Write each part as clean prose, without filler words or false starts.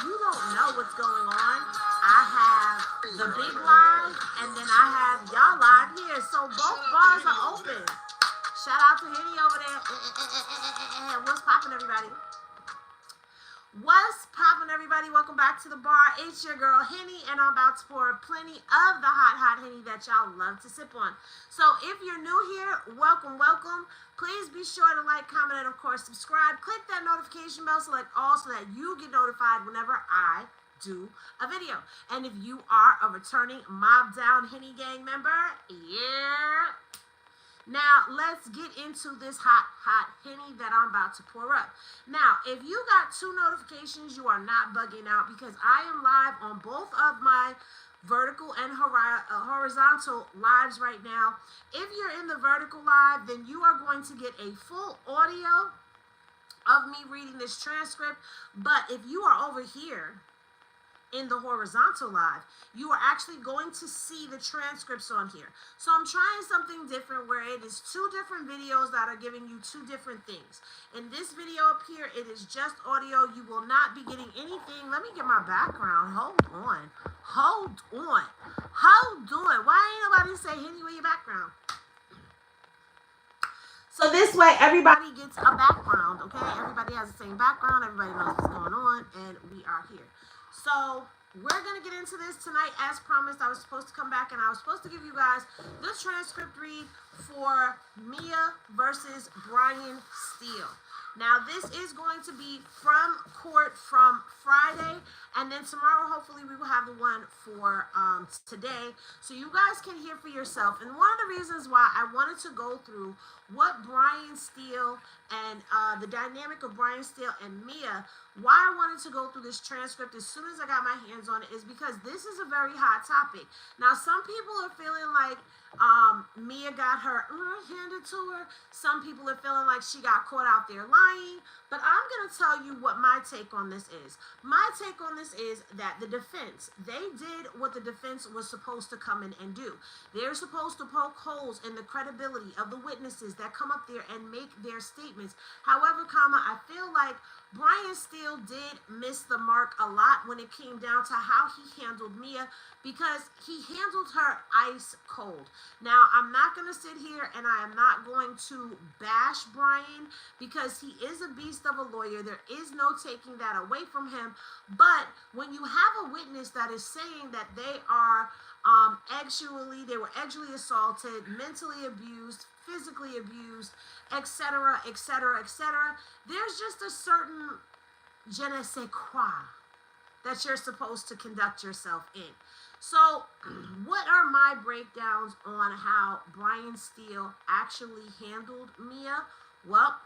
you don't know what's going on, I have the big live and then I have y'all live here. So both bars are open. Shout out to Henny over there. What's poppin', everybody? What's poppin', everybody? Welcome back to the bar. It's your girl Henny, and I'm about to pour plenty of the hot Henny that y'all love to sip on. So if you're new here, welcome. Please be sure to like, comment, and of course subscribe. Click that notification bell, select all, so that you get notified whenever I do a video. And if you are a returning Mob Down Henny Gang member, yeah. Now, let's get into this hot Henny that I'm about to pour up. Now, if you got 2 notifications, you are not bugging out, because I am live on both of my vertical and horizontal lives right now. If you're in the vertical live, then you are going to get a full audio of me reading this transcript. But if you are over here in the horizontal live, you are actually going to see the transcripts on here. So I'm trying something different where it is 2 different videos that are giving you 2 different things. In this video up here, it is just audio. You will not be getting anything. Let me get my background. Hold on. Why ain't nobody say, Henny, where your background? So this way, everybody gets a background, okay? Everybody has the same background. Everybody knows what's going on, and we are here. So we're going to get into this tonight. As promised, I was supposed to come back and I was supposed to give you guys the transcript read for Mia versus Brian Steele. Now, this is going to be from court from Friday, and then tomorrow, hopefully, we will have the one for today, so you guys can hear for yourself. And one of the reasons why I wanted to go through what Brian Steele and the dynamic of Brian Steele and Mia, why I wanted to go through this transcript as soon as I got my hands on it, is because this is a very hot topic. Now, some people are feeling like Mia got her handed to her. Some people are feeling like she got caught out there lying. But I'm going to tell you what my take on this is. My take on this is that the defense, they did what the defense was supposed to come in and do. They're supposed to poke holes in the credibility of the witnesses that come up there and make their statements. However, I feel like Brian Steele did miss the mark a lot when it came down to how he handled Mia, because he handled her ice cold. Now, I'm not going to sit here and I am not going to bash Brian, because he is a beast of a lawyer. There is no taking that away from him. But when you have a witness that is saying that they are they were actually assaulted, mentally abused, physically abused, etc., there's just a certain je ne sais quoi that you're supposed to conduct yourself in. So what are my breakdowns on how Brian Steele actually handled Mia? Well,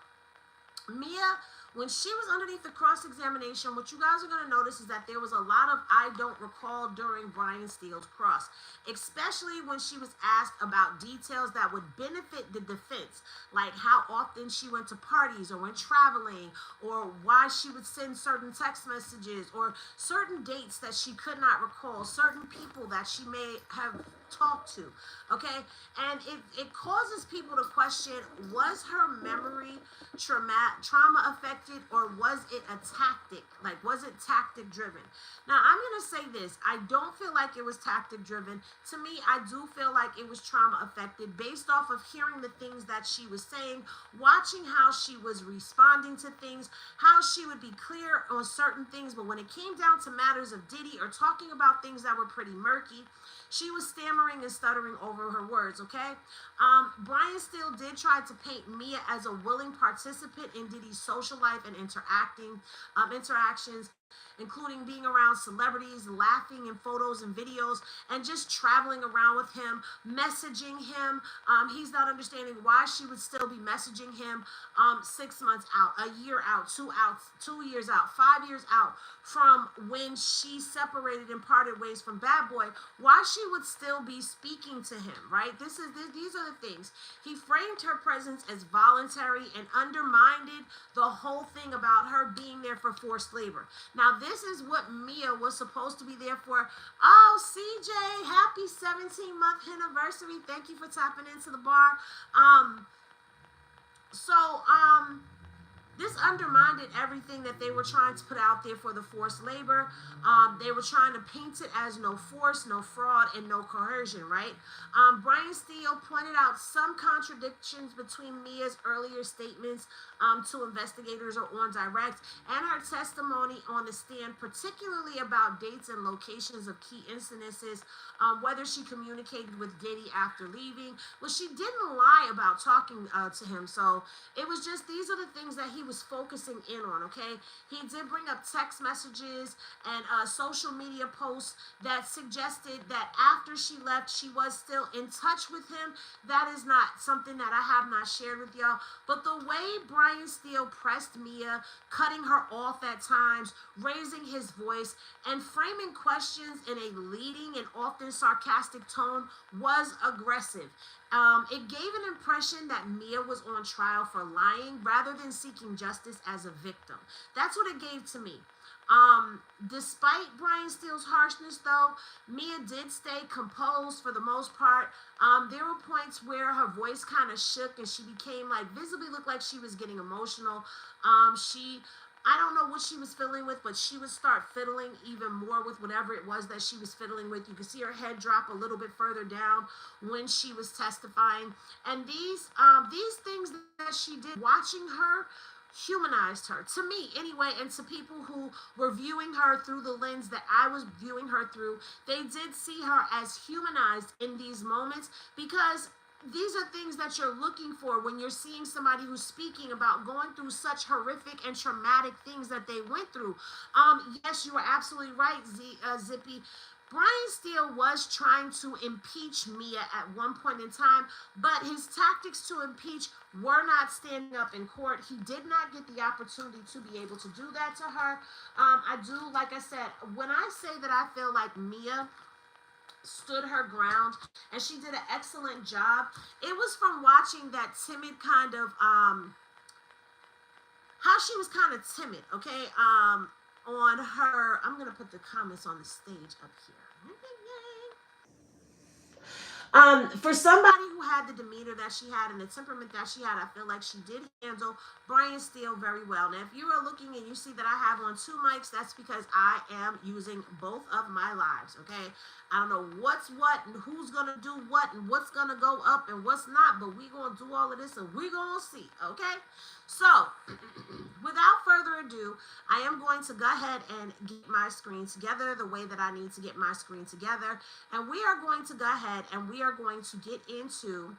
Mia, when she was underneath the cross-examination, what you guys are going to notice is that there was a lot of I don't recall during Brian Steele's cross, especially when she was asked about details that would benefit the defense, like how often she went to parties or went traveling, or why she would send certain text messages, or certain dates that she could not recall, certain people that she may have talked to, okay? And it causes people to question, was her memory trauma affected, or was it a tactic? Like, was it tactic driven? Now, I'm going to say this. I don't feel like it was tactic driven. To me, I do feel like it was trauma affected based off of hearing the things that she was saying, watching how she was responding to things, how she would be clear on certain things, but when it came down to matters of Diddy or talking about things that were pretty murky, she was stammering and stuttering over her words, okay? Brian Steele did try to paint Mia as a willing participant in Diddy's social life and interactions, including being around celebrities, laughing in photos and videos, and just traveling around with him, messaging him. He's not understanding why she would still be messaging him 6 months out, a year out, 2 years out, 5 years out from when she separated and parted ways from Bad Boy, why she would still be speaking to him, right? These are the things. He framed her presence as voluntary and undermined the whole thing about her being there for forced labor. Now, this is what Mia was supposed to be there for. Oh, CJ, happy 17-month anniversary. Thank you for tapping into the bar. This undermined everything that they were trying to put out there for the forced labor. They were trying to paint it as no force, no fraud, and no coercion, right? Brian Steele pointed out some contradictions between Mia's earlier statements to investigators or on direct and her testimony on the stand, particularly about dates and locations of key incidences, whether she communicated with Diddy after leaving. Well, she didn't lie about talking to him. So it was just, these are the things that he was focusing in on, okay? He did bring up text messages and social media posts that suggested that after she left, she was still in touch with him. That is not something that I have not shared with y'all. But the way Brian Steele pressed Mia, cutting her off at times, raising his voice, and framing questions in a leading and often sarcastic tone was aggressive. It gave an impression that Mia was on trial for lying rather than seeking justice as a victim. That's what it gave to me. Despite Brian Steele's harshness, though, Mia did stay composed for the most part. There were points where her voice kind of shook and she became like visibly looked like she was getting emotional. I don't know what she was fiddling with, but she would start fiddling even more with whatever it was that she was fiddling with. You could see her head drop a little bit further down when she was testifying. And these things that she did, watching her, humanized her, to me anyway, and to people who were viewing her through the lens that I was viewing her through. They did see her as humanized in these moments, because these are things that you're looking for when you're seeing somebody who's speaking about going through such horrific and traumatic things that they went through. Yes, you are absolutely right, Zippy. Brian Steele was trying to impeach Mia at one point in time, but his tactics to impeach were not standing up in court. He did not get the opportunity to be able to do that to her. I do, like I said, when I say that I feel like Mia stood her ground and she did an excellent job, it was from watching that timid kind of how she was kind of timid, okay? On her, I'm gonna put the comments on the stage up here. For somebody who had the demeanor that she had and the temperament that she had, I feel like she did handle Brian Steele very well. Now, if you are looking and you see that I have on two mics, that's because I am using both of my lives, okay? I don't know what's what and who's going to do what and what's going to go up and what's not, but we're going to do all of this and we're going to see, okay? So, without further ado, I am going to go ahead and get my screen together the way that I need to get my screen together. And we are going to go ahead and we are going to get into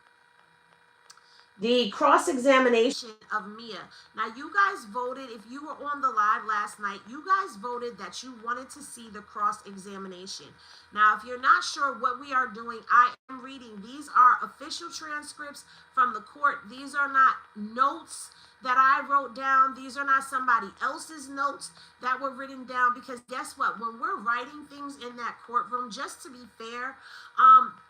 the cross-examination of Mia. Now, you guys voted, if you were on the live last night, you guys voted that you wanted to see the cross-examination. Now, if you're not sure what we are doing, I am reading. These are official transcripts from the court. These are not notes that I wrote down. These are not somebody else's notes that were written down, because guess what? When we're writing things in that courtroom, just to be fair,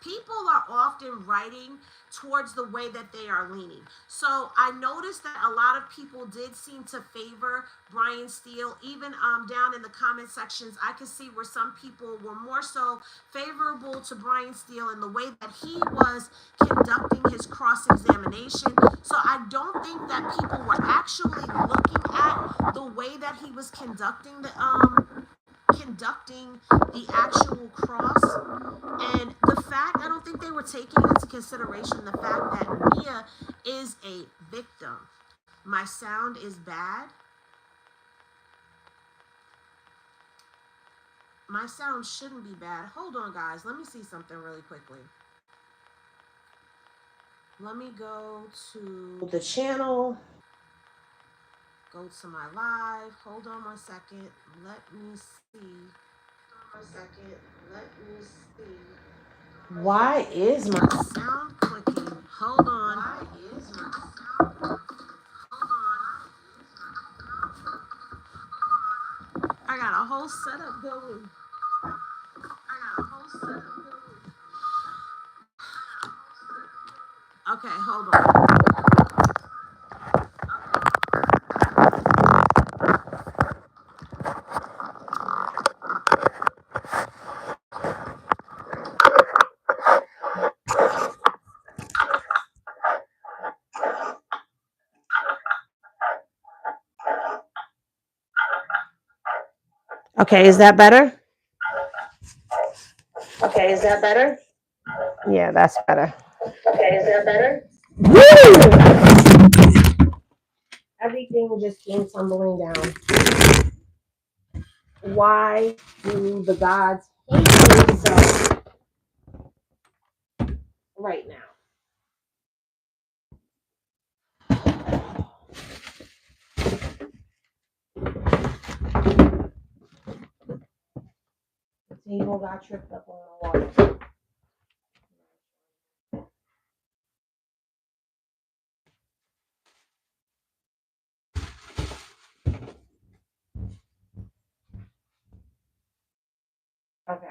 people are often writing towards the way that they are leaning. So I noticed that a lot of people did seem to favor Brian Steele. Even down in the comment sections, I could see where some people were more so favorable to Brian Steele in the way that he was conducting his cross-examination. So I don't think that people were actually looking at the way that he was conducting the actual cross. And the fact, I don't think they were taking into consideration the fact that Mia is a victim. My sound is bad. My sound shouldn't be bad. Hold on, guys. Let me see something really quickly. Let me go to the channel. Go to my live. Hold on 1 second. Let me see. Why is my sound clicking? Hold on. I got a whole setup going. Okay, hold on. Okay, is that better? Okay, is that better? Yeah, that's better. Okay, is that better? Everything just came tumbling down. Why do the gods hate me so right now? The table got tripped up on the water. Okay.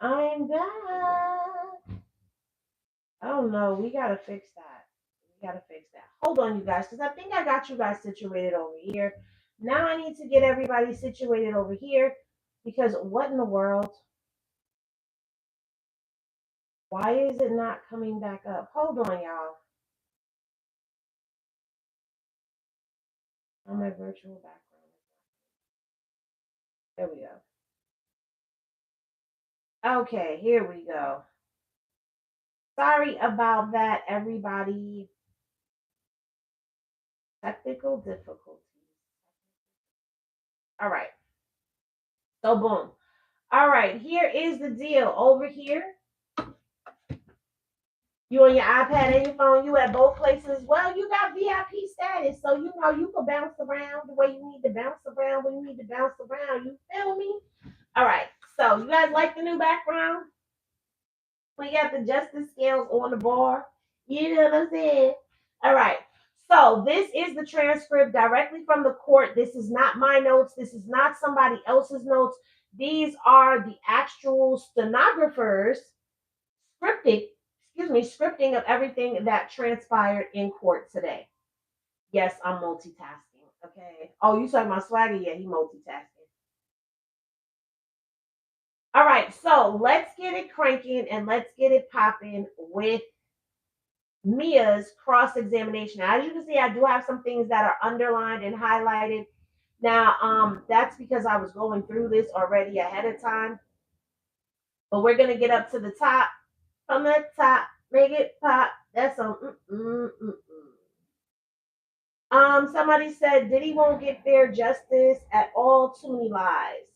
I'm back. Oh no, we gotta fix that. We gotta fix that. Hold on, you guys, because I think I got you guys situated over here. Now I need to get everybody situated over here because what in the world? Why is it not coming back up? Hold on, y'all. On my virtual background. There we go. Okay, here we go. Sorry about that, everybody. Technical difficulties. All right. So boom. All right, here is the deal. Over here, you on your iPad and your phone, you at both places. Well, you got VIP status, so you know you can bounce around the way you need to bounce around when you need to bounce around. You feel me? All right. So you guys like the new background? We got the justice scales on the bar. You know what I'm saying? All right. So this is the transcript directly from the court. This is not my notes. This is not somebody else's notes. These are the actual stenographers scripting of everything that transpired in court today. Yes, I'm multitasking. Okay. Oh, you talking about Swagger? Yeah, he multitasking. All right, so let's get it cranking and let's get it popping with Mia's cross-examination. As you can see, I do have some things that are underlined and highlighted. Now, that's because I was going through this already ahead of time. But we're gonna get up to the top. From the top, make it pop. That's on. Somebody said Diddy won't get fair justice at all. Too many lies.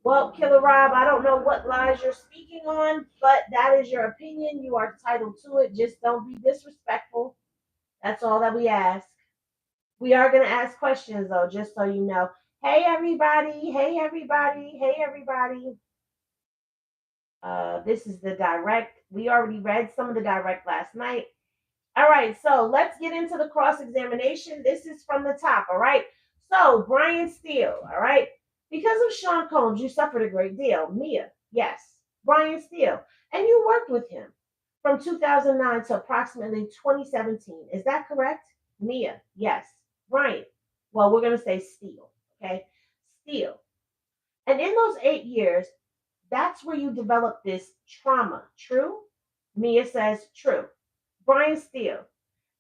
Well, Killer Rob, I don't know what lies you're speaking on, but that is your opinion. You are entitled to it. Just don't be disrespectful. That's all that we ask. We are going to ask questions, though, just so you know. Hey, everybody. Hey, everybody. Hey, everybody. This is the direct. We already read some of the direct last night. All right, so let's get into the cross examination. This is from the top, all right? So, Brian Steele, all right? Because of Sean Combs, you suffered a great deal. Mia, yes. Brian Steele, and you worked with him from 2009 to approximately 2017. Is that correct? Mia, yes. Brian, well, we're going to say Steele, okay? Steele. And in those 8 years, that's where you developed this trauma. True? Mia says true. Brian Steele.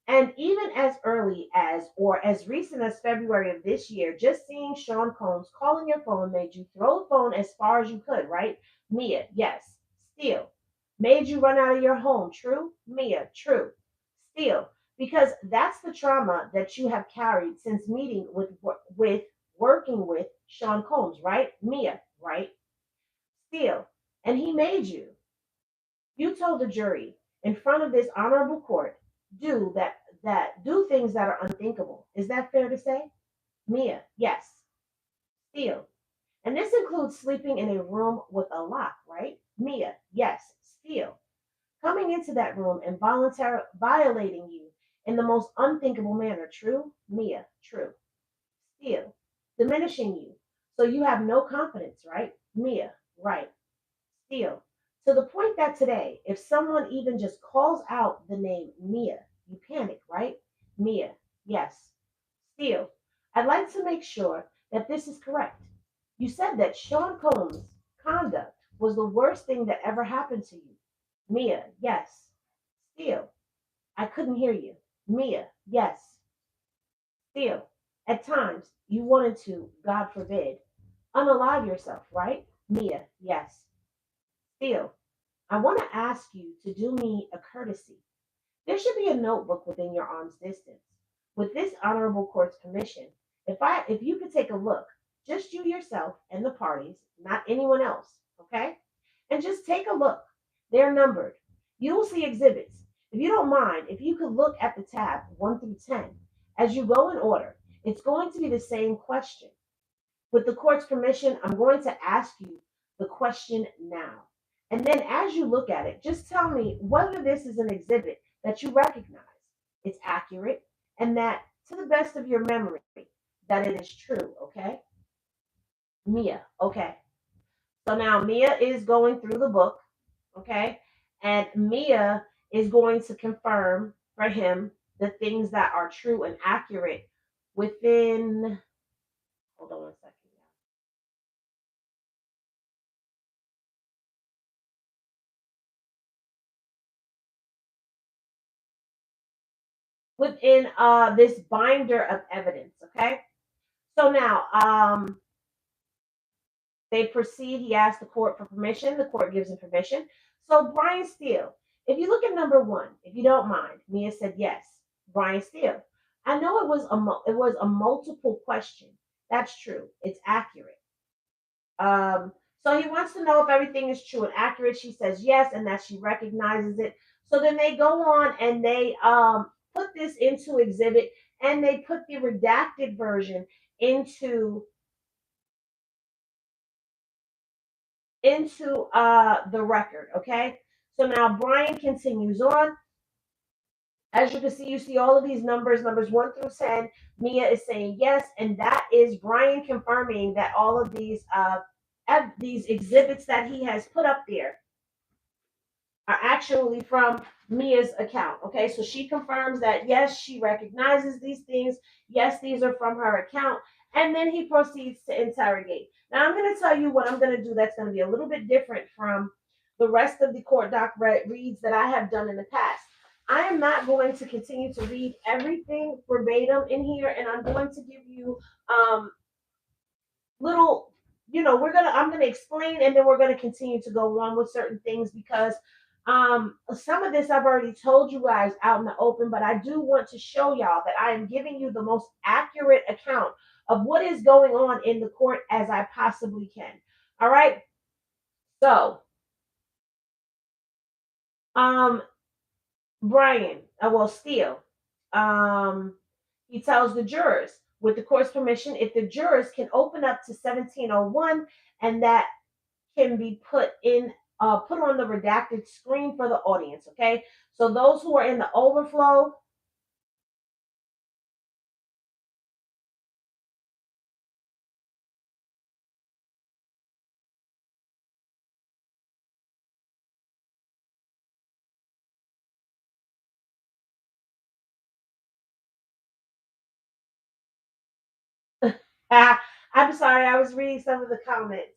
And even as early as or as recent as February of this year, just seeing Sean Combs calling your phone made you throw the phone as far as you could, right? Mia, yes. Steele. Made you run out of your home. True? Mia, true. Steele. Because that's the trauma that you have carried since meeting with working with Sean Combs, right? Mia, right? Steele. And he made you. You told the jury in front of this honorable court, do things that are unthinkable. Is that fair to say? Mia, yes. Steele. And this includes sleeping in a room with a lock, right? Mia, yes. Steele. Coming into that room and voluntarily violating you in the most unthinkable manner. True? Mia, true. Steele. Diminishing you. So you have no confidence, right? Mia, right. Steele. To the point that today, if someone even just calls out the name Mia, you panic, right? Mia, yes. Steele. I'd like to make sure that this is correct. You said that Sean Combs' conduct was the worst thing that ever happened to you. Mia, yes. Steele. I couldn't hear you. Mia, yes. Steele. At times, you wanted to, God forbid, Unalive yourself, right? Mia, yes. Steele, I want to ask you to do me a courtesy. There should be a notebook within your arm's distance. With this honorable court's permission, if you could take a look, just you yourself and the parties, not anyone else, okay? And just take a look. They're numbered. You will see exhibits. If you don't mind, if you could look at the tab 1 through 10 as you go in order, it's going to be the same question. With the court's permission, I'm going to ask you the question now. And then as you look at it, just tell me whether this is an exhibit that you recognize, it's accurate, and that to the best of your memory, that it is true, okay? Mia, okay. So now Mia is going through the book, okay? And Mia is going to confirm for him the things that are true and accurate within, hold on one second. Within this binder of evidence, okay? So now they proceed. He asks the court for permission. The court gives him permission. So Brian Steele, if you look at number 1, if you don't mind, Mia said yes. Brian Steele, I know it was a multiple question. That's true. It's accurate. Um, so he wants to know if everything is true and accurate. She says yes, and that she recognizes it. So then they go on and they put this into exhibit, and they put the redacted version into the record. Okay. So now Brian continues on. As you can see, you see all of these numbers 1 through 10. Mia is saying yes, and that is Brian confirming that all of these exhibits that he has put up there are actually from Mia's account. Okay, so she confirms that yes, she recognizes these things. Yes, these are from her account. And then he proceeds to interrogate. Now, I'm going to tell you what I'm going to do that's going to be a little bit different from the rest of the court doc reads that I have done in the past. I am not going to continue to read everything verbatim in here, and I'm going to give you little, I'm gonna explain, and then we're gonna continue to go on with certain things because some of this I've already told you guys out in the open, but I do want to show y'all that I am giving you the most accurate account of what is going on in the court as I possibly can. All right. So um Brian, Steele, um he tells the jurors, with the court's permission, if the jurors can open up to 1701, and that can be put on the redacted screen for the audience. Okay, so those who are in the overflow. I'm sorry, I was reading some of the comments.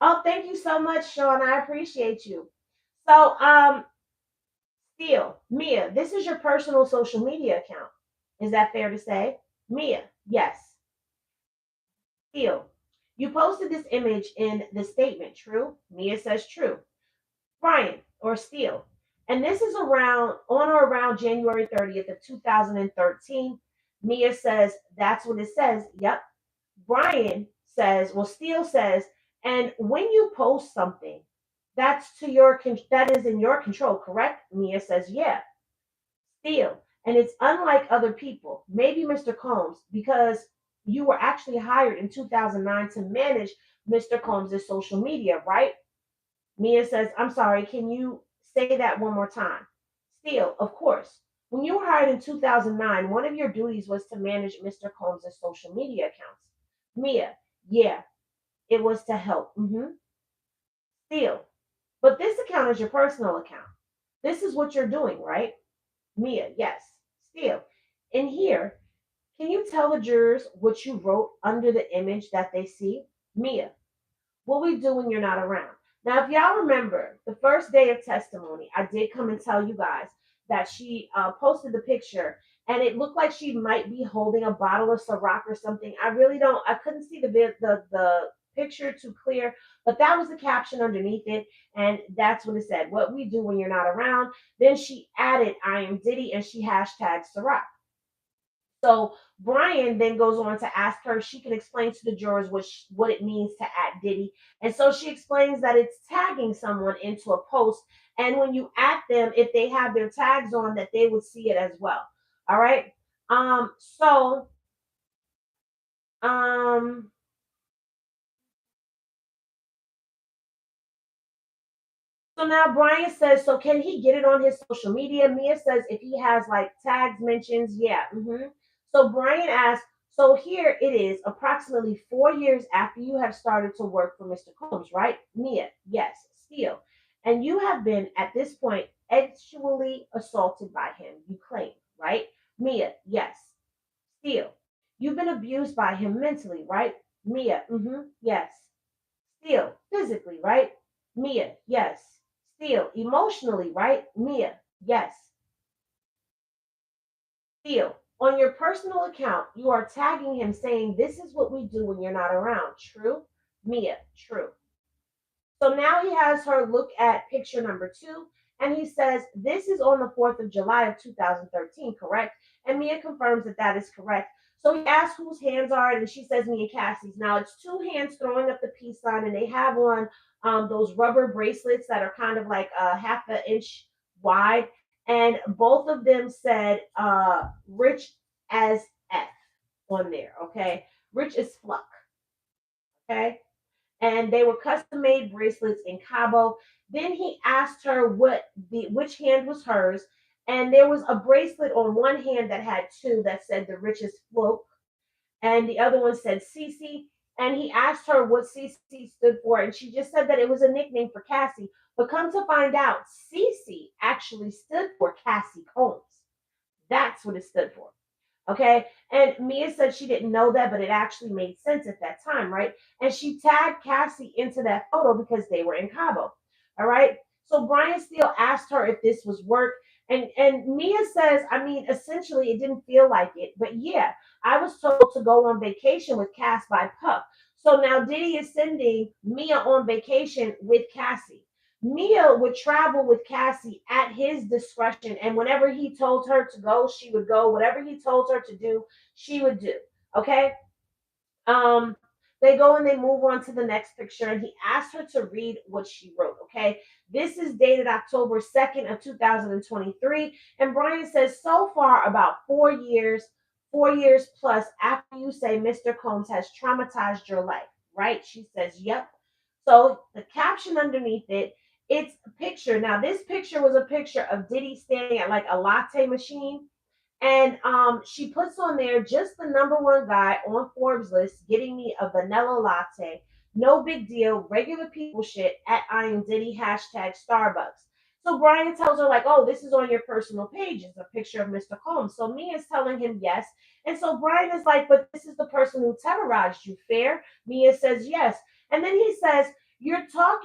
Oh, thank you so much, Sean. I appreciate you. So, Steele, Mia, this is your personal social media account. Is that fair to say? Mia, yes. Steele, you posted this image in the statement, true? Mia says true. Brian or Steele. And this is around on or around January 30th of 2013. Mia says that's what it says. Yep. Brian says, Steele says, and when you post something, that is in your control, correct? Mia says, yeah. Steele, and it's unlike other people, maybe Mr. Combs, because you were actually hired in 2009 to manage Mr. Combs' social media, right? Mia says, I'm sorry, can you say that one more time? Steele, of course. When you were hired in 2009, one of your duties was to manage Mr. Combs' social media accounts. Mia, yeah, it was to help. Steele, but this account is your personal account. This is what you're doing, right? Mia, yes. Steele, in here, can you tell the jurors what you wrote under the image that they see? Mia, what we do when you're not around. Now, if y'all remember the first day of testimony, I did come and tell you guys that she posted the picture and it looked like she might be holding a bottle of Ciroc or something. I couldn't see the picture too clear, but that was the caption underneath it, and that's what it said. What we do when you're not around. Then she added, I am Diddy, and she hashtagged Ciroc. So Brian then goes on to ask her if she can explain to the jurors what it means to add Diddy. And so she explains that it's tagging someone into a post. And when you add them, if they have their tags on, that they would see it as well. All right. So um So now Brian says, so can he get it on his social media? Mia says if he has like tags, mentions, yeah. So Brian asks, so here it is, approximately 4 years after you have started to work for Mr. Combs, right? Mia, yes, still. And you have been at this point sexually assaulted by him, you claim, right? Mia, yes, still. You've been abused by him mentally, right? Mia, yes. Still, physically, right? Mia, yes. Still, emotionally, right? Mia, yes. Still, on your personal account, you are tagging him saying, this is what we do when you're not around. True? Mia, true. So now he has her look at picture number 2, and he says, this is on the 4th of July of 2013, correct? And Mia confirms that that is correct. So he asks whose hands are it, and she says Mia Cassie's. Now it's two hands throwing up the peace sign, and they have on those rubber bracelets that are kind of like half an inch wide. And both of them said rich as F on there, okay? Rich as fuck, okay? And they were custom made bracelets in Cabo. Then he asked her which hand was hers, and there was a bracelet on one hand that had two that said the richest float, and the other one said Cece. And he asked her what Cece stood for, and she just said that it was a nickname for Cassie. But come to find out, Cece actually stood for Cassie Combs. That's what it stood for. Okay. And Mia said she didn't know that, but it actually made sense at that time, right? And she tagged Cassie into that photo because they were in Cabo. All right. So Brian Steele asked her if this was work. And Mia says, I mean, essentially it didn't feel like it, but yeah, I was told to go on vacation with Cass by Puff. So now Diddy is sending Mia on vacation with Cassie. Mia would travel with Cassie at his discretion, and whenever he told her to go, she would go. Whatever he told her to do, she would do. Okay. Um, they go and they move on to the next picture, and he asked her to read what she wrote. Okay, this is dated October 2nd of 2023, and Brian says so far about 4 years, 4 years plus after you say Mr. Combs has traumatized your life, right? She says, yep. So the caption underneath it, it's a picture. Now this picture was a picture of Diddy standing at like a latte machine, and she puts on there just the number one guy on Forbes list getting me a vanilla latte. No big deal, regular people shit at I am Diddy hashtag Starbucks. So Brian tells her, like, oh, this is on your personal page. It's a picture of Mr. Combs. So Mia's telling him yes. And so Brian is like, but this is the person who terrorized you, fair? Mia says yes. And then he says, you talk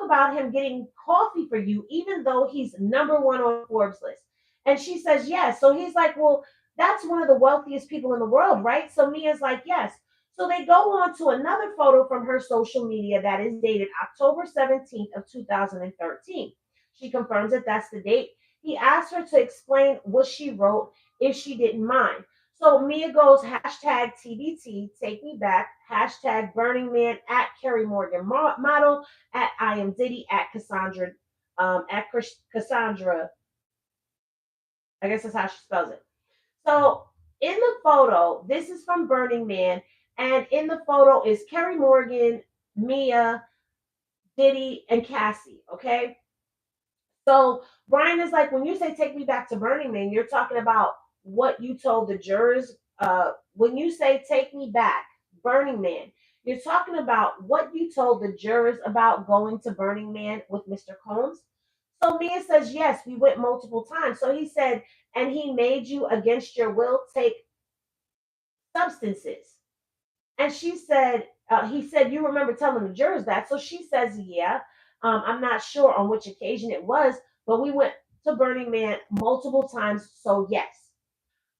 about him getting coffee for you, even though he's number one on Forbes list. And she says, yes. So he's like, well, that's one of the wealthiest people in the world, right? So Mia's like, yes. So they go on to another photo from her social media that is dated October 17th of 2013. She confirms that that's the date. He asked her to explain what she wrote if she didn't mind. So Mia goes hashtag TBT, take me back, hashtag Burning Man at Kerry Morgan model, at I am Diddy, at Cassandra, Cassandra, I guess that's how she spells it. So in the photo, this is from Burning Man, and in the photo is Kerry Morgan, Mia, Diddy, and Cassie. Okay. So Brian is like, when you say take me back to Burning Man, you're talking about what you told the jurors. When you say take me back, Burning Man, you're talking about what you told the jurors about going to Burning Man with Mr. Combs. So Mia says, yes, we went multiple times. So he said, and he made you against your will take substances. And she said, he said, you remember telling the jurors that. So she says, yeah. I'm not sure on which occasion it was, but we went to Burning Man multiple times. So yes.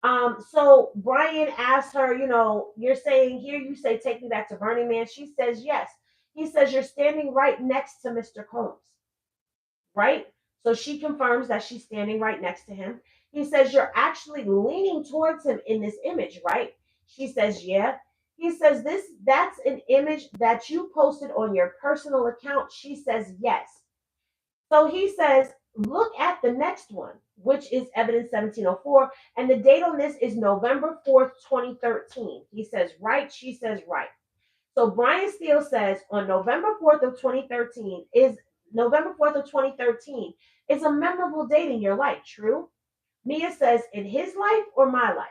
So Brian asks her, you're saying here, you say, take me back to Burning Man. She says, yes. He says, you're standing right next to Mr. Combs, right? So she confirms that she's standing right next to him. He says, you're actually leaning towards him in this image, right? She says, yeah. He says, that's an image that you posted on your personal account. She says, yes. So he says, look at the next one, which is evidence 1704. And the date on this is November 4th, 2013. He says, right. She says, right. So Brian Steele says on November 4th of 2013 is a memorable date in your life. True. Mia says, in his life or my life?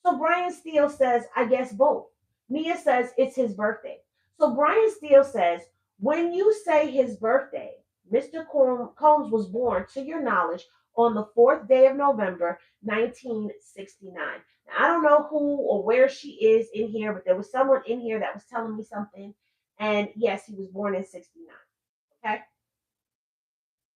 So Brian Steele says, I guess both. Mia says it's his birthday. So Brian Steele says, when you say his birthday, Mr. Combs was born, to your knowledge, on the 4th day of November, 1969. Now, I don't know who or where she is in here, but there was someone in here that was telling me something. And yes, he was born in 69. Okay.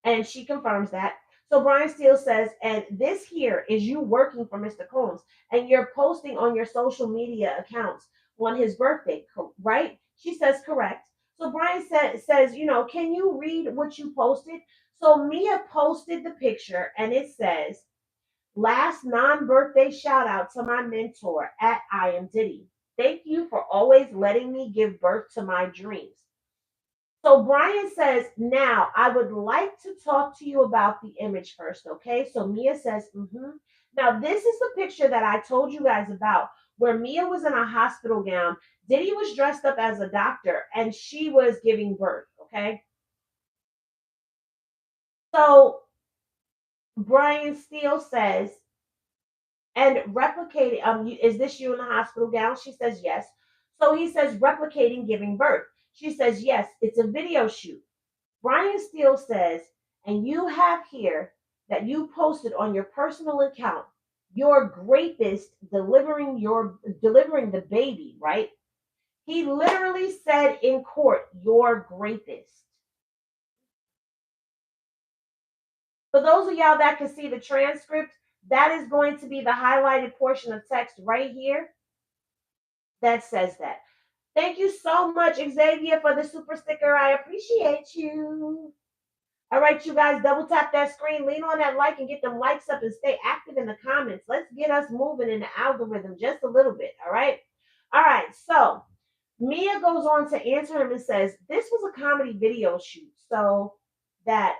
And she confirms that. So Brian Steele says, and this here is you working for Mr. Combs, and you're posting on your social media accounts on his birthday, right? She says, correct. So Brian says, can you read what you posted? So Mia posted the picture, and it says, last non-birthday shout out to my mentor at I Am Diddy. Thank you for always letting me give birth to my dreams. So Brian says, now I would like to talk to you about the image first, okay? So Mia says, mm-hmm. Now this is the picture that I told you guys about, where Mia was in a hospital gown. Diddy was dressed up as a doctor, and she was giving birth, okay? So Brian Steele says, and replicating, is this you in the hospital gown? She says, yes. So he says, replicating giving birth. She says, yes, it's a video shoot. Brian Steele says, and you have here that you posted on your personal account, your greatest delivering the baby, right? He literally said in court, your greatest. For those of y'all that can see the transcript, that is going to be the highlighted portion of text right here that says that. Thank you so much, Xavier, for the super sticker. I appreciate you. All right, you guys, double tap that screen, lean on that like, and get them likes up and stay active in the comments. Let's get us moving in the algorithm just a little bit, all right? All right, so Mia goes on to answer him and says, this was a comedy video shoot, so that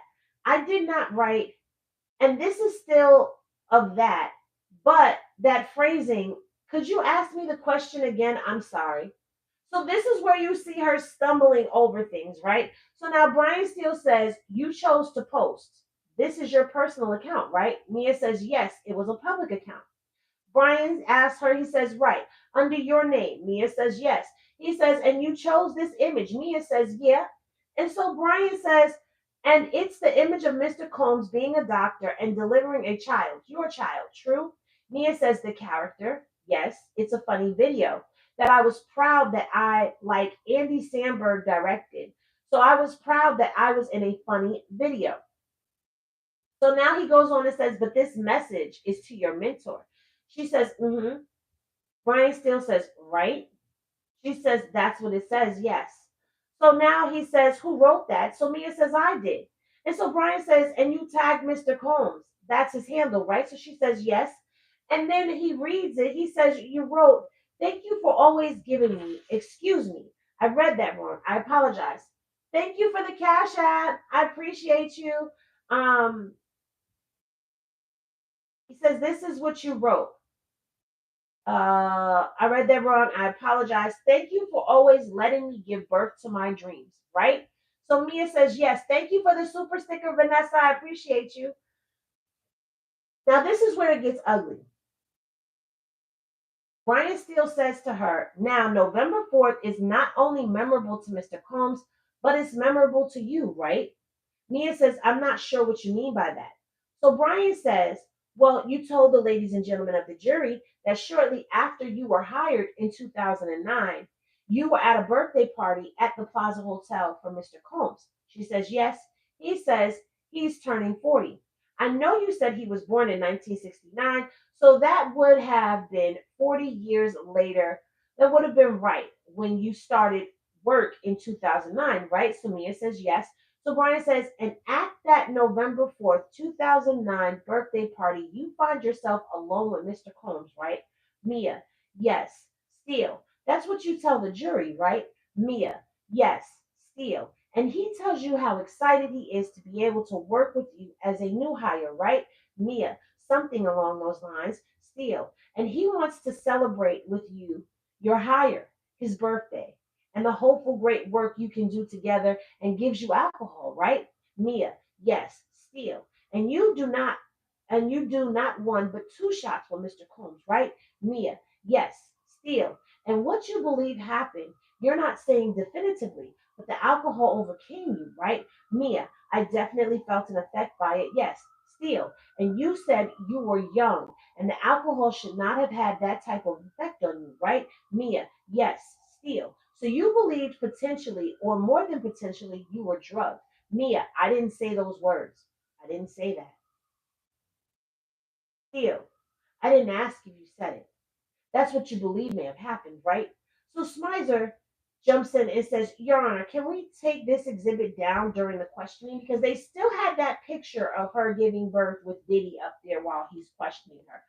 I did not write, and this is still of that, but that phrasing, could you ask me the question again? I'm sorry. So this is where you see her stumbling over things, right? So now Brian Steele says, you chose to post. This is your personal account, right? Mia says, yes, it was a public account. Brian asks her, he says, right, under your name. Mia says, yes. He says, and you chose this image. Mia says, yeah. And so Brian says, and it's the image of Mr. Combs being a doctor and delivering a child, your child, true? Mia says, the character, yes, it's a funny video that I was proud that I, like Andy Samberg, directed. So I was proud that I was in a funny video. So now he goes on and says, but this message is to your mentor. She says, mm-hmm. Brian Steele says, right? She says, that's what it says, yes. So now he says, who wrote that? So Mia says, I did. And so Brian says, and you tagged Mr. Combs. That's his handle, right? So she says, yes. And then he reads it. He says, you wrote, thank you for always giving me, excuse me. I read that wrong. I apologize. Thank you for the Cashapp. I appreciate you. He says, this is what you wrote. I read that wrong. I apologize. Thank you for always letting me give birth to my dreams, right? So Mia says, yes, thank you for the super sticker, Vanessa. I appreciate you. Now, this is where it gets ugly. Brian Steele says to her, now, November 4th is not only memorable to Mr. Combs, but it's memorable to you, right? Mia says, I'm not sure what you mean by that. So Brian says, well, you told the ladies and gentlemen of the jury that shortly after you were hired in 2009, you were at a birthday party at the Plaza Hotel for Mr. Combs. She says, yes. He says, he's turning 40. I know you said he was born in 1969, So that would have been 40 years later. That would have been right when you started work in 2009, right? So Mia says yes. So Brian says, and at that November 4th, 2009 birthday party, you find yourself alone with Mr. Combs, right? Mia, yes, still. That's what you tell the jury, right? Mia, yes, still. And he tells you how excited he is to be able to work with you as a new hire, right? Mia, something along those lines, still. And he wants to celebrate with you your hire, his birthday, and the hopeful great work you can do together and gives you alcohol, right? Mia, yes, still. And you do not one but two shots for Mr. Combs, right? Mia, yes, still. And what you believe happened, you're not saying definitively, but the alcohol overcame you, right? Mia, I definitely felt an effect by it, yes, still. And you said you were young and the alcohol should not have had that type of effect on you, right? Mia, yes, still. So you believed potentially, or more than potentially, you were drugged. Mia, I didn't say those words. I didn't say that. Still, I didn't ask if you said it. That's what you believe may have happened, right? So Smizer jumps in and says, Your Honor, can we take this exhibit down during the questioning? Because they still had that picture of her giving birth with Diddy up there while he's questioning her.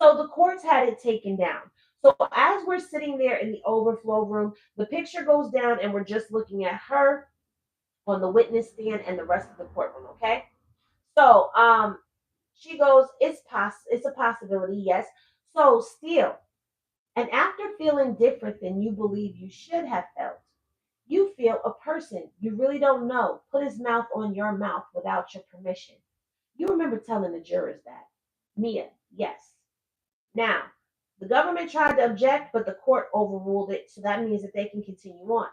So the courts had it taken down. So as we're sitting there in the overflow room, the picture goes down and we're just looking at her on the witness stand and the rest of the courtroom, okay? So she goes, it's a possibility, yes. So still, and after feeling different than you believe you should have felt, you feel a person you really don't know put his mouth on your mouth without your permission. You remember telling the jurors that. Mia, yes. Now, the government tried to object, but the court overruled it, so that means that they can continue on.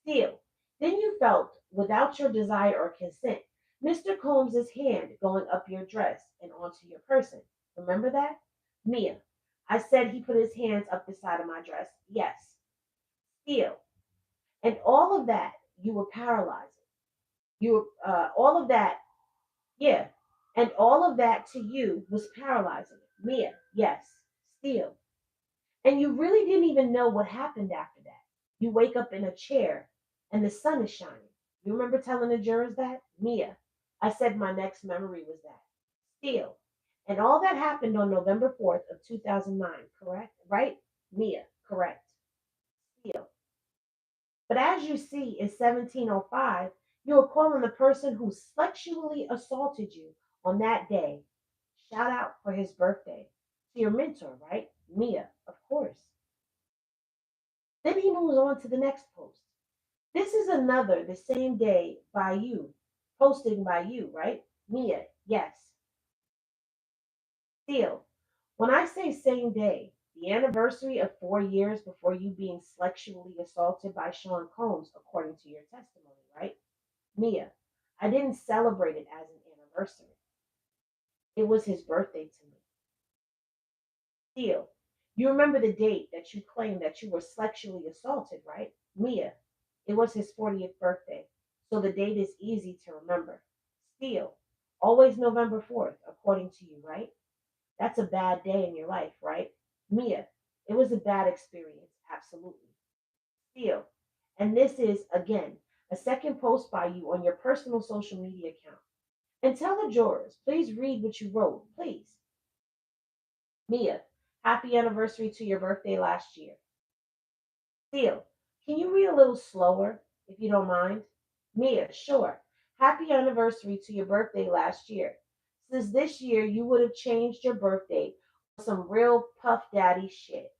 Still, then you felt, without your desire or consent, Mr. Combs's hand going up your dress and onto your person. Remember that? Mia, I said he put his hands up the side of my dress. Yes. Still. And all of that, you were paralyzing. You were, all of that, yeah. And all of that to you was paralyzing. Mia, yes. Still. And you really didn't even know what happened after that. You wake up in a chair and the sun is shining. You remember telling the jurors that? Mia, I said my next memory was that. Still. And all that happened on November 4th of 2009, correct? Right? Mia, correct. Still. But as you see in 1705, you are calling the person who sexually assaulted you on that day. Shout out for his birthday. To your mentor, right? Mia, of course. Then he moves on to the next post. This is another, the same day by you, posting by you, right? Mia, yes. Still, when I say same day, the anniversary of 4 years before you being sexually assaulted by Sean Combs, according to your testimony, right? Mia, I didn't celebrate it as an anniversary. It was his birthday to me. Still, you remember the date that you claimed that you were sexually assaulted, right? Mia, it was his 40th birthday, so the date is easy to remember. Still, always November 4th, according to you, right? That's a bad day in your life, right? Mia, it was a bad experience, absolutely. Still, and this is, again, a second post by you on your personal social media account. And tell the jurors, please read what you wrote, please. Mia, happy anniversary to your birthday last year. Seal, can you read a little slower, if you don't mind? Mia, sure. Happy anniversary to your birthday last year. Since this year you would have changed your birthday for some real Puff Daddy shit.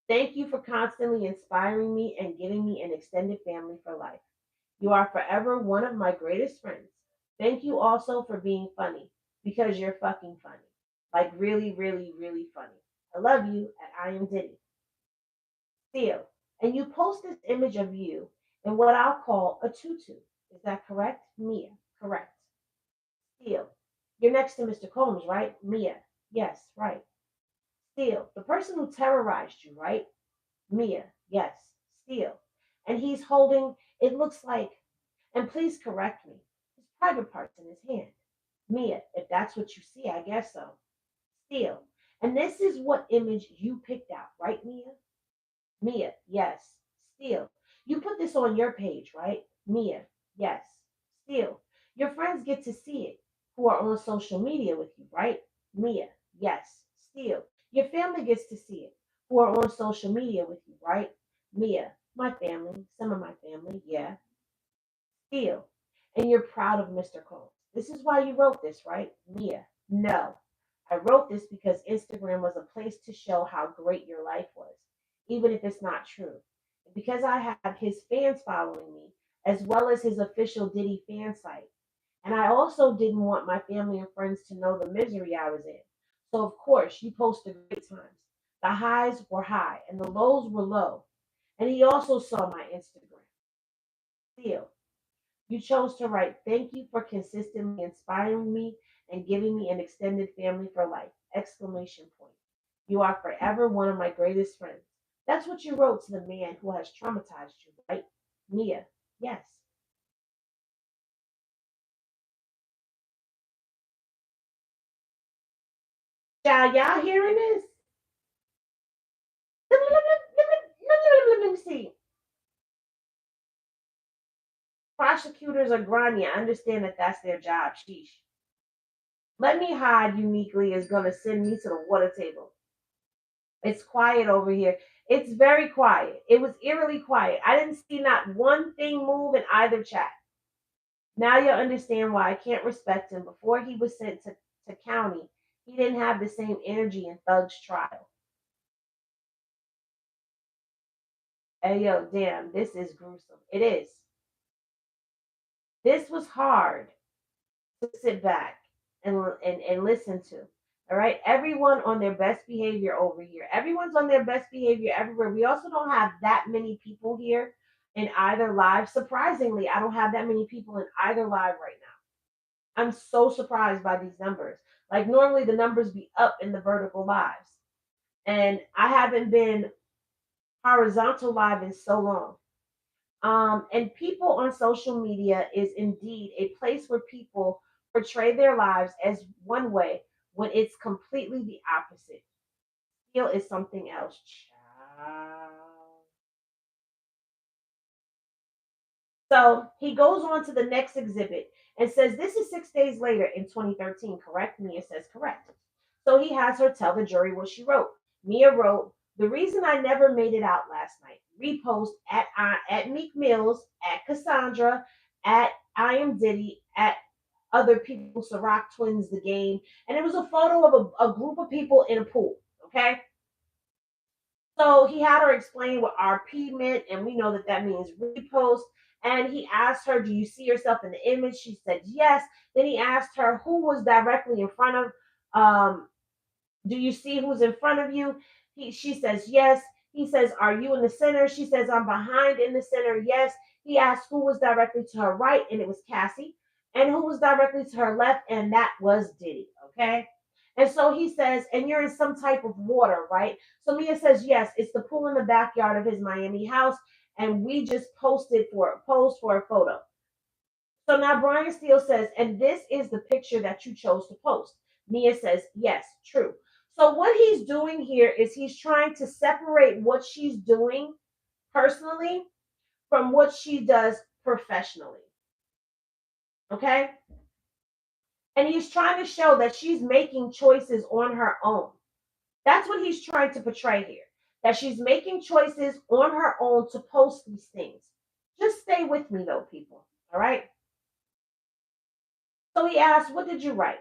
Thank you for constantly inspiring me and giving me an extended family for life. You are forever one of my greatest friends. Thank you also for being funny, because you're fucking funny. Like really, really, really funny. I love you, and I am Diddy. Still, and you post this image of you in what I'll call a tutu. Is that correct? Mia, correct. Still, you're next to Mr. Combs, right? Mia, yes, right. Still, the person who terrorized you, right? Mia, yes, still. And he's holding, it looks like, and please correct me, his private parts in his hand. Mia, if that's what you see, I guess so. Still. And this is what image you picked out, right, Mia? Mia, yes. Still. You put this on your page, right? Mia, yes. Still. Your friends get to see it who are on social media with you, right? Mia, yes. Still. Your family gets to see it who are on social media with you, right? Mia, my family, some of my family, yeah. Still. And you're proud of Mr. Combs. This is why you wrote this, right? Mia, no. I wrote this because Instagram was a place to show how great your life was, even if it's not true. Because I have his fans following me, as well as his official Diddy fan site. And I also didn't want my family and friends to know the misery I was in. So, of course, you post the great times. The highs were high and the lows were low. And he also saw my Instagram. Still, you chose to write, thank you for consistently inspiring me and giving me an extended family for life! Exclamation point. You are forever one of my greatest friends. That's what you wrote to the man who has traumatized you, right? Mia, yes. Y'all hearing this? Let me see. Prosecutors are grimy. I understand that that's their job. Sheesh. Let me hide uniquely is going to send me to the water table. It's quiet over here. It's very quiet. It was eerily quiet. I didn't see not one thing move in either chat. Now you'll understand why I can't respect him. Before he was sent to county, he didn't have the same energy in Thug's trial. Hey, yo, damn, this is gruesome. It is. This was hard to sit back and listen to. All right. Everyone on their best behavior over here. Everyone's on their best behavior everywhere. We also don't have that many people here in either live. Surprisingly, I don't have that many people in either live right now. I'm so surprised by these numbers. Like normally the numbers be up in the vertical lives. And I haven't been horizontal live in so long. And people on social media is indeed a place where people portray their lives as one way when it's completely the opposite. Feel is something else. Child. So he goes on to the next exhibit and says, this is 6 days later in 2013, correct? Mia says, correct. So he has her tell the jury what she wrote. Mia wrote, the reason I never made it out last night. Repost at Meek Mills, at Cassandra, at I am Diddy, at other people, Ciroc Twins, the game. And it was a photo of a group of people in a pool. Okay. So he had her explain what RP meant, and we know that that means repost. And he asked her, do you see yourself in the image? She said yes. Then he asked her who was directly in front of do you see who's in front of you? She says yes. He says, are you in the center? She says, I'm behind in the center. Yes. He asked who was directly to her right, and it was Cassie. And who was directly to her left, and that was Diddy. Okay. And so he says, and you're in some type of water, right? So Mia says, yes, it's the pool in the backyard of his Miami house. And we just posed for a photo. So now Brian Steele says, and this is the picture that you chose to post. Mia says, yes, true. So what he's doing here is he's trying to separate what she's doing personally from what she does professionally. Okay? And he's trying to show that she's making choices on her own. That's what he's trying to portray here. That she's making choices on her own to post these things. Just stay with me though, people. All right? So he asked, what did you write?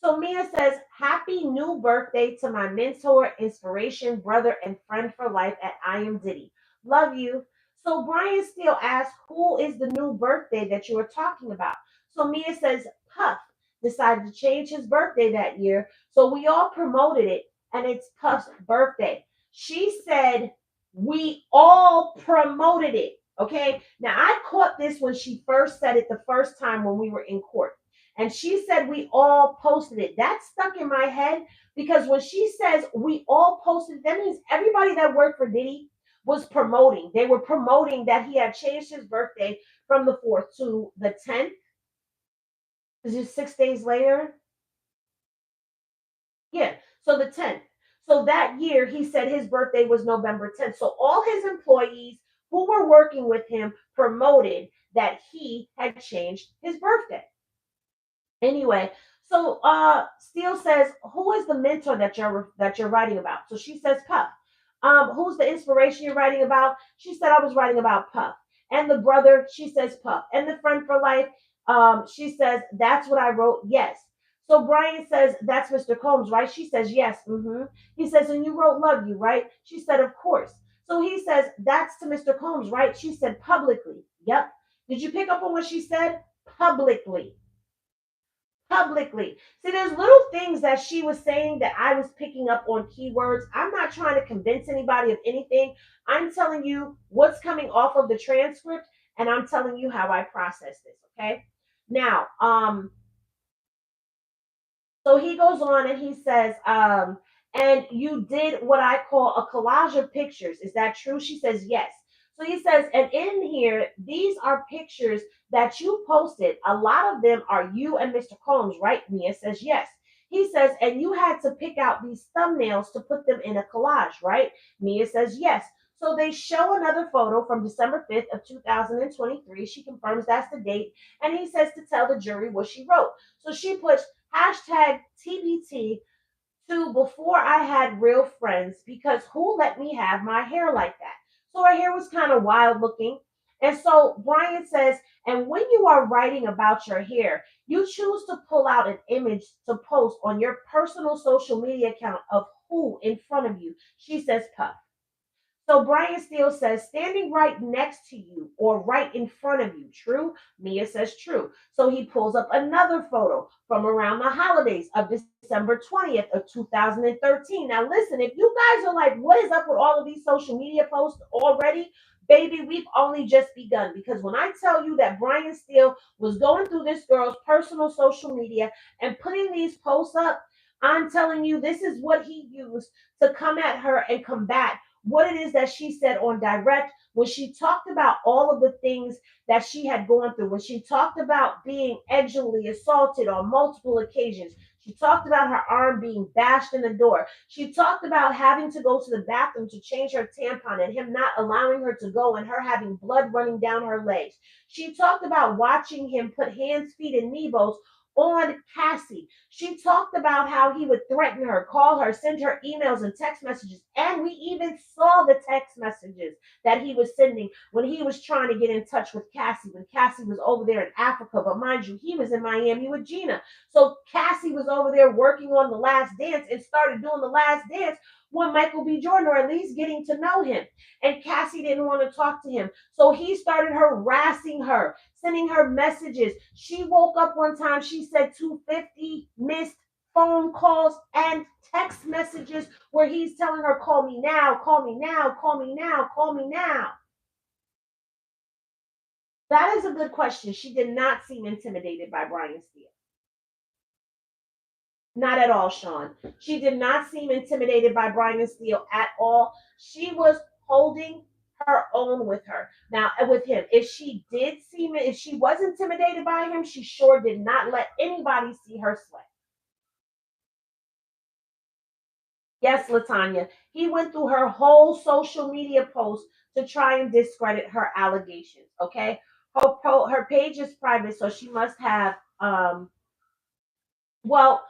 So Mia says, happy new birthday to my mentor, inspiration, brother, and friend for life at I Am Diddy. Love you. So Brian Steele asked, who is the new birthday that you are talking about? So Mia says, Puff decided to change his birthday that year. So we all promoted it, and it's Puff's birthday. She said, we all promoted it. Okay. Now I caught this when she first said it the first time when we were in court. And she said we all posted it. That stuck in my head because when she says we all posted, that means everybody that worked for Diddy was promoting. They were promoting that he had changed his birthday from the 4th to the 10th. This is 6 days later. Yeah, so the 10th. So that year, he said his birthday was November 10th. So all his employees who were working with him promoted that he had changed his birthday. Anyway, so Steele says, "Who is the mentor that you're writing about?" So she says, "Puff." Who's the inspiration you're writing about? She said, "I was writing about Puff." And the brother, she says, "Puff." And the friend for life, she says, "That's what I wrote." Yes. So Brian says, "That's Mr. Combs, right?" She says, "Yes." He says, "And you wrote "Love You," right?" She said, "Of course." So he says, "That's to Mr. Combs, right?" She said, "Publicly." Yep. Did you pick up on what she said? Publicly. Publicly. See, there's little things that she was saying that I was picking up on keywords. I'm not trying to convince anybody of anything. I'm telling you what's coming off of the transcript, and I'm telling you how I process this. Okay. Now, so he goes on and he says, and you did what I call a collage of pictures. Is that true? She says, yes. So he says, and in here, these are pictures that you posted. A lot of them are you and Mr. Combs, right? Mia says, yes. He says, and you had to pick out these thumbnails to put them in a collage, right? Mia says, yes. So they show another photo from December 5th of 2023. She confirms that's the date. And he says to tell the jury what she wrote. So she puts hashtag TBT to before I had real friends because who let me have my hair like that? So her hair was kind of wild looking. And so Brian says, and when you are writing about your hair, you choose to pull out an image to post on your personal social media account of who in front of you. She says, Puff. So Brian Steele says, standing right next to you or right in front of you. True? Mia says true. So he pulls up another photo from around the holidays of December 20th of 2013. Now listen, if you guys are like, what is up with all of these social media posts already? Baby, we've only just begun because when I tell you that Brian Steele was going through this girl's personal social media and putting these posts up, I'm telling you, this is what he used to come at her and combat what it is that she said on direct when she talked about all of the things that she had gone through, when she talked about being edgily assaulted on multiple occasions. She talked about her arm being bashed in the door. She talked about having to go to the bathroom to change her tampon and him not allowing her to go and her having blood running down her legs. She talked about watching him put hands, feet, and knee bows on Cassie. She talked about how he would threaten her, call her, send her emails and text messages. And we even saw the text messages that he was sending when he was trying to get in touch with Cassie, when Cassie was over there in Africa. But mind you, he was in Miami with Gina. So Cassie was over there working on The Last Dance and started doing The Last Dance when Michael B. Jordan, or at least getting to know him. And Cassie didn't want to talk to him. So he started harassing her, sending her messages. She woke up one time, she said 250 missed phone calls and text messages where he's telling her, call me now, call me now, call me now, call me now. That is a good question. She did not seem intimidated by Brian Steele. Not at all, Sean. She did not seem intimidated by Brian Steele at all. She was holding her own with her. Now, with him, if she was intimidated by him, she sure did not let anybody see her sweat. Yes, Latanya. He went through her whole social media post to try and discredit her allegations. Okay, her page is private, so she must have well,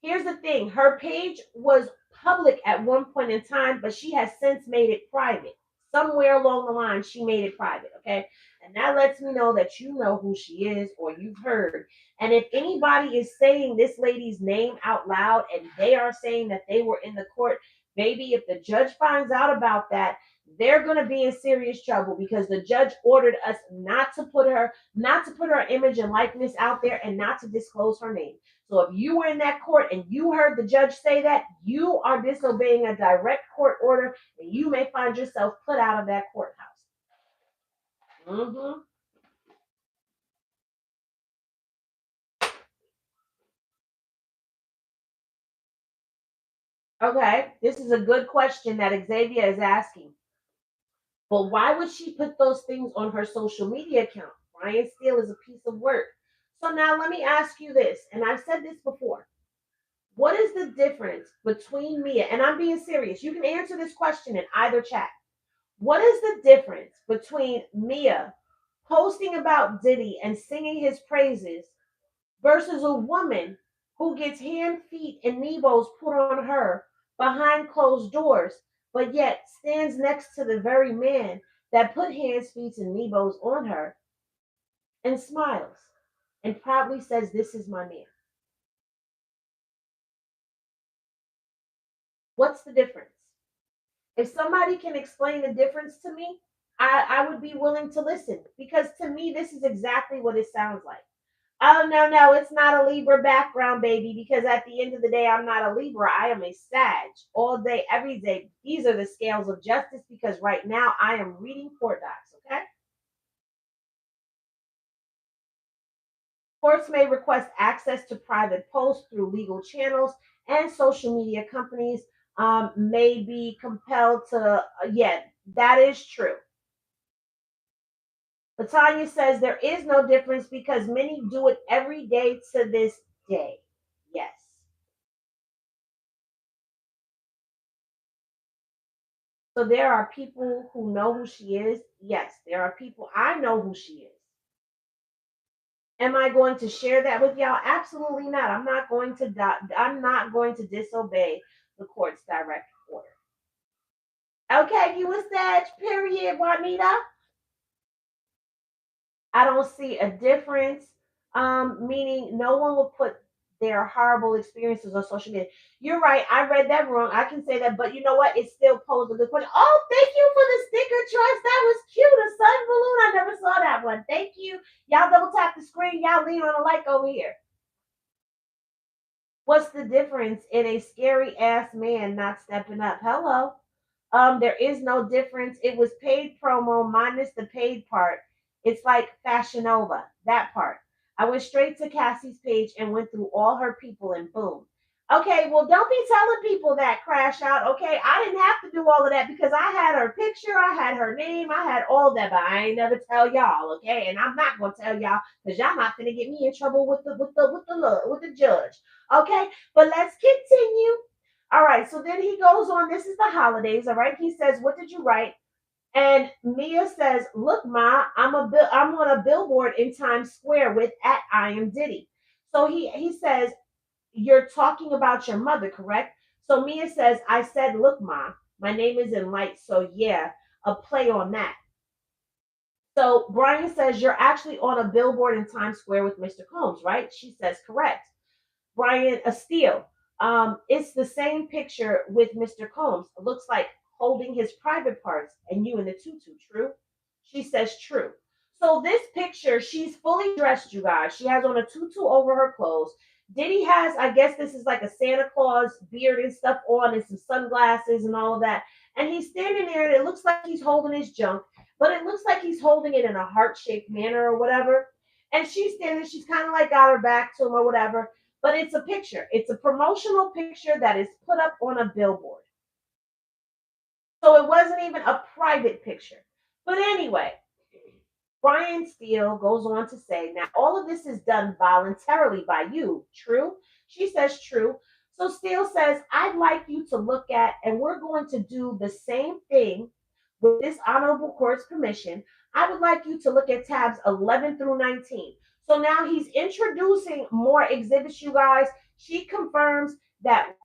here's the thing. Her page was public at one point in time, but she has since made it private. Somewhere along the line, she made it private, okay? And that lets me know that you know who she is or you've heard. And if anybody is saying this lady's name out loud and they are saying that they were in the court, maybe if the judge finds out about that, they're going to be in serious trouble because the judge ordered us not to put her image and likeness out there and not to disclose her name. So if you were in that court and you heard the judge say that, you are disobeying a direct court order and you may find yourself put out of that courthouse. Mm-hmm. Okay, this is a good question that Xavier is asking. But why would she put those things on her social media account? Brian Steele is a piece of work. So now let me ask you this, and I've said this before. What is the difference between Mia, and I'm being serious, you can answer this question in either chat. What is the difference between Mia posting about Diddy and singing his praises versus a woman who gets hand, feet, and Nebos put on her behind closed doors, but yet stands next to the very man that put hands, feet, and Nebos on her and smiles and proudly says, "This is my man." What's the difference? If somebody can explain the difference to me, I would be willing to listen, because to me, this is exactly what it sounds like. Oh, no, no, it's not a Libra background, baby, because at the end of the day, I'm not a Libra. I am a Sag all day, every day. These are the scales of justice, because right now I am reading court docs, okay? Courts may request access to private posts through legal channels, and social media companies may be compelled to, yeah, that is true. Latanya says there is no difference because many do it every day to this day. Yes. So there are people who know who she is. Yes, there are people, I know who she is. Am I going to share that with y'all? Absolutely not. I'm not going to disobey the court's direct order. Okay, you a Sag, period, Juanita. I don't see a difference. Meaning no one will put their horrible experiences on social media. You're right. I read that wrong. I can say that, but you know what? It still posed a good question. Oh, thank you for the sticker, Trust. That was cute. A sun balloon. I never saw that one. Thank you. Y'all double tap the screen. Y'all lean on a like over here. What's the difference in a scary ass man not stepping up? Hello. There is no difference. It was paid promo minus the paid part. It's like Fashion Nova, that part. I went straight to Cassie's page and went through all her people and boom. Okay, well, don't be telling people that, Crash Out. Okay, I didn't have to do all of that because I had her picture, I had her name, I had all that, but I ain't never tell y'all. Okay, and I'm not gonna tell y'all because y'all not gonna get me in trouble with the judge. Okay, but let's continue. All right, so then he goes on. This is the holidays. All right, he says, "What did you write?" And Mia says, "Look, Ma, I'm on a billboard in Times Square with at I am Diddy." So he says, "You're talking about your mother, correct?" So Mia says, "I said, look, Ma, my name is in lights, so yeah, a play on that." So Brian says, "You're actually on a billboard in Times Square with Mr. Combs, right?" She says, "Correct." Brian Steele. It's the same picture with Mr. Combs. It looks like holding his private parts and you in the tutu. True? She says true. So this picture, she's fully dressed, you guys. She has on a tutu over her clothes. Diddy has, I guess this is like a Santa Claus beard and stuff on and some sunglasses and all of that. And he's standing there and it looks like he's holding his junk, but it looks like he's holding it in a heart-shaped manner or whatever. And she's standing, she's kind of like got her back to him or whatever, but it's a picture. It's a promotional picture that is put up on a billboard. So it wasn't even a private picture. But anyway, Brian Steele goes on to say, "Now all of this is done voluntarily by you. True?" She says true. So Steele says, "I'd like you to look at, and we're going to do the same thing with this honorable court's permission. I would like you to look at tabs 11 through 19. So now he's introducing more exhibits, you guys. She confirms that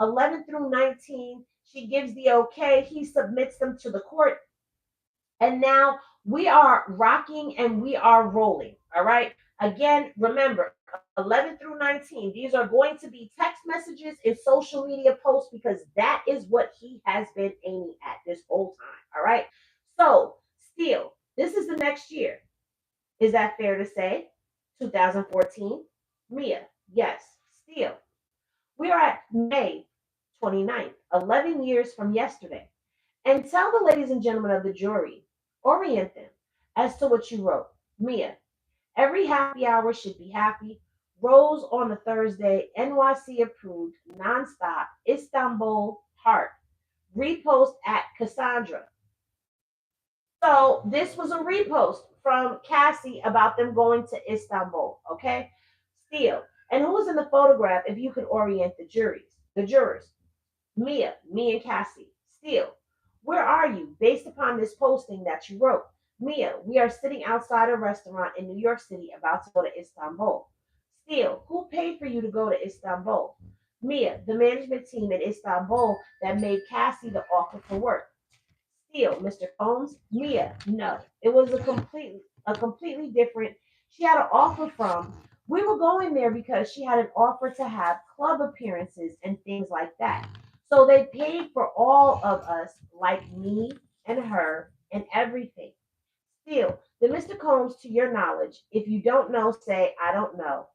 11 through 19, she gives the okay. He submits them to the court. And now we are rocking and we are rolling. All right. Again, remember 11 through 19, these are going to be text messages and social media posts because that is what he has been aiming at this whole time. All right. So, still, this is the next year. Is that fair to say? 2014. Mia, yes, still. We are at May 29th, 11 years from yesterday. And tell the ladies and gentlemen of the jury, orient them as to what you wrote. Mia, every happy hour should be happy. Rose on a Thursday, NYC approved, nonstop, Istanbul, heart. Repost at Cassandra. So this was a repost from Cassie about them going to Istanbul, okay? Still, And who was in the photograph if you could orient the jurors? Mia, me and Cassie. Still, where are you based upon this posting that you wrote? Mia, we are sitting outside a restaurant in New York City about to go to Istanbul. Still, who paid for you to go to Istanbul? Mia, the management team in Istanbul that made Cassie the offer for work. Still, Mr. Combs, Mia, no. It was a completely different. She had an offer from. We were going there because she had an offer to have club appearances and things like that. So they paid for all of us, like me and her and everything. Still, the Mr. Combs, to your knowledge, if you don't know, say I don't know.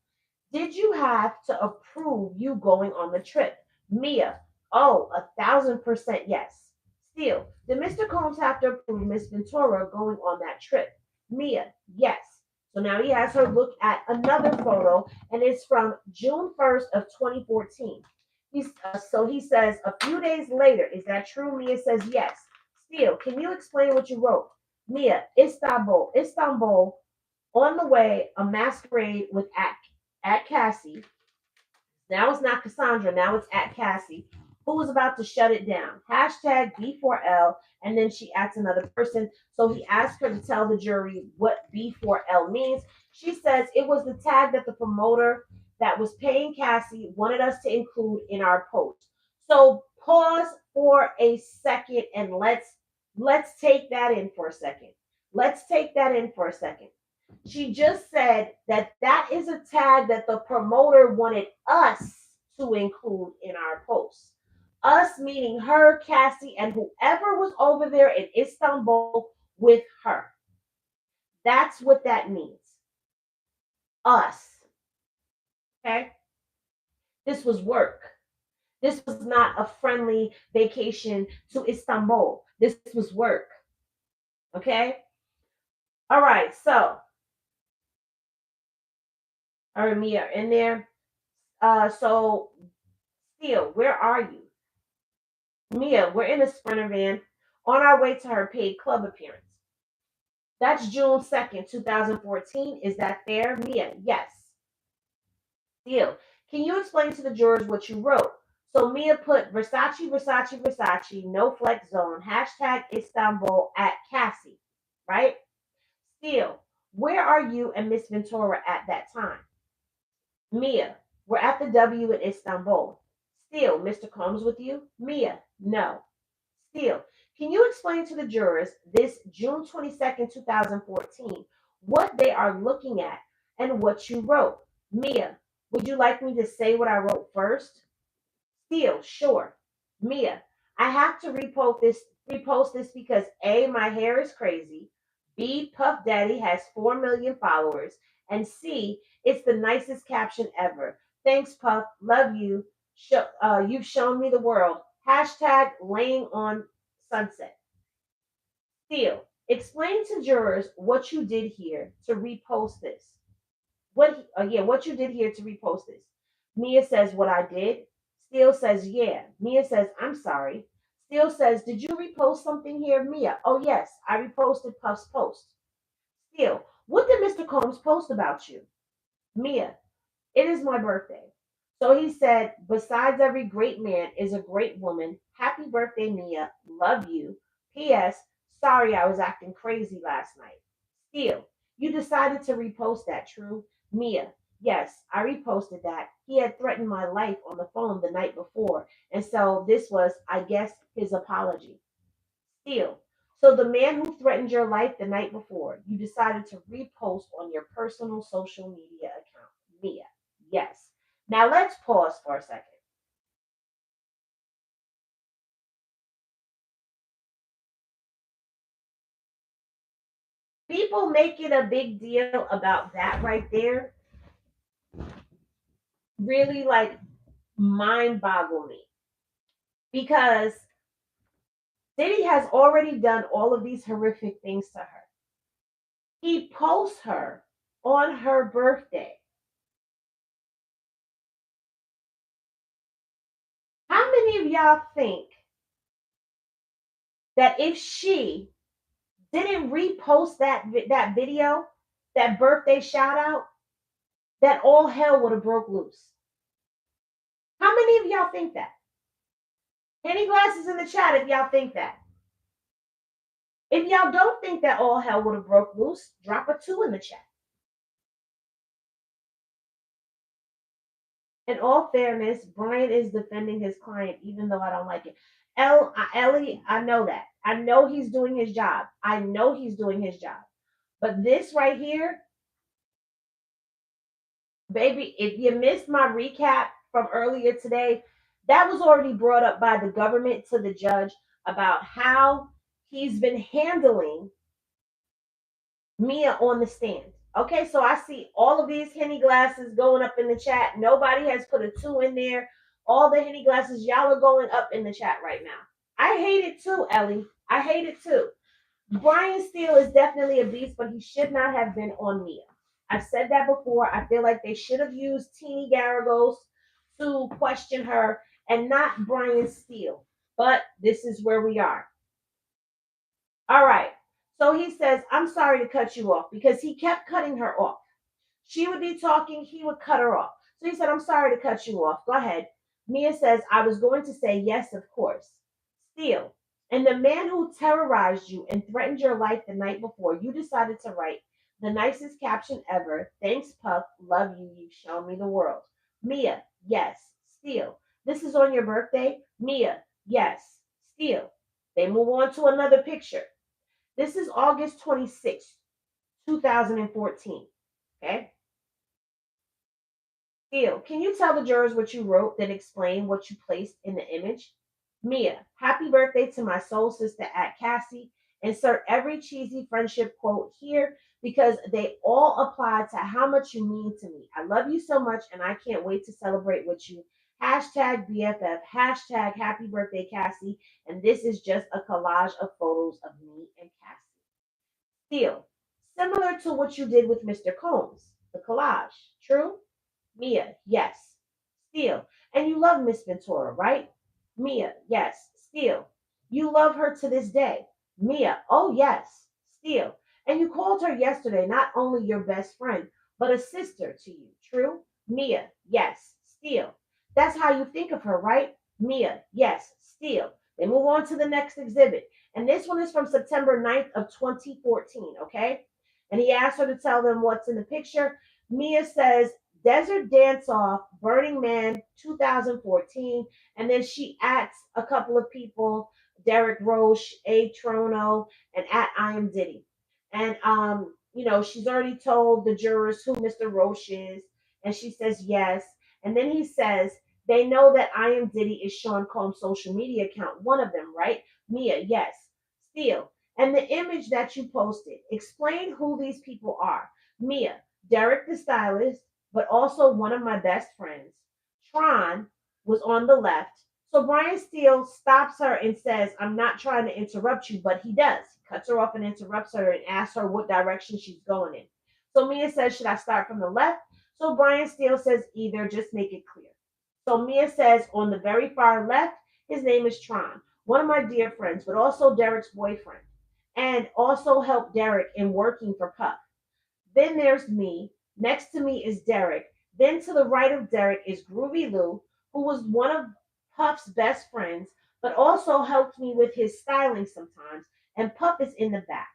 Did you have to approve you going on the trip? Mia, oh, 1,000% yes. Still, did Mr. Combs have to approve Miss Ventura going on that trip? Mia, yes. So now he has her look at another photo, and it's from June 1st of 2014. So he says a few days later, is that true? Mia says yes. Still, can you explain what you wrote? Mia, Istanbul, on the way, a masquerade with at Cassie. Now it's not Cassandra, now it's at Cassie, who was about to shut it down. Hashtag B4L, and then she adds another person. So he asked her to tell the jury what B4L means. She says it was the tag that the promoter that was paying Cassie wanted us to include in our post. So pause for a second and let's take that in for a second. Let's take that in for a second. She just said that that is a tag that the promoter wanted us to include in our post. Us meaning her, Cassie, and whoever was over there in Istanbul with her. That's what that means. Us. Okay? This was work. This was not a friendly vacation to Istanbul. This was work. Okay? All right, so Mia in there. So Still, where are you? Mia, we're in a Sprinter van on our way to her paid club appearance. That's June 2nd, 2014. Is that fair? Mia, yes. Still, can you explain to the jurors what you wrote? So Mia put Versace, no flex zone, hashtag Istanbul at Cassie, right? Still, where are you and Miss Ventura at that time? Mia, we're at the W in Istanbul. Still, Mr. Combs with you? Mia, no. Still, can you explain to the jurors this June 22nd, 2014, what they are looking at and what you wrote? Mia, would you like me to say what I wrote first? Still, sure. Mia, I have to repost this because A, my hair is crazy. B, Puff Daddy has 4 million followers. And C, it's the nicest caption ever. Thanks, Puff. Love you. You've shown me the world. Hashtag laying on sunset. Still, explain to jurors what you did here to repost this. What you did here to repost this. Mia says what I did. Steele says yeah. Mia says I'm sorry. Steele says, did you repost something here? Mia, oh yes, I reposted Puff's post. Steele, what did Mr. Combs post about you? Mia, it is my birthday. So he said, besides every great man is a great woman. Happy birthday, Mia. Love you. P.S. Sorry I was acting crazy last night. Still, you decided to repost that, true? Mia, yes, I reposted that. He had threatened my life on the phone the night before, and so this was, I guess, his apology. Still, so the man who threatened your life the night before, you decided to repost on your personal social media account. Mia, yes. Now let's pause for a second. People making a big deal about that right there really like mind boggle me because Diddy has already done all of these horrific things to her. He posts her on her birthday. How many of y'all think that if she didn't repost that video, that birthday shout out, that all hell would have broke loose. How many of y'all think that? Any glasses in the chat if y'all think that. If y'all don't think that all hell would have broke loose, drop a 2 in the chat. In all fairness, Brian is defending his client, even though I don't like it. Ellie, I know that. I know he's doing his job. I know he's doing his job. But this right here, baby, if you missed my recap from earlier today, that was already brought up by the government to the judge about how he's been handling Mia on the stand. Okay, so I see all of these Henny glasses going up in the chat. Nobody has put a 2 in there. All the Henny glasses, y'all are going up in the chat right now. I hate it too, Ellie. I hate it too. Brian Steele is definitely a beast, but he should not have been on Mia. I've said that before. I feel like they should have used Teeny Garagos to question her and not Brian Steele. But this is where we are. All right. So he says, I'm sorry to cut you off because he kept cutting her off. She would be talking, he would cut her off. So he said, I'm sorry to cut you off. Go ahead. Mia says, I was going to say yes, of course. Steele. And the man who terrorized you and threatened your life the night before, you decided to write the nicest caption ever. Thanks, Puff. Love you. You've shown me the world. Mia. Yes. Steele. This is on your birthday? Mia. Yes. Steele. They move on to another picture. This is August 26th, 2014. Okay? Steele, can you tell the jurors what you wrote, then explain what you placed in the image? Mia, happy birthday to my soul sister at Cassie. Insert every cheesy friendship quote here because they all apply to how much you mean to me. I love you so much and I can't wait to celebrate with you. Hashtag BFF, hashtag happy birthday, Cassie. And this is just a collage of photos of me and Cassie. Steele, similar to what you did with Mr. Combs, the collage. True? Mia, yes. Steele, and you love Miss Ventura, right? Mia, yes. Steele, you love her to this day. Mia, oh yes. Steele, and you called her yesterday not only your best friend, but a sister to you. True? Mia, yes. Steele, that's how you think of her, right? Mia, yes. Steele. They move on to the next exhibit. And this one is from September 9th of 2014, okay? And he asked her to tell them what's in the picture. Mia says, Desert Dance Off, Burning Man 2014. And then she adds a couple of people, Derek Roche, A. Trono, and at I Am Diddy. And she's already told the jurors who Mr. Roche is, and she says yes. And then he says, they know that I Am Diddy is Sean Combs' social media account, one of them, right? Mia, yes. Steele. And the image that you posted, explain who these people are. Mia, Derek the stylist, but also one of my best friends. Tron was on the left. So Brian Steele stops her and says, I'm not trying to interrupt you, but he does. He cuts her off and interrupts her and asks her what direction she's going in. So Mia says, should I start from the left? So Brian Steele says, either, just make it clear. So Mia says, on the very far left, his name is Tron, one of my dear friends, but also Derek's boyfriend, and also helped Derek in working for Puff. Then there's me. Next to me is Derek. Then to the right of Derek is Groovy Lou, who was one of Puff's best friends, but also helped me with his styling sometimes. And Puff is in the back.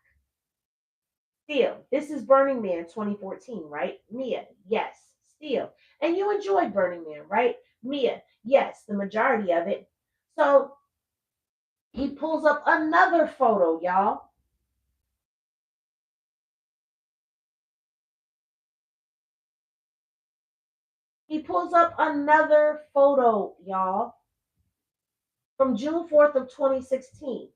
Steele, this is Burning Man 2014, right? Mia, yes. Steele, and you enjoyed Burning Man, right? Mia, yes, the majority of it. So he pulls up another photo, y'all. He pulls up another photo, y'all, from June 4th of 2016.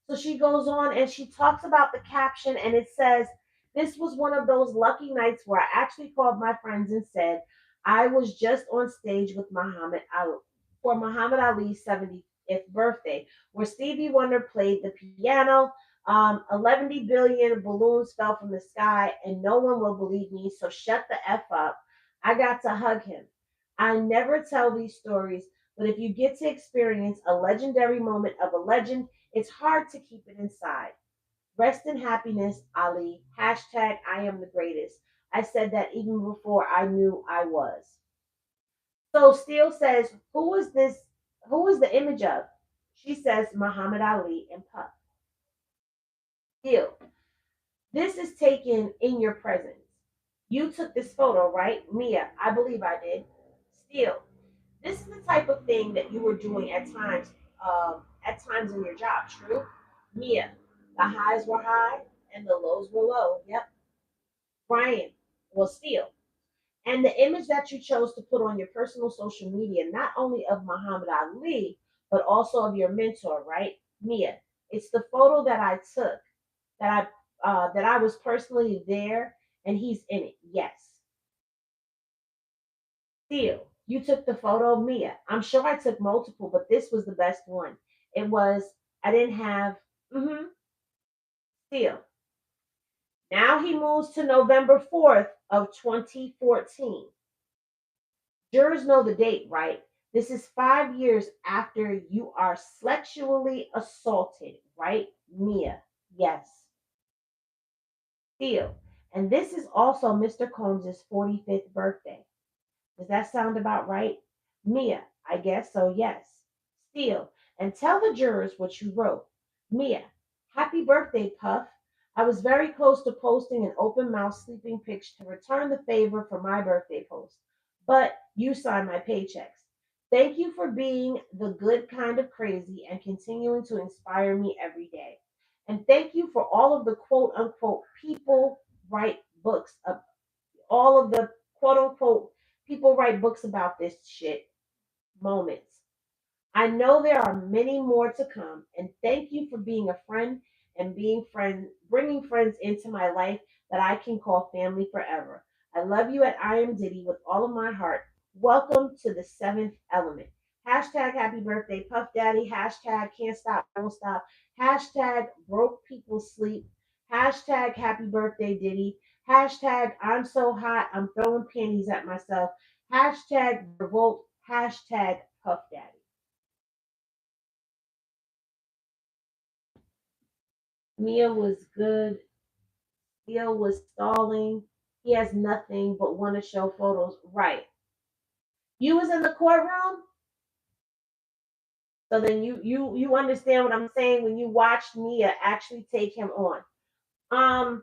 So she goes on and she talks about the caption and it says, this was one of those lucky nights where I actually called my friends and said, I was just on stage with Muhammad Ali for Muhammad Ali's 70th birthday, where Stevie Wonder played the piano. 11 billion balloons fell from the sky and no one will believe me. So shut the F up. I got to hug him. I never tell these stories, but if you get to experience a legendary moment of a legend, it's hard to keep it inside. Rest in happiness, Ali. Hashtag I am the greatest. I said that even before I knew I was. So Steele says, who is this? Who is the image of? She says, Muhammad Ali and Puff. Steele, this is taken in your presence. You took this photo, right? Mia, I believe I did. Steele, this is the type of thing that you were doing at times in your job, true? Mia, the highs were high and the lows were low. Yep. Brian, well, Steele, and the image that you chose to put on your personal social media, not only of Muhammad Ali, but also of your mentor, right? Mia. It's the photo that I took that I was personally there and he's in it. Yes. Steele, you took the photo, Mia. I'm sure I took multiple, but this was the best one. It was, I didn't have, Steele. Now he moves to November 4th of 2014. Jurors know the date, right? This is 5 years after you are sexually assaulted, right? Mia, yes. Steele. And this is also Mr. Combs' 45th birthday. Does that sound about right? Mia, I guess so, yes. Steele, and tell the jurors what you wrote. Mia, happy birthday, Puff. I was very close to posting an open mouth sleeping pitch to return the favor for my birthday post, but you signed my paychecks. Thank you for being the good kind of crazy and continuing to inspire me every day. And thank you for all of the quote unquote people write books, all of the quote unquote people write books about this shit moments. I know there are many more to come, and thank you for being a friend and bringing friends into my life that I can call family forever. I love you at I am Diddy with all of my heart. Welcome to the seventh element. Hashtag happy birthday, Puff Daddy. Hashtag can't stop, won't stop. Hashtag broke people sleep. Hashtag happy birthday, Diddy. Hashtag I'm so hot, I'm throwing panties at myself. Hashtag revolt. Hashtag Puff Daddy. Mia was good. Theo was stalling. He has nothing but want to show photos. Right. You was in the courtroom, so then you understand what I'm saying when you watched Mia actually take him on. Um.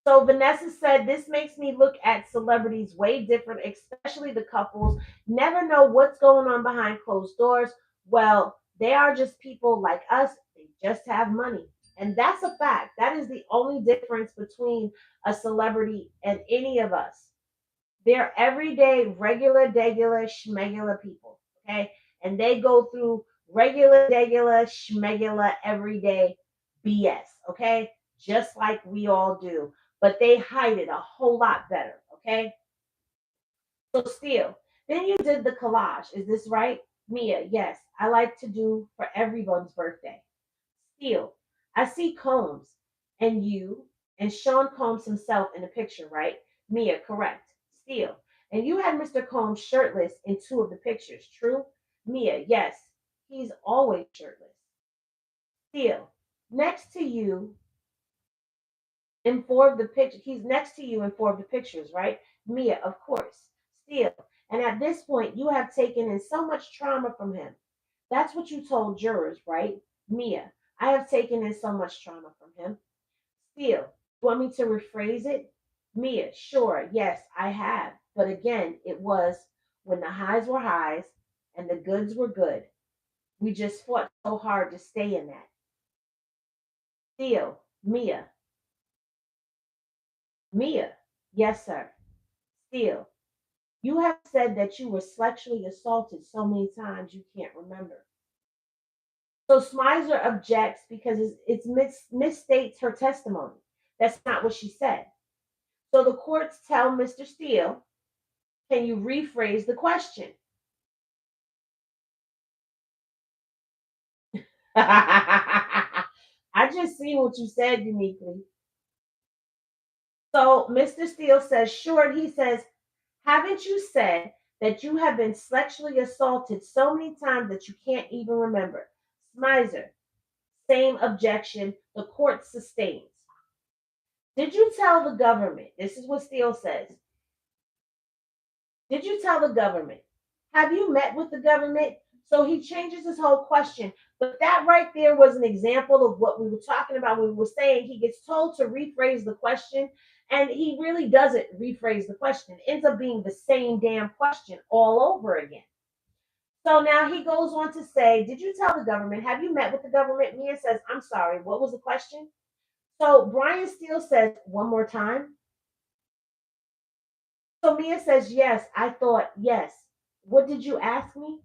So Vanessa said this makes me look at celebrities way different, especially the couples. Never know what's going on behind closed doors. Well, they are just people like us. They just have money. And that's a fact. That is the only difference between a celebrity and any of us. They're everyday, regular, schmegular people. Okay. And they go through regular, schmegular, everyday BS. Okay. Just like we all do. But they hide it a whole lot better. Okay. So, still, then you did the collage. Is this right? Mia, yes. I like to do for everyone's birthday. Steele, I see Combs and you and Sean Combs himself in the picture, right? Mia, correct. Steele, and you had Mr. Combs shirtless in two of the pictures, true? Mia, yes. He's always shirtless. Steele, next to you in four of the pictures. He's next to you in four of the pictures, right? Mia, of course. Steele, and at this point, you have taken in so much trauma from him. That's what you told jurors, right? Mia, I have taken in so much trauma from him. Steele, you want me to rephrase it? Mia, sure, yes, I have. But again, it was when the highs were highs and the goods were good. We just fought so hard to stay in that. Steele, Mia, yes, sir. Steele, you have said that you were sexually assaulted so many times you can't remember. So Smizer objects because misstates her testimony. That's not what she said. So the courts tell Mr. Steele, can you rephrase the question? I just see what you said uniquely. So Mr. Steele says, sure. And he says, haven't you said that you have been sexually assaulted so many times that you can't even remember? Smizer, same objection. The court sustains. Did you tell the government? This is what Steele says. Did you tell the government? Have you met with the government? So he changes his whole question. But that right there was an example of what we were talking about when we were saying he gets told to rephrase the question, and he really doesn't rephrase the question. It ends up being the same damn question all over again. So now he goes on to say, did you tell the government? Have you met with the government? Mia says, I'm sorry, what was the question? So Brian Steele says, one more time. So Mia says, yes. I thought, yes. What did you ask me?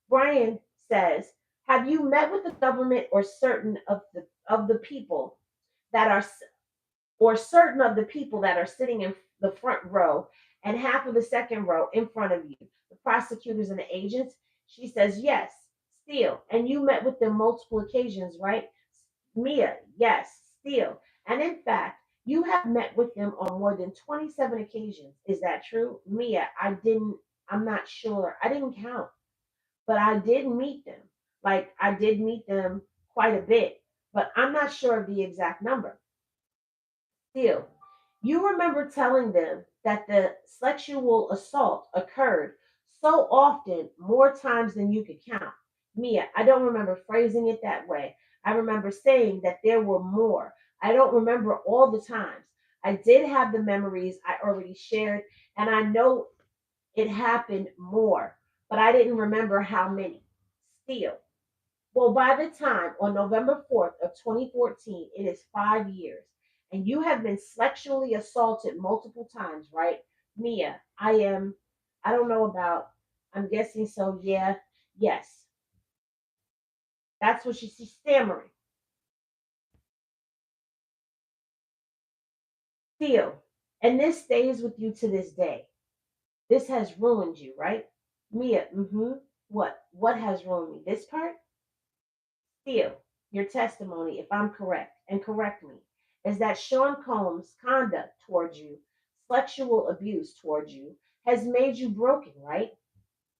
Brian says, have you met with the government or certain of the people that are or certain of the people that are sitting in the front row and half of the second row in front of you, the prosecutors and the agents? She says, yes. Still, and you met with them multiple occasions, right? Mia, yes, still. And in fact, you have met with them on more than 27 occasions. Is that true? Mia, I'm not sure. I didn't count, but I did meet them. Like, I did meet them quite a bit, but I'm not sure of the exact number. Still, you remember telling them that the sexual assault occurred so often, more times than you could count. Mia, I don't remember phrasing it that way. I remember saying that there were more. I don't remember all the times. I did have the memories I already shared, and I know it happened more, but I didn't remember how many. Still, well, by the time on November 4th of 2014, it is 5 years, and you have been sexually assaulted multiple times, right? Mia, I don't know about, I'm guessing so, yeah, yes. That's what she's stammering. Still, and this stays with you to this day. This has ruined you, right? Mia, What? What has ruined me? This part? Still, your testimony, if I'm correct, and correct me, is that Sean Combs' conduct towards you, sexual abuse towards you, has made you broken, right?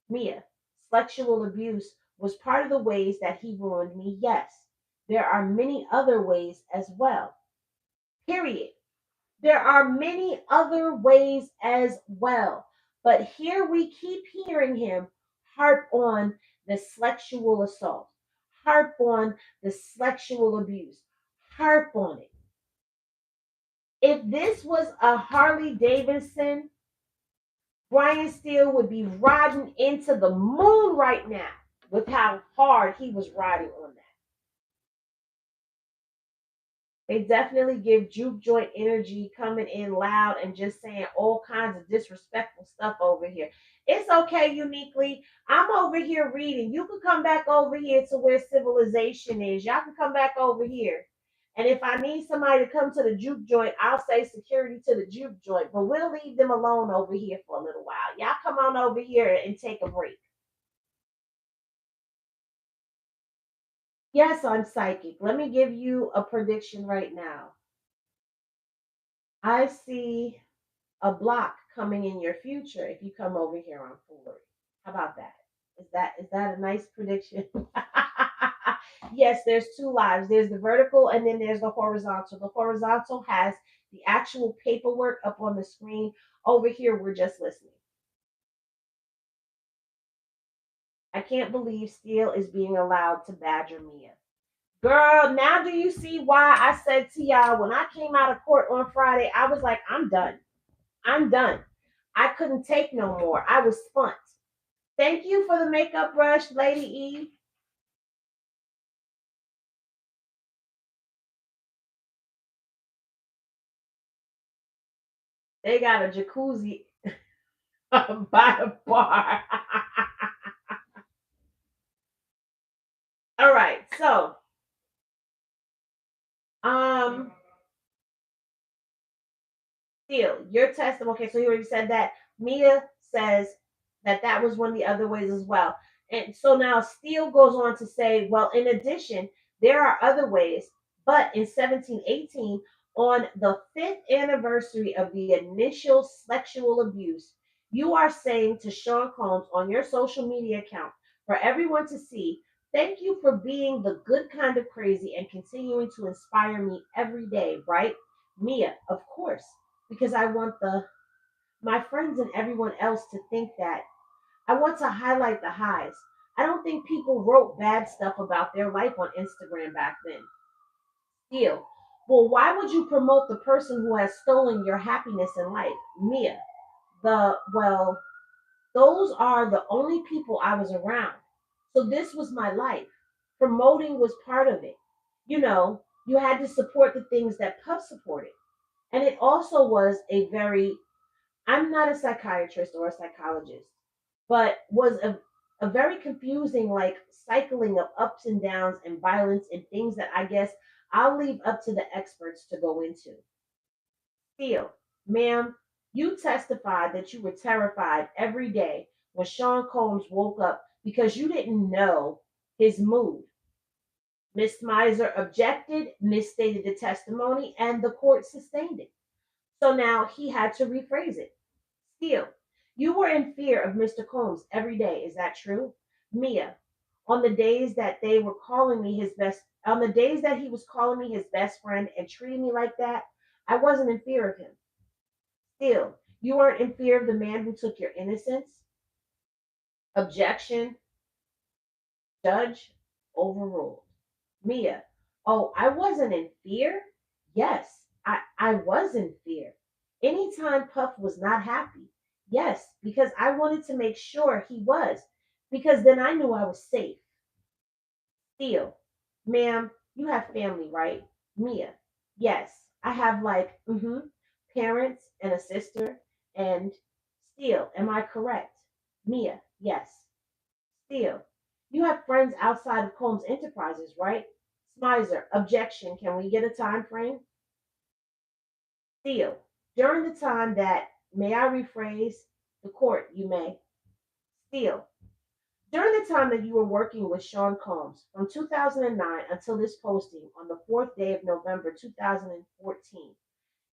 Mia, sexual abuse was part of the ways that he ruined me, yes. There are many other ways as well. Period. There are many other ways as well. But here we keep hearing him harp on the sexual assault, harp on the sexual abuse, harp on it. If this was a Harley Davidson, Brian Steele would be riding into the moon right now with how hard he was riding on that. They definitely give juke joint energy, coming in loud and just saying all kinds of disrespectful stuff over here. It's okay, uniquely. I'm over here reading. You can come back over here to where civilization is. Y'all can come back over here. And if I need somebody to come to the juke joint, I'll say security to the juke joint. But we'll leave them alone over here for a little while. Y'all come on over here and take a break. Yes, I'm psychic. Let me give you a prediction right now. I see a block coming in your future if you come over here on foolery. How about that? Is that a nice prediction? Yes, there's two lives. There's the vertical and then there's the horizontal. The horizontal has the actual paperwork up on the screen. Over here, we're just listening. I can't believe Steele is being allowed to badger Mia. Girl, now do you see why I said to y'all when I came out of court on Friday, I was like, I'm done. I'm done. I couldn't take no more. I was spent. Thank you for the makeup brush, Lady E. They got a jacuzzi by the bar. All right, so um, Steele, your testimony. Okay, so you already said that. Mia says that that was one of the other ways as well. And so now Steele goes on to say, well, in addition, there are other ways, but in 1718, on the fifth anniversary of the initial sexual abuse, you are saying to Sean Combs on your social media account for everyone to see, thank you for being the good kind of crazy and continuing to inspire me every day, right? Mia, of course, because I want the my friends and everyone else to think that I want to highlight the highs. I don't think people wrote bad stuff about their life on Instagram back then. Still, well, why would you promote the person who has stolen your happiness in life? Mia, those are the only people I was around. So this was my life. Promoting was part of it. You had to support the things that Puff supported. And it also was a very, I'm not a psychiatrist or a psychologist, but was a very confusing, like cycling of ups and downs and violence and things that I guess I'll leave up to the experts to go into. Still, ma'am, you testified that you were terrified every day when Sean Combs woke up because you didn't know his mood. Miss Miser objected, misstated the testimony, and the court sustained it. So now he had to rephrase it. Still, you were in fear of Mr. Combs every day. Is that true? Mia, on the days that they were calling me his best, on the days that he was calling me his best friend and treating me like that, I wasn't in fear of him. Still, you weren't in fear of the man who took your innocence. Objection, judge, overruled. Mia, oh, I wasn't in fear? Yes, I was in fear. Anytime Puff was not happy, yes, because I wanted to make sure he was, because then I knew I was safe. Still, ma'am, you have family, right? Mia, yes, I have parents and a sister, and still, am I correct? Mia, yes. Still, you have friends outside of Combs Enterprises, right? Smizer, objection. Can we get a time frame? Still, during the time that, may I rephrase? The court, you may. Still, during the time that you were working with Sean Combs from 2009 until this posting on the 4th day of November 2014,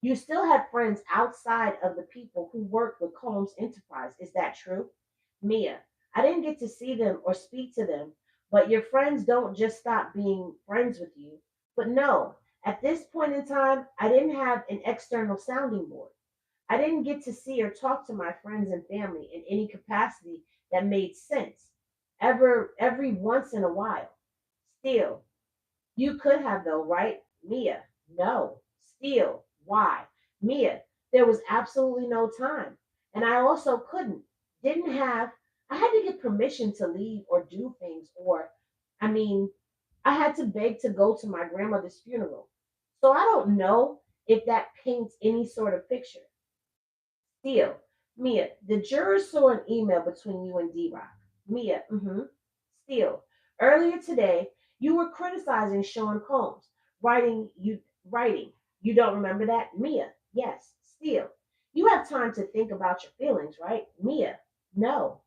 you still had friends outside of the people who worked with Combs Enterprise. Is that true? Mia, I didn't get to see them or speak to them, but your friends don't just stop being friends with you. But no, at this point in time, I didn't have an external sounding board. I didn't get to see or talk to my friends and family in any capacity that made sense every once in a while. Still, you could have though, right? Mia, no. Still, why? Mia, there was absolutely no time. And I also didn't have, I had to get permission to leave or do things, or, I mean, I had to beg to go to my grandmother's funeral. So I don't know if that paints any sort of picture. Still, Mia, the jurors saw an email between you and D Rock. Mia, Still, earlier today, you were criticizing Sean Combs, writing. You don't remember that? Mia, yes. Still, you have time to think about your feelings, right? Mia, no.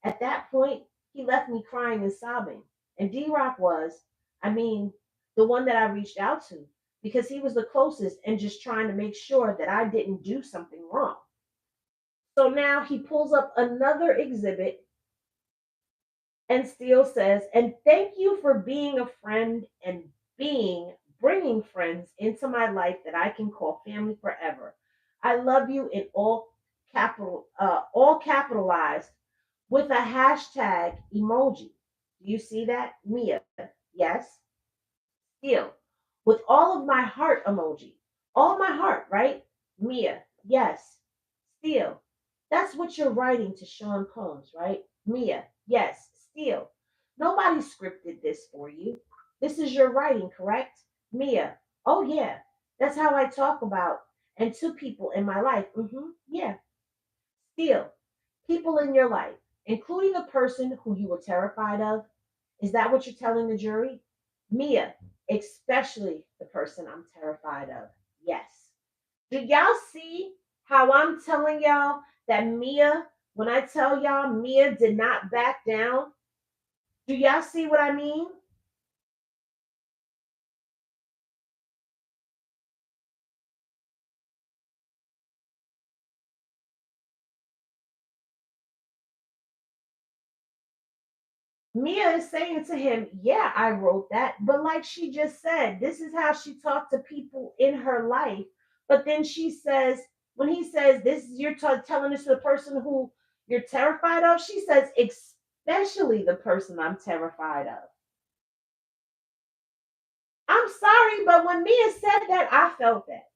At that point, he left me crying and sobbing. And D Rock was, I mean, the one that I reached out to because he was the closest and just trying to make sure that I didn't do something wrong. So now he pulls up another exhibit and Steele says, and thank you for being a friend and bringing friends into my life that I can call family forever. I love you in all capitalized with a hashtag emoji. Do you see that? Mia, yes. Steele, with all of my heart emoji. All my heart, right? Mia, yes. Steele, that's what you're writing to Sean Combs, right? Mia, yes. Steele, nobody scripted this for you. This is your writing, correct? Mia, oh yeah, that's how I talk about and to people in my life. Yeah. Steele, people in your life, including the person who you were terrified of. Is that what you're telling the jury? Mia, especially the person I'm terrified of. Yes. Do y'all see how I'm telling y'all that Mia, when I tell y'all Mia did not back down? Do y'all see what I mean? Mia is saying to him, yeah, I wrote that. But like she just said, this is how she talked to people in her life But then she says, when he says, this is you're telling this to the person who you're terrified of, she says, especially the person I'm terrified of. I'm sorry, but when Mia said that, I felt that.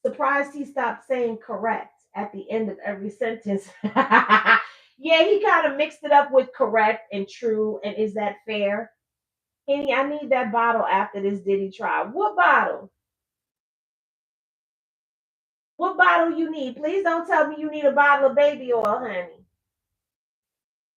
Surprised he stopped saying correct at the end of every sentence. Yeah, he kind of mixed it up with correct and true. And is that fair? Henny, I need that bottle after this Diddy trial. What bottle? What bottle you need? Please don't tell me you need a bottle of baby oil, honey.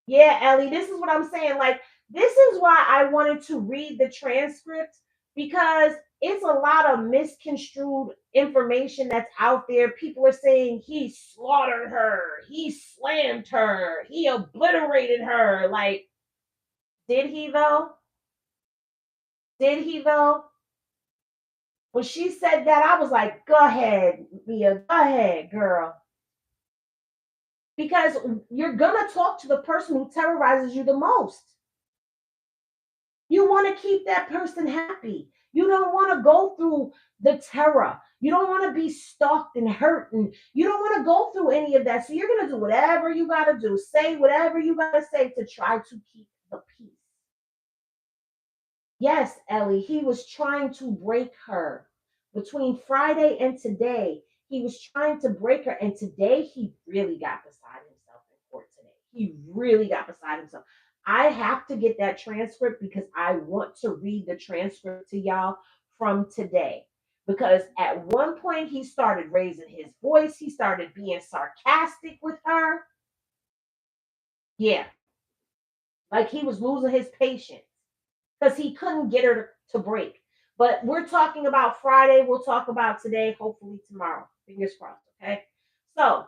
Yeah, Ellie, this is what I'm saying. Like, this is why I wanted to read the transcript because it's a lot of misconstrued information that's out there. People are saying he slaughtered her, he slammed her, he obliterated her. Like, did he though? Did he though? When she said that, I was like, go ahead, Mia, go ahead, girl. Because you're gonna talk to the person who terrorizes you the most. You want to keep that person happy. You don't want to go through the terror. You don't want to be stalked and hurt, and you don't want to go through any of that. So you're going to do whatever you got to do, say whatever you got to say to try to keep the peace. Yes, Ellie, he was trying to break her. Between Friday and today, he was trying to break her. And today, he really got beside himself in court today. He really got beside himself. I have to get that transcript because I want to read the transcript to y'all from today. Because at one point, he started raising his voice, he started being sarcastic with her. Yeah, like he was losing his patience because he couldn't get her to break. But we're talking about Friday. We'll talk about today, hopefully tomorrow. Fingers crossed. Okay. So,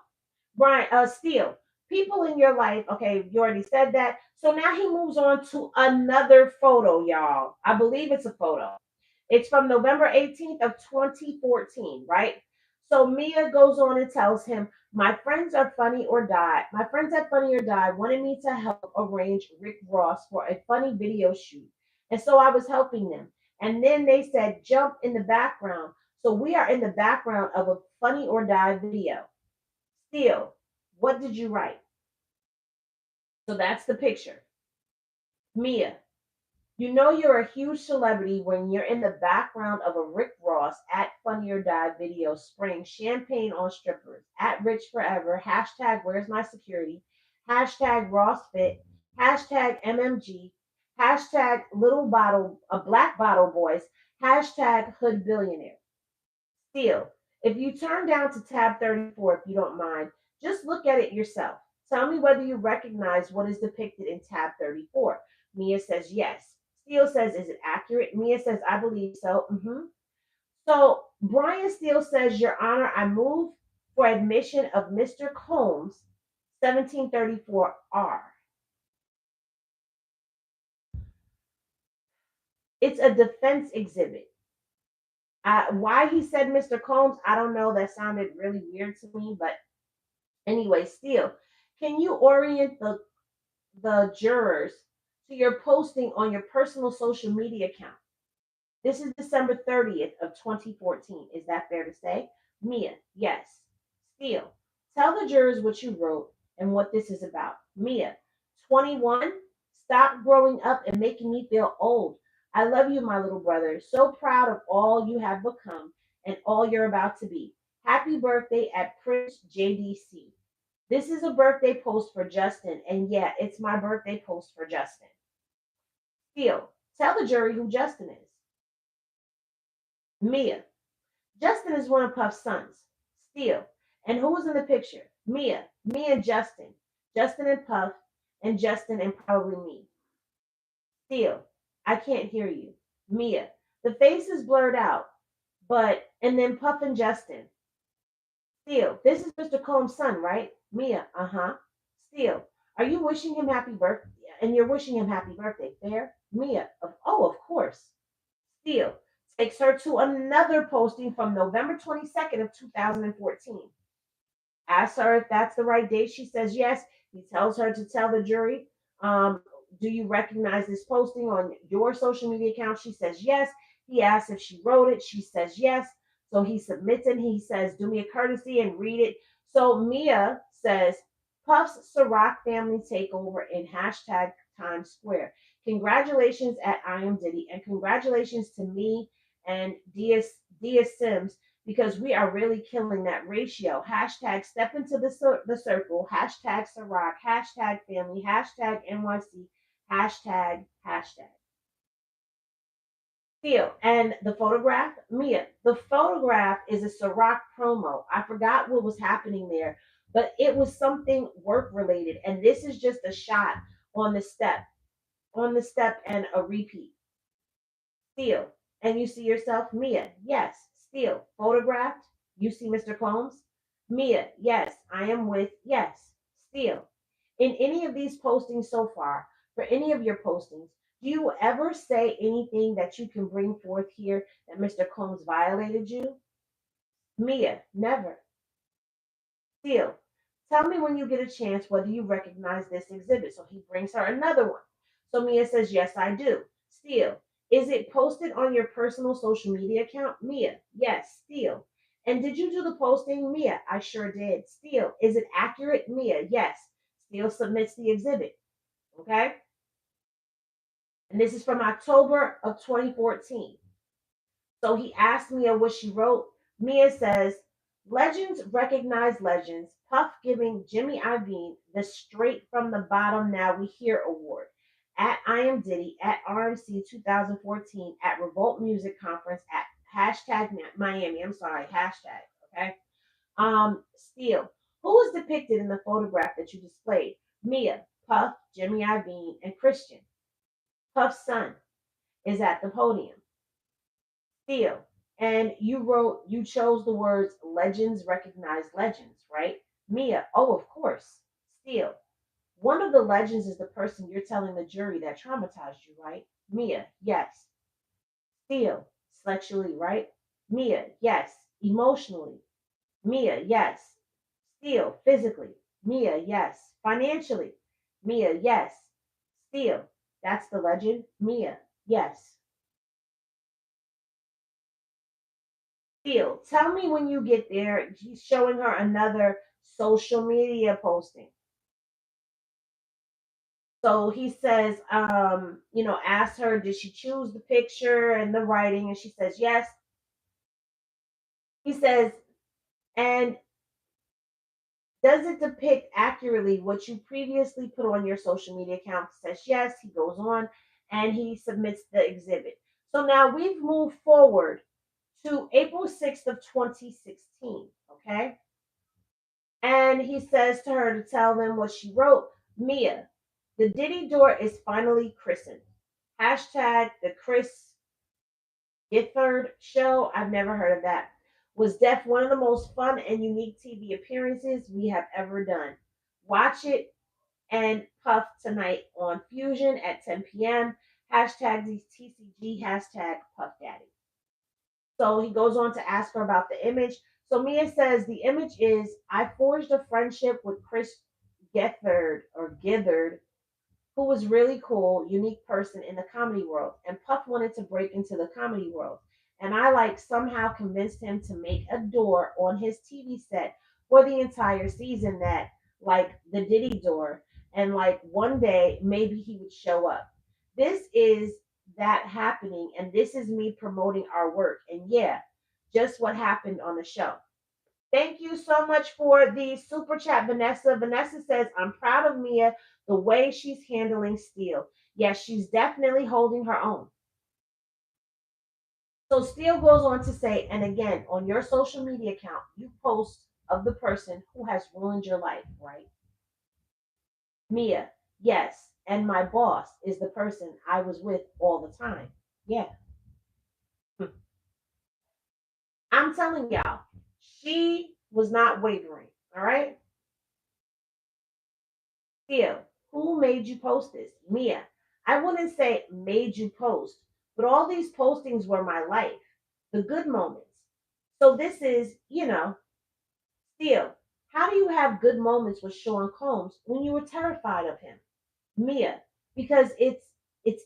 Brian, Steele, people in your life. Okay, you already said that. So now he moves on to another photo, y'all. I believe it's a photo. It's from November 18th of 2014, right? So Mia goes on and tells him, my friends are funny or die. My friends at Funny or Die wanted me to help arrange Rick Ross for a funny video shoot. And so I was helping them. And then they said, jump in the background. So we are in the background of a Funny or Die video. Still, what did you write? So that's the picture. Mia, you know you're a huge celebrity when you're in the background of a Rick Ross at Funny or Die video spraying champagne on strippers. At Rich Forever, hashtag Where's My Security, hashtag Ross Fit, hashtag MMG, hashtag Little Bottle, a Black Bottle Boys, hashtag Hood Billionaire. Still, if you turn down to tab 34, if you don't mind, just look at it yourself. Tell me whether you recognize what is depicted in tab 34. Mia says yes. Steele says, is it accurate? Mia says, I believe so. So Brian Steele says, Your Honor, I move for admission of Mr. Combs, 1734R. It's a defense exhibit. Why he said Mr. Combs, I don't know. That sounded really weird to me. But anyway, Steele, can you orient the jurors to your posting on your personal social media account? This is December 30th of 2014. Is that fair to say? Mia, yes. Steele, tell the jurors what you wrote and what this is about. Mia, 21, stop growing up and making me feel old. I love you, my little brother. So proud of all you have become and all you're about to be. Happy birthday at Prince JDC. This is a birthday post for Justin, and yeah, it's my birthday post for Justin. Steele, tell the jury who Justin is. Mia, Justin is one of Puff's sons. Steele, and who was in the picture? Mia, me and Justin. Justin and Puff, and Justin and probably me. Steele, I can't hear you. Mia, the face is blurred out, and then Puff and Justin. Steele, this is Mr. Combs' son, right? Mia, uh-huh. Steele, are you wishing him happy birthday? And you're wishing him happy birthday, fair? Mia, of course. Steele takes her to another posting from November 22nd of 2014. Asks her if that's the right date. She says yes. He tells her to tell the jury, do you recognize this posting on your social media account? She says yes. He asks if she wrote it. She says yes. So he submits it. He says, do me a courtesy and read it. So Mia says, Puff's Ciroc family takeover in hashtag Times Square. Congratulations at I Am Diddy, and congratulations to me and Dia Sims, because we are really killing that ratio. Hashtag step into the circle. Hashtag Ciroc. Hashtag family. Hashtag NYC. Hashtag. Theo, and the photograph, Mia. The photograph is a Ciroc promo. I forgot what was happening there, but it was something work related. And this is just a shot on the step and a repeat. Steal. And you see yourself, Mia. Yes, steal. Photographed. You see Mr. Combs. Mia. Yes, I am with. Yes, steal. In any of these postings so far, for any of your postings, do you ever say anything that you can bring forth here that Mr. Combs violated you? Mia. Never. Steal. Tell me when you get a chance whether you recognize this exhibit. So he brings her another one. So Mia says, yes, I do. Steal. Is it posted on your personal social media account? Mia. Yes. Steal. And did you do the posting? Mia. I sure did. Steal. Is it accurate? Mia. Yes. Steal submits the exhibit. Okay. And this is from October of 2014. So he asked Mia what she wrote. Mia says, Legends recognize legends. Puff giving Jimmy Iovine the Straight from the Bottom Now We Hear Award at I Am Diddy at RMC 2014 at Revolt Music Conference at hashtag Miami. I'm sorry, hashtag. Okay. Steele. Who was depicted in the photograph that you displayed? Mia, Puff, Jimmy Iovine, and Christian. Puff's son is at the podium. Steele. And you chose the words legends recognize legends, right? Mia, oh, of course. Steele. One of the legends is the person you're telling the jury that traumatized you, right? Mia, yes. Steele, sexually, right? Mia, yes. Emotionally. Mia, yes. Steele, physically. Mia, yes. Financially. Mia, yes. Steele, that's the legend. Mia, yes. Steele, tell me when you get there. He's showing her another social media posting. So he says, ask her, did she choose the picture and the writing? And she says, yes. He says, and does it depict accurately what you previously put on your social media account? He says, yes. He goes on and he submits the exhibit. So now we've moved forward to April 6th of 2016, okay? And he says to her to tell them what she wrote. Mia, the Diddy door is finally christened. Hashtag the Chris Githard show. I've never heard of that. Was Def one of the most fun and unique TV appearances we have ever done. Watch it and Puff tonight on Fusion at 10 p.m. Hashtag TCG, hashtag Puff Daddy. So he goes on to ask her about the image. So Mia says the image is I forged a friendship with Chris Githard, who was really cool, unique person in the comedy world. And Puff wanted to break into the comedy world. And I somehow convinced him to make a door on his TV set for the entire season that the Diddy door. And one day maybe he would show up. This is that happening. And this is me promoting our work. And yeah, just what happened on the show. Thank you so much for the super chat, Vanessa. Vanessa says, I'm proud of Mia, the way she's handling Steele. Yes, she's definitely holding her own. So Steele goes on to say, and again, on your social media account, you post of the person who has ruined your life, right? Mia, yes. And my boss is the person I was with all the time. Yeah. I'm telling y'all, she was not wavering. All right. Theo, who made you post this? Mia. I wouldn't say made you post, but all these postings were my life, the good moments. So this is, Theo, how do you have good moments with Sean Combs when you were terrified of him? Mia, because it's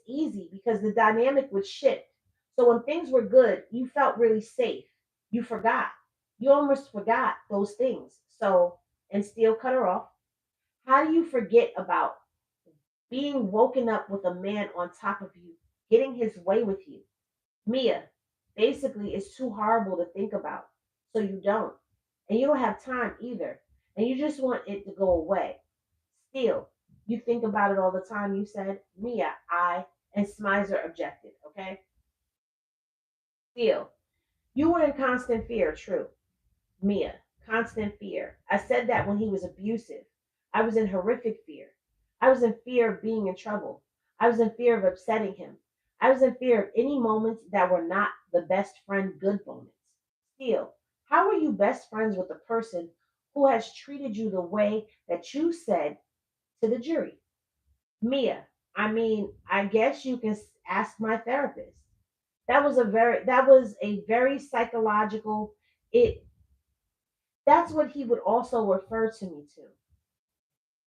easy because the dynamic would shift. So when things were good, you felt really safe. You forgot. You almost forgot those things. So, and still cut her off. How do you forget about being woken up with a man on top of you, getting his way with you? Mia, basically, it's too horrible to think about. So you don't. And you don't have time either. And you just want it to go away. Still, you think about it all the time. You said, Mia, and Smizer objected, okay? Still, you were in constant fear, true. Mia, constant fear. I said that when he was abusive. I was in horrific fear. I was in fear of being in trouble. I was in fear of upsetting him. I was in fear of any moments that were not the best friend good moments. Still, how are you best friends with a person who has treated you the way that you said to the jury? Mia, I guess you can ask my therapist. That was a very psychological. It That's what he would also refer to me to.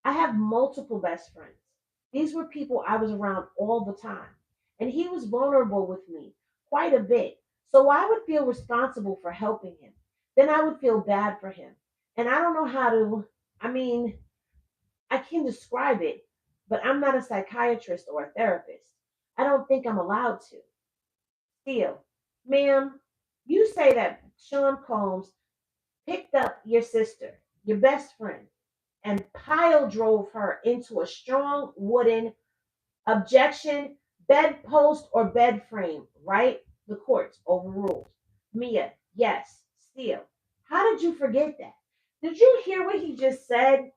I have multiple best friends. These were people I was around all the time. And he was vulnerable with me quite a bit. So I would feel responsible for helping him. Then I would feel bad for him. And I don't know how to, I mean, I can describe it, but I'm not a psychiatrist or a therapist. I don't think I'm allowed to. Still, ma'am, you say that Sean Combs picked up your sister, your best friend, and pile drove her into a strong wooden objection bedpost or bed frame, right? The courts overruled. Mia, yes, still. How did you forget that? Did you hear what he just said?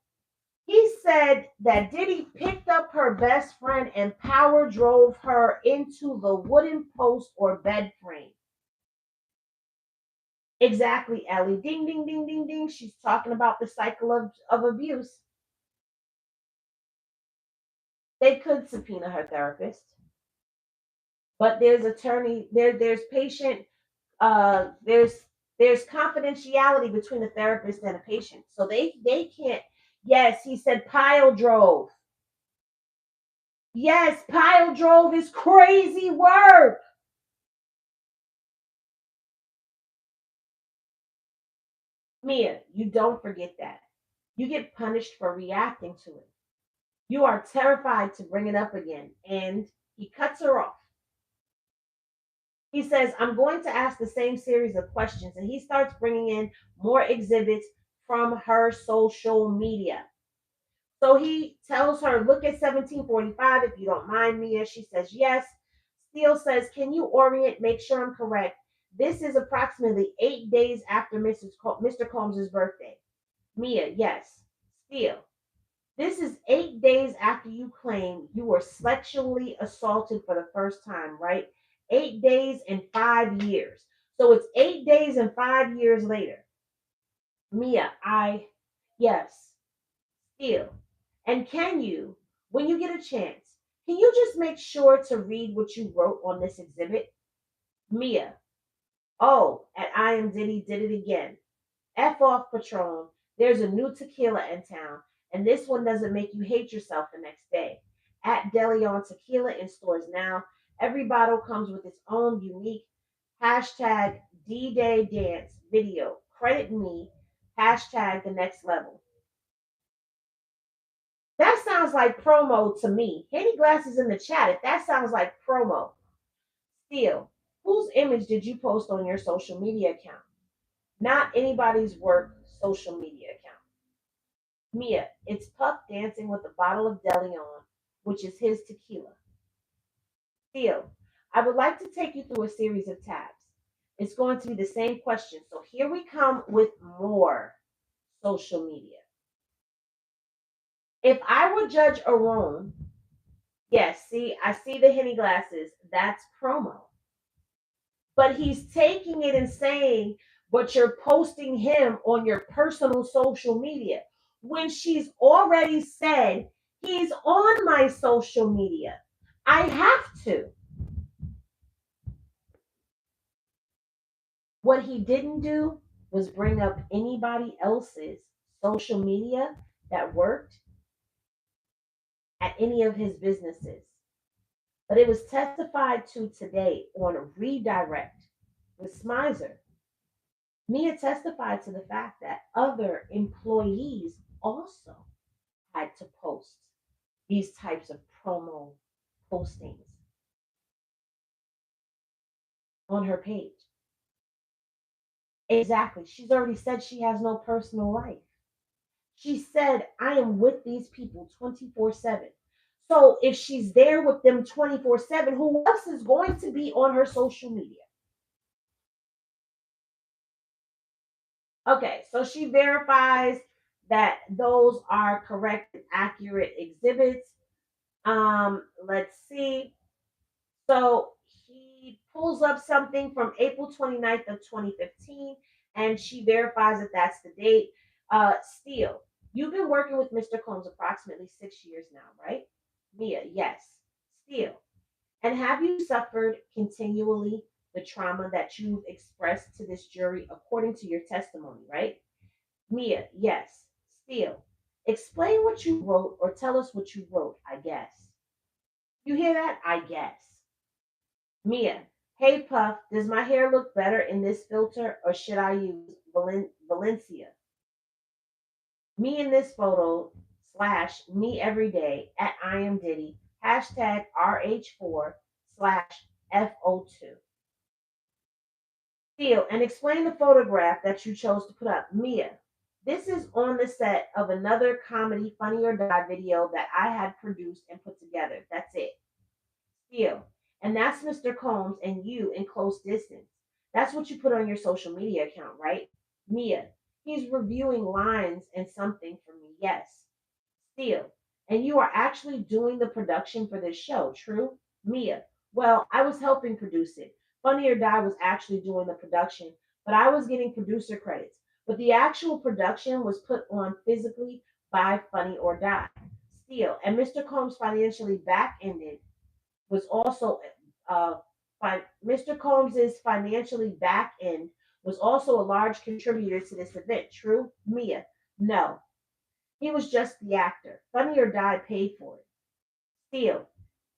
He said that Diddy picked up her best friend and power drove her into the wooden post or bed frame. Exactly, Ellie. Ding, ding, ding, ding, ding. She's talking about the cycle of abuse. They could subpoena her therapist, but there's patient, there's confidentiality between a therapist and a patient. So they can't. Yes, he said pile drove. Yes, pile drove is crazy work. Mia, you don't forget that. You get punished for reacting to it. You are terrified to bring it up again. And he cuts her off. He says, I'm going to ask the same series of questions. And he starts bringing in more exhibits from her social media. So he tells her, look at 1745 if you don't mind, Mia. She says, yes. Steele says, can you orient, make sure I'm correct? This is approximately 8 days after Mr. Combs' birthday. Mia, yes. Steele, this is 8 days after you claim you were sexually assaulted for the first time, right? 8 days and 5 years. So it's 8 days and 5 years later. Mia, yes, still. And can you, when you get a chance, can you just make sure to read what you wrote on this exhibit? Mia, oh, and I am Diddy did it again. F off Patron. There's a new tequila in town, and this one doesn't make you hate yourself the next day. At DeLeon Tequila in stores now. Every bottle comes with its own unique hashtag D-Day dance video. Credit me, hashtag the next level. That sounds like promo to me. Henny Glasses in the chat. If that sounds like promo, still, whose image did you post on your social media account? Not anybody's work social media account. Mia, it's Puff dancing with a bottle of DeLeon, which is his tequila. Still, I would like to take you through a series of tabs. It's going to be the same question. So here we come with more social media. If I were Judge Arone, yes, see, I see the Henny Glasses. That's promo. But he's taking it and saying, but you're posting him on your personal social media when she's already said he's on my social media. I have to. What he didn't do was bring up anybody else's social media that worked at any of his businesses. But it was testified to today on Redirect with Smizer. Mia testified to the fact that other employees also had to post these types of promo postings on her page. Exactly. She's already said she has no personal life. She said, I am with these people 24/7. So if she's there with them 24/7, who else is going to be on her social media? Okay, so she verifies that those are correct and accurate exhibits. Let's see. So he pulls up something from April 29th of 2015, and she verifies that that's the date. Steele, you've been working with Mr. Combs approximately 6 years now, right? Mia, yes. Steele, and have you suffered continually the trauma that you've expressed to this jury according to your testimony, right? Mia, yes. Steele, explain what you wrote or tell us what you wrote, I guess. You hear that? I guess. Mia, hey Puff, does my hair look better in this filter or should I use Valencia? Me in this photo slash me every day at I am Diddy, hashtag RH4 slash FO2. Steal and explain the photograph that you chose to put up. Mia, this is on the set of another comedy Funny or Die video that I had produced and put together. That's it. Steal. And that's Mr. Combs and you in close distance. That's what you put on your social media account, right? Mia, he's reviewing lines and something for me. Yes. Steele, and you are actually doing the production for this show, true? Mia, well, I was helping produce it. Funny or Die was actually doing the production, but I was getting producer credits. But the actual production was put on physically by Funny or Die. Steele, and Mr. Combs financially back ended was also uh, Mr. Combs's financially back end was also a large contributor to this event. True, Mia? No, he was just the actor. Funny or Die paid for it. Still,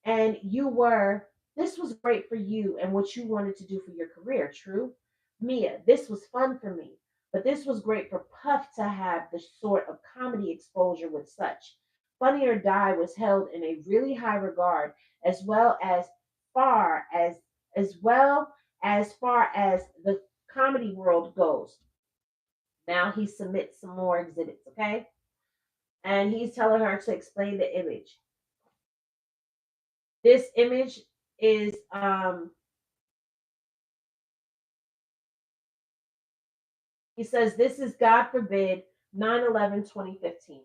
and you were. This was great for you and what you wanted to do for your career. True, Mia. This was fun for me, but this was great for Puff to have the sort of comedy exposure with such. Funny or Die was held in a really high regard, as well as far as far as the comedy world goes. Now he submits some more exhibits, okay? And he's telling her to explain the image. This image is he says this is God forbid 9/11/2015.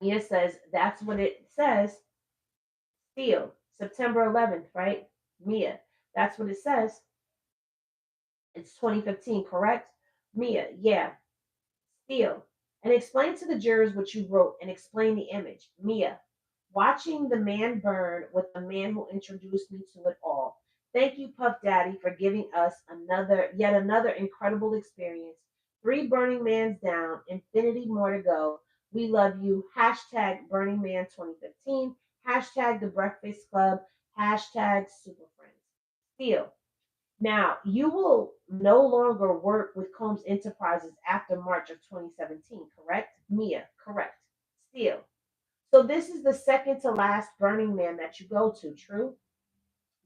Mia says that's what it says. Steele, September 11th, right? Mia, that's what it says. It's 2015, correct? Mia, yeah. Steele, and explain to the jurors what you wrote and explain the image. Mia, watching the man burn with the man who introduced me to it all. Thank you, Puff Daddy, for giving us yet another incredible experience. 3 Burning Mans down, infinity more to go. We love you. Hashtag Burning Man 2015. Hashtag The Breakfast Club. Hashtag Super Friends. Steele, now, you will no longer work with Combs Enterprises after March of 2017, correct? Mia, correct. Steele. So this is the second to last Burning Man that you go to, true?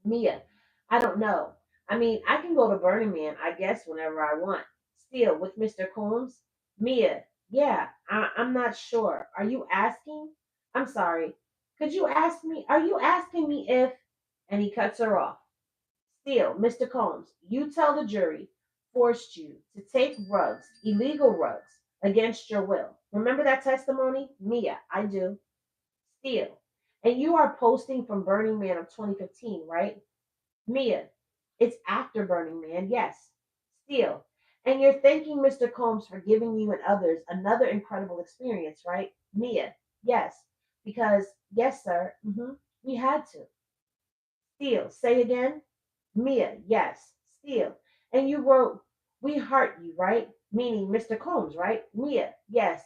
Mia, I don't know. I mean, I can go to Burning Man, I guess, whenever I want. Steele, with Mr. Combs? Mia, yeah, I'm not sure. Are you asking? I'm sorry. Could you ask me? Are you asking me if? And he cuts her off. Still, Mr. Combs, you tell the jury forced you to take rugs, illegal rugs, against your will. Remember that testimony? Mia, I do. Still. And you are posting from Burning Man of 2015, right? Mia, it's after Burning Man, yes. Still. And you're thanking Mr. Combs for giving you and others another incredible experience, right? Mia, yes. Because, yes, sir, we had to. Still. Say again. Mia, yes, Steele. And you wrote, we heart you, right? Meaning Mr. Combs, right? Mia, yes,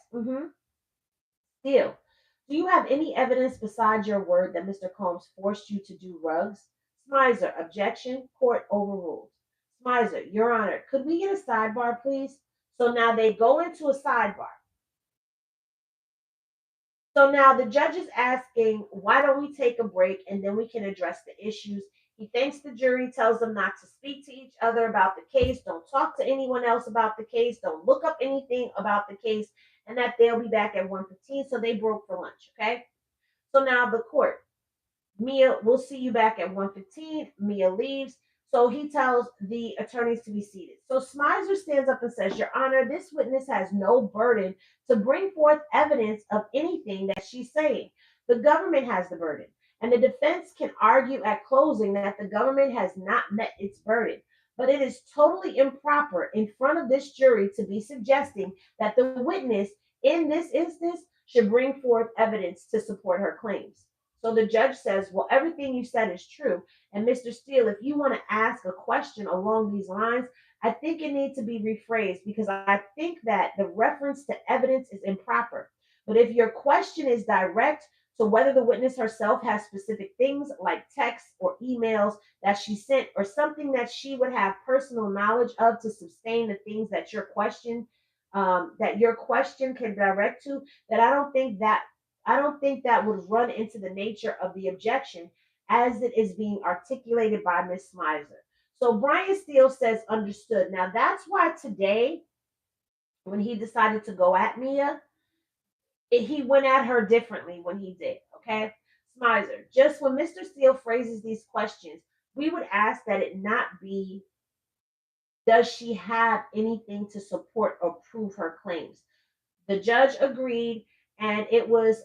Steele. Do you have any evidence besides your word that Mr. Combs forced you to do rugs? Smizer, objection, court overruled. Smizer, Your Honor, could we get a sidebar, please? So now they go into a sidebar. So now the judge is asking, why don't we take a break and then we can address the issues? He thanks the jury, tells them not to speak to each other about the case, don't talk to anyone else about the case, don't look up anything about the case, and that they'll be back at 1:15. So they broke for lunch, okay? So now the court, Mia, we'll see you back at 1:15. Mia leaves. So he tells the attorneys to be seated. So Smizer stands up and says, Your Honor, this witness has no burden to bring forth evidence of anything that she's saying. The government has the burden. And the defense can argue at closing that the government has not met its burden. But it is totally improper in front of this jury to be suggesting that the witness in this instance should bring forth evidence to support her claims. So the judge says, Well, everything you said is true. And Mr. Steele, if you want to ask a question along these lines, I think it needs to be rephrased because I think that the reference to evidence is improper. But if your question is direct to whether the witness herself has specific things like texts or emails that she sent or something that she would have personal knowledge of to sustain the things that your question can direct to, that I don't think that would run into the nature of the objection as it is being articulated by Ms. Smizer. So Brian Steele says understood. Now that's why today, when he decided to go at Mia, he went at her differently when he did. Okay, Smizer. Just when Mr. Steele phrases these questions, we would ask that it not be, does she have anything to support or prove her claims? The judge agreed, and it's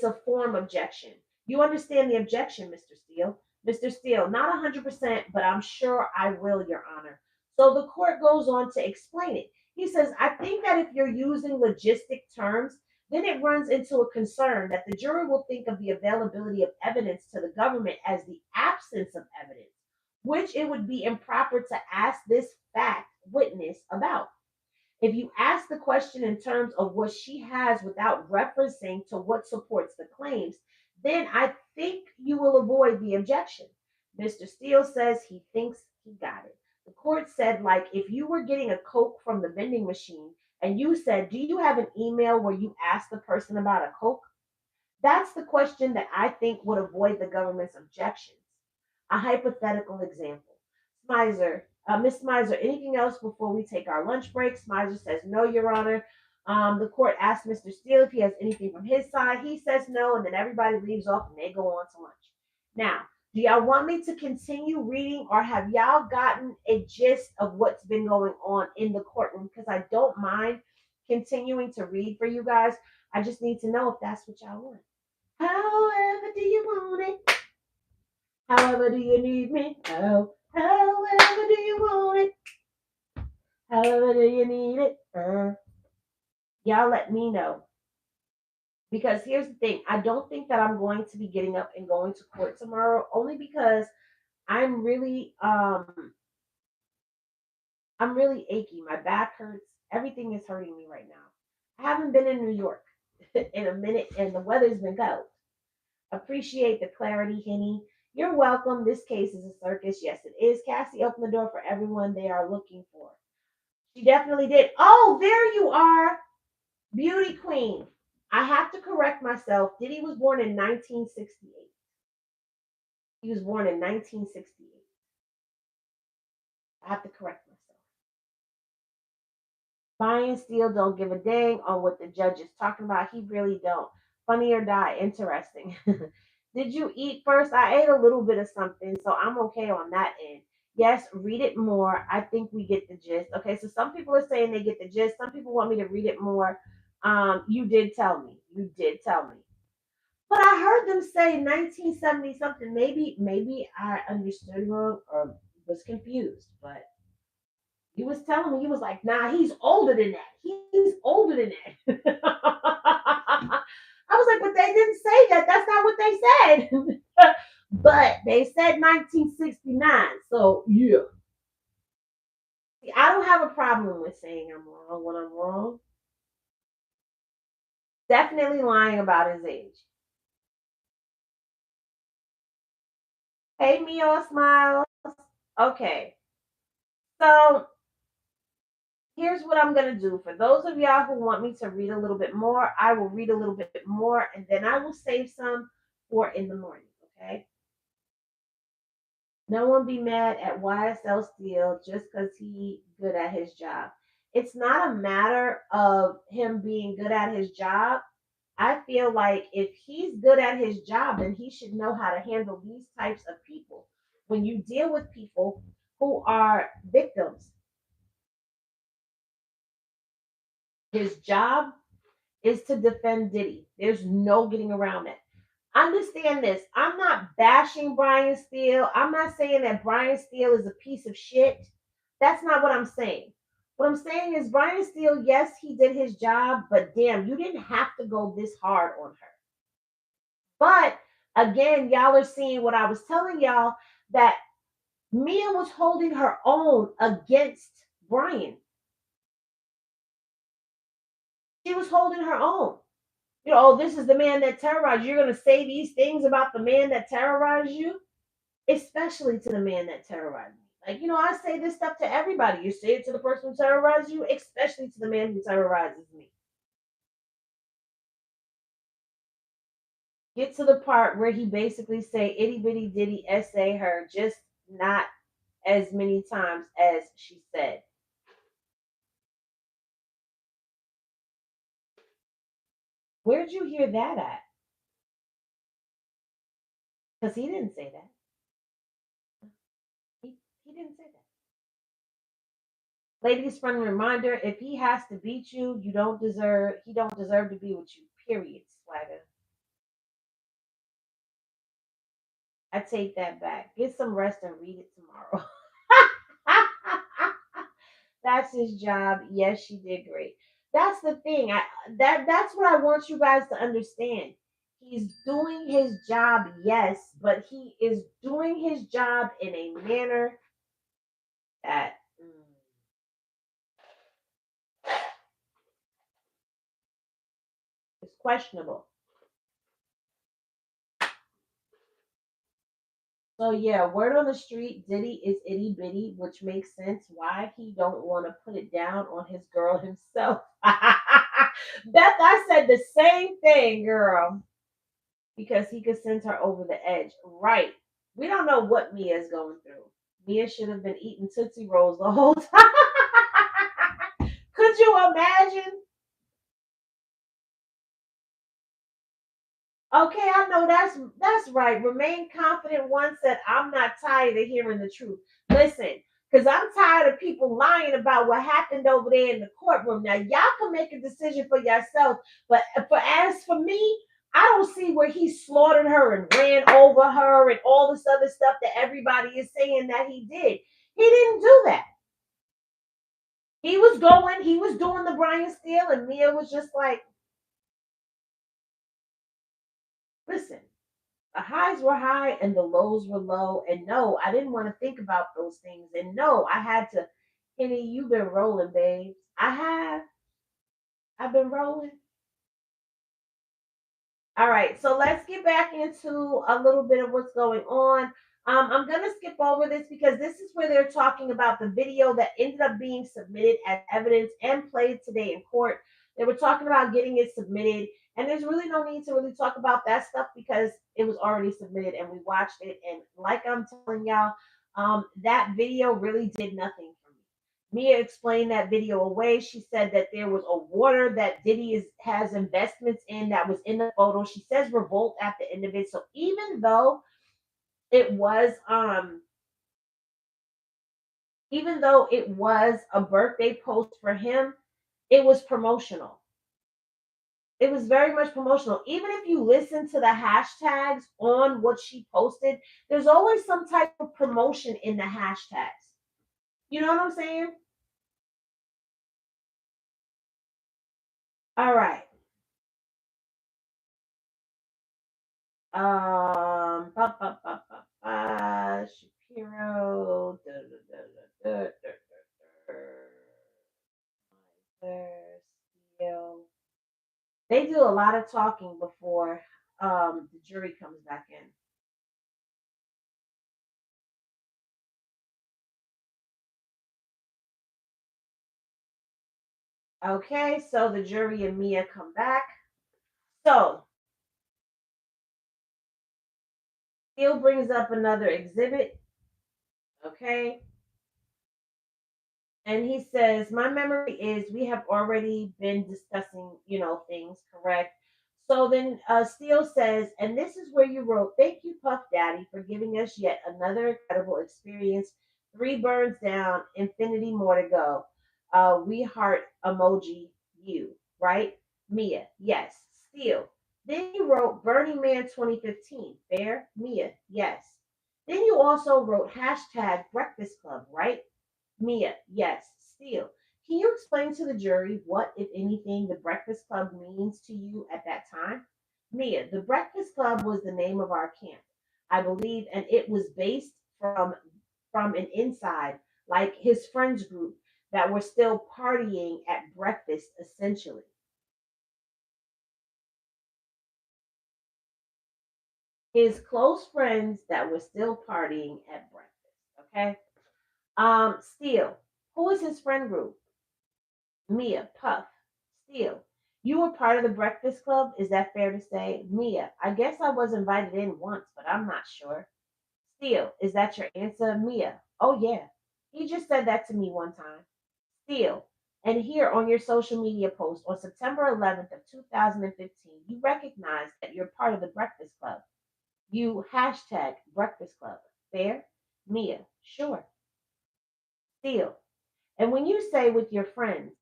a form objection. You understand the objection, Mr. Steele? Mr. Steele, not 100%, but I'm sure I will, Your Honor. So the court goes on to explain it. He says, I think that if you're using logistic terms, then it runs into a concern that the jury will think of the availability of evidence to the government as the absence of evidence, which it would be improper to ask this fact witness about. If you ask the question in terms of what she has without referencing to what supports the claims, then I think you will avoid the objection. Mr. Steele says he thinks he got it. The court said, like, if you were getting a Coke from the vending machine and you said, do you have an email where you asked the person about a Coke? That's the question that I think would avoid the government's objections. A hypothetical example. Miss Smizer, anything else before we take our lunch break? Smizer says no, Your Honor. The court asked Mr. Steele if he has anything from his side. He says no, and then everybody leaves off and they go on to lunch. Now, do y'all want me to continue reading, or have y'all gotten a gist of what's been going on in the courtroom? Because I don't mind continuing to read for you guys. I just need to know if that's what y'all want. However do you want it? However do you need me? Oh, however do you want it? However do you need it? Y'all let me know. Because here's the thing. I don't think that I'm going to be getting up and going to court tomorrow, only because I'm really achy. My back hurts. Everything is hurting me right now. I haven't been in New York in a minute, and the weather's been cold. Appreciate the clarity, Henny. You're welcome. This case is a circus. Yes, it is. Cassie opened the door for everyone they are looking for. She definitely did. Oh, there you are. Beauty queen. I have to correct myself. Diddy was born in 1968. He was born in 1968. I have to correct myself. Brian Steele don't give a dang on what the judge is talking about. He really don't. Funny or die. Interesting. Did you eat first? I ate a little bit of something, so I'm okay on that end. Yes, read it more. I think we get the gist. Okay, so some people are saying they get the gist. Some people want me to read it more. You did tell me. You did tell me. But I heard them say 1970 something. Maybe I understood wrong or was confused. But he was telling me, he was like, nah, he's older than that. He's older than that. I was like, but they didn't say that. That's not what they said. But they said 1969. So, yeah. See, I don't have a problem with saying I'm wrong when I'm wrong. definitely lying about his age. Hey, Mio Smiles. Okay, so here's what I'm going to do. For those of y'all who want me to read a little bit more, I will read a little bit more and then I will save some for in the morning. Okay. No one be mad at YSL Steel just because he good at his job. It's not a matter of him being good at his job. I feel like if he's good at his job, then he should know how to handle these types of people. When you deal with people who are victims, his job is to defend Diddy. There's no getting around it. Understand this. I'm not bashing Brian Steele. I'm not saying that Brian Steele is a piece of shit. That's not what I'm saying. What I'm saying is Brian Steele, yes, he did his job, but damn, you didn't have to go this hard on her. But again, y'all are seeing what I was telling y'all that Mia was holding her own against Brian. She was holding her own. You know, oh, this is the man that terrorized you. You're going to say these things about the man that terrorized you, especially to the man that terrorized me. Like, you know, I say this stuff to everybody. You say it to the person who terrorized you, especially to the man who terrorizes me. Get to the part where he basically say itty bitty diddy essay her, just not as many times as she said. Where'd you hear that at? Because he didn't say that. He didn't say that. Ladies, friendly reminder: if he has to beat you, he don't deserve to be with you. Period, swagger. I take that back. Get some rest and read it tomorrow. That's his job. Yes, she did great. That's the thing. That's what I want you guys to understand. He's doing his job, yes, but he is doing his job in a manner that is questionable. So yeah, word on the street, Diddy is itty bitty, which makes sense why he don't want to put it down on his girl himself. Beth, I said the same thing, girl, because he could send her over the edge. Right. We don't know what Mia's going through. Mia should have been eating Tootsie Rolls the whole time. Could you imagine? Okay, I know that's right. Remain confident. One said, "I'm not tired of hearing the truth." Listen, because I'm tired of people lying about what happened over there in the courtroom. Now, y'all can make a decision for yourself, but as for me, I don't see where he slaughtered her and ran over her and all this other stuff that everybody is saying that he did. He didn't do that. He was doing the Brian Steele, and Mia was just like, listen. The highs were high and the lows were low. And no, I didn't want to think about those things. And no, I had to, Henny, you've been rolling, babes. I have. I've been rolling. All right, so let's get back into a little bit of what's going on. I'm going to skip over this because this is where they're talking about the video that ended up being submitted as evidence and played today in court. They were talking about getting it submitted, and there's really no need to really talk about that stuff because it was already submitted and we watched it. And like I'm telling y'all, that video really did nothing for me. Mia explained that video away. She said that there was a water that has investments in that was in the photo. She says revolt at the end of it. So it was um even though it was a birthday post for him, it was promotional. It was very much promotional. Even if you listen to the hashtags on what she posted, there's always some type of promotion in the hashtags. You know what I'm saying? All right. Shapiro. They do do a lot of talking before the jury comes back in. Okay, so the jury and Mia come back. So Steele brings up another exhibit. Okay. And he says, my memory is we have already been discussing, things, correct? So then Steele says, and this is where you wrote, thank you, Puff Daddy, for giving us yet another incredible experience. 3 burns down, infinity more to go. We heart emoji you, right? Mia, yes. Steele. Then you wrote Burning Man 2015. Fair? Mia, yes. Then you also wrote hashtag Breakfast Club, right? Mia, yes. Steele, can you explain to the jury what, if anything, the Breakfast Club means to you at that time? Mia, the Breakfast Club was the name of our camp, I believe, and it was based from an inside, like his friends group that were still partying at breakfast, essentially. His close friends that were still partying at breakfast. Okay. Steele, who is his friend group? Mia, Puff, Steele. You were part of the Breakfast Club, is that fair to say? Mia, I guess I was invited in once, but I'm not sure. Steele, is that your answer? Mia, oh yeah. He just said that to me one time. Steele, and here on your social media post on September 11th of 2015, you recognize that you're part of the Breakfast Club. You hashtag Breakfast Club. Fair? Mia, sure. Steele, and when you say with your friends,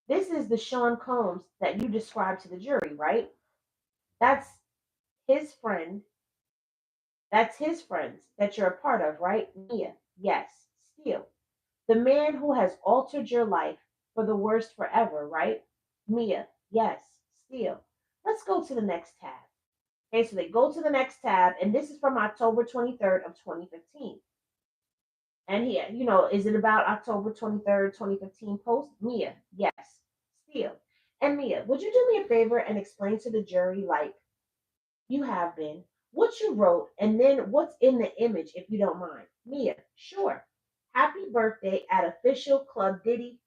this is the Sean Combs that you described to the jury, right? That's his friend. That's his friends that you're a part of, right? Mia, yes. Steele, the man who has altered your life for the worst forever, right? Mia, yes. Steele, let's go to the next tab. Okay, so they go to the next tab, and this is from October 23rd of 2015. And here, is it about October 23rd, 2015 post? Mia, yes. Steele. And Mia, would you do me a favor and explain to the jury, like you have been, what you wrote, and then what's in the image, if you don't mind? Mia, sure. Happy birthday at official Club Diddy.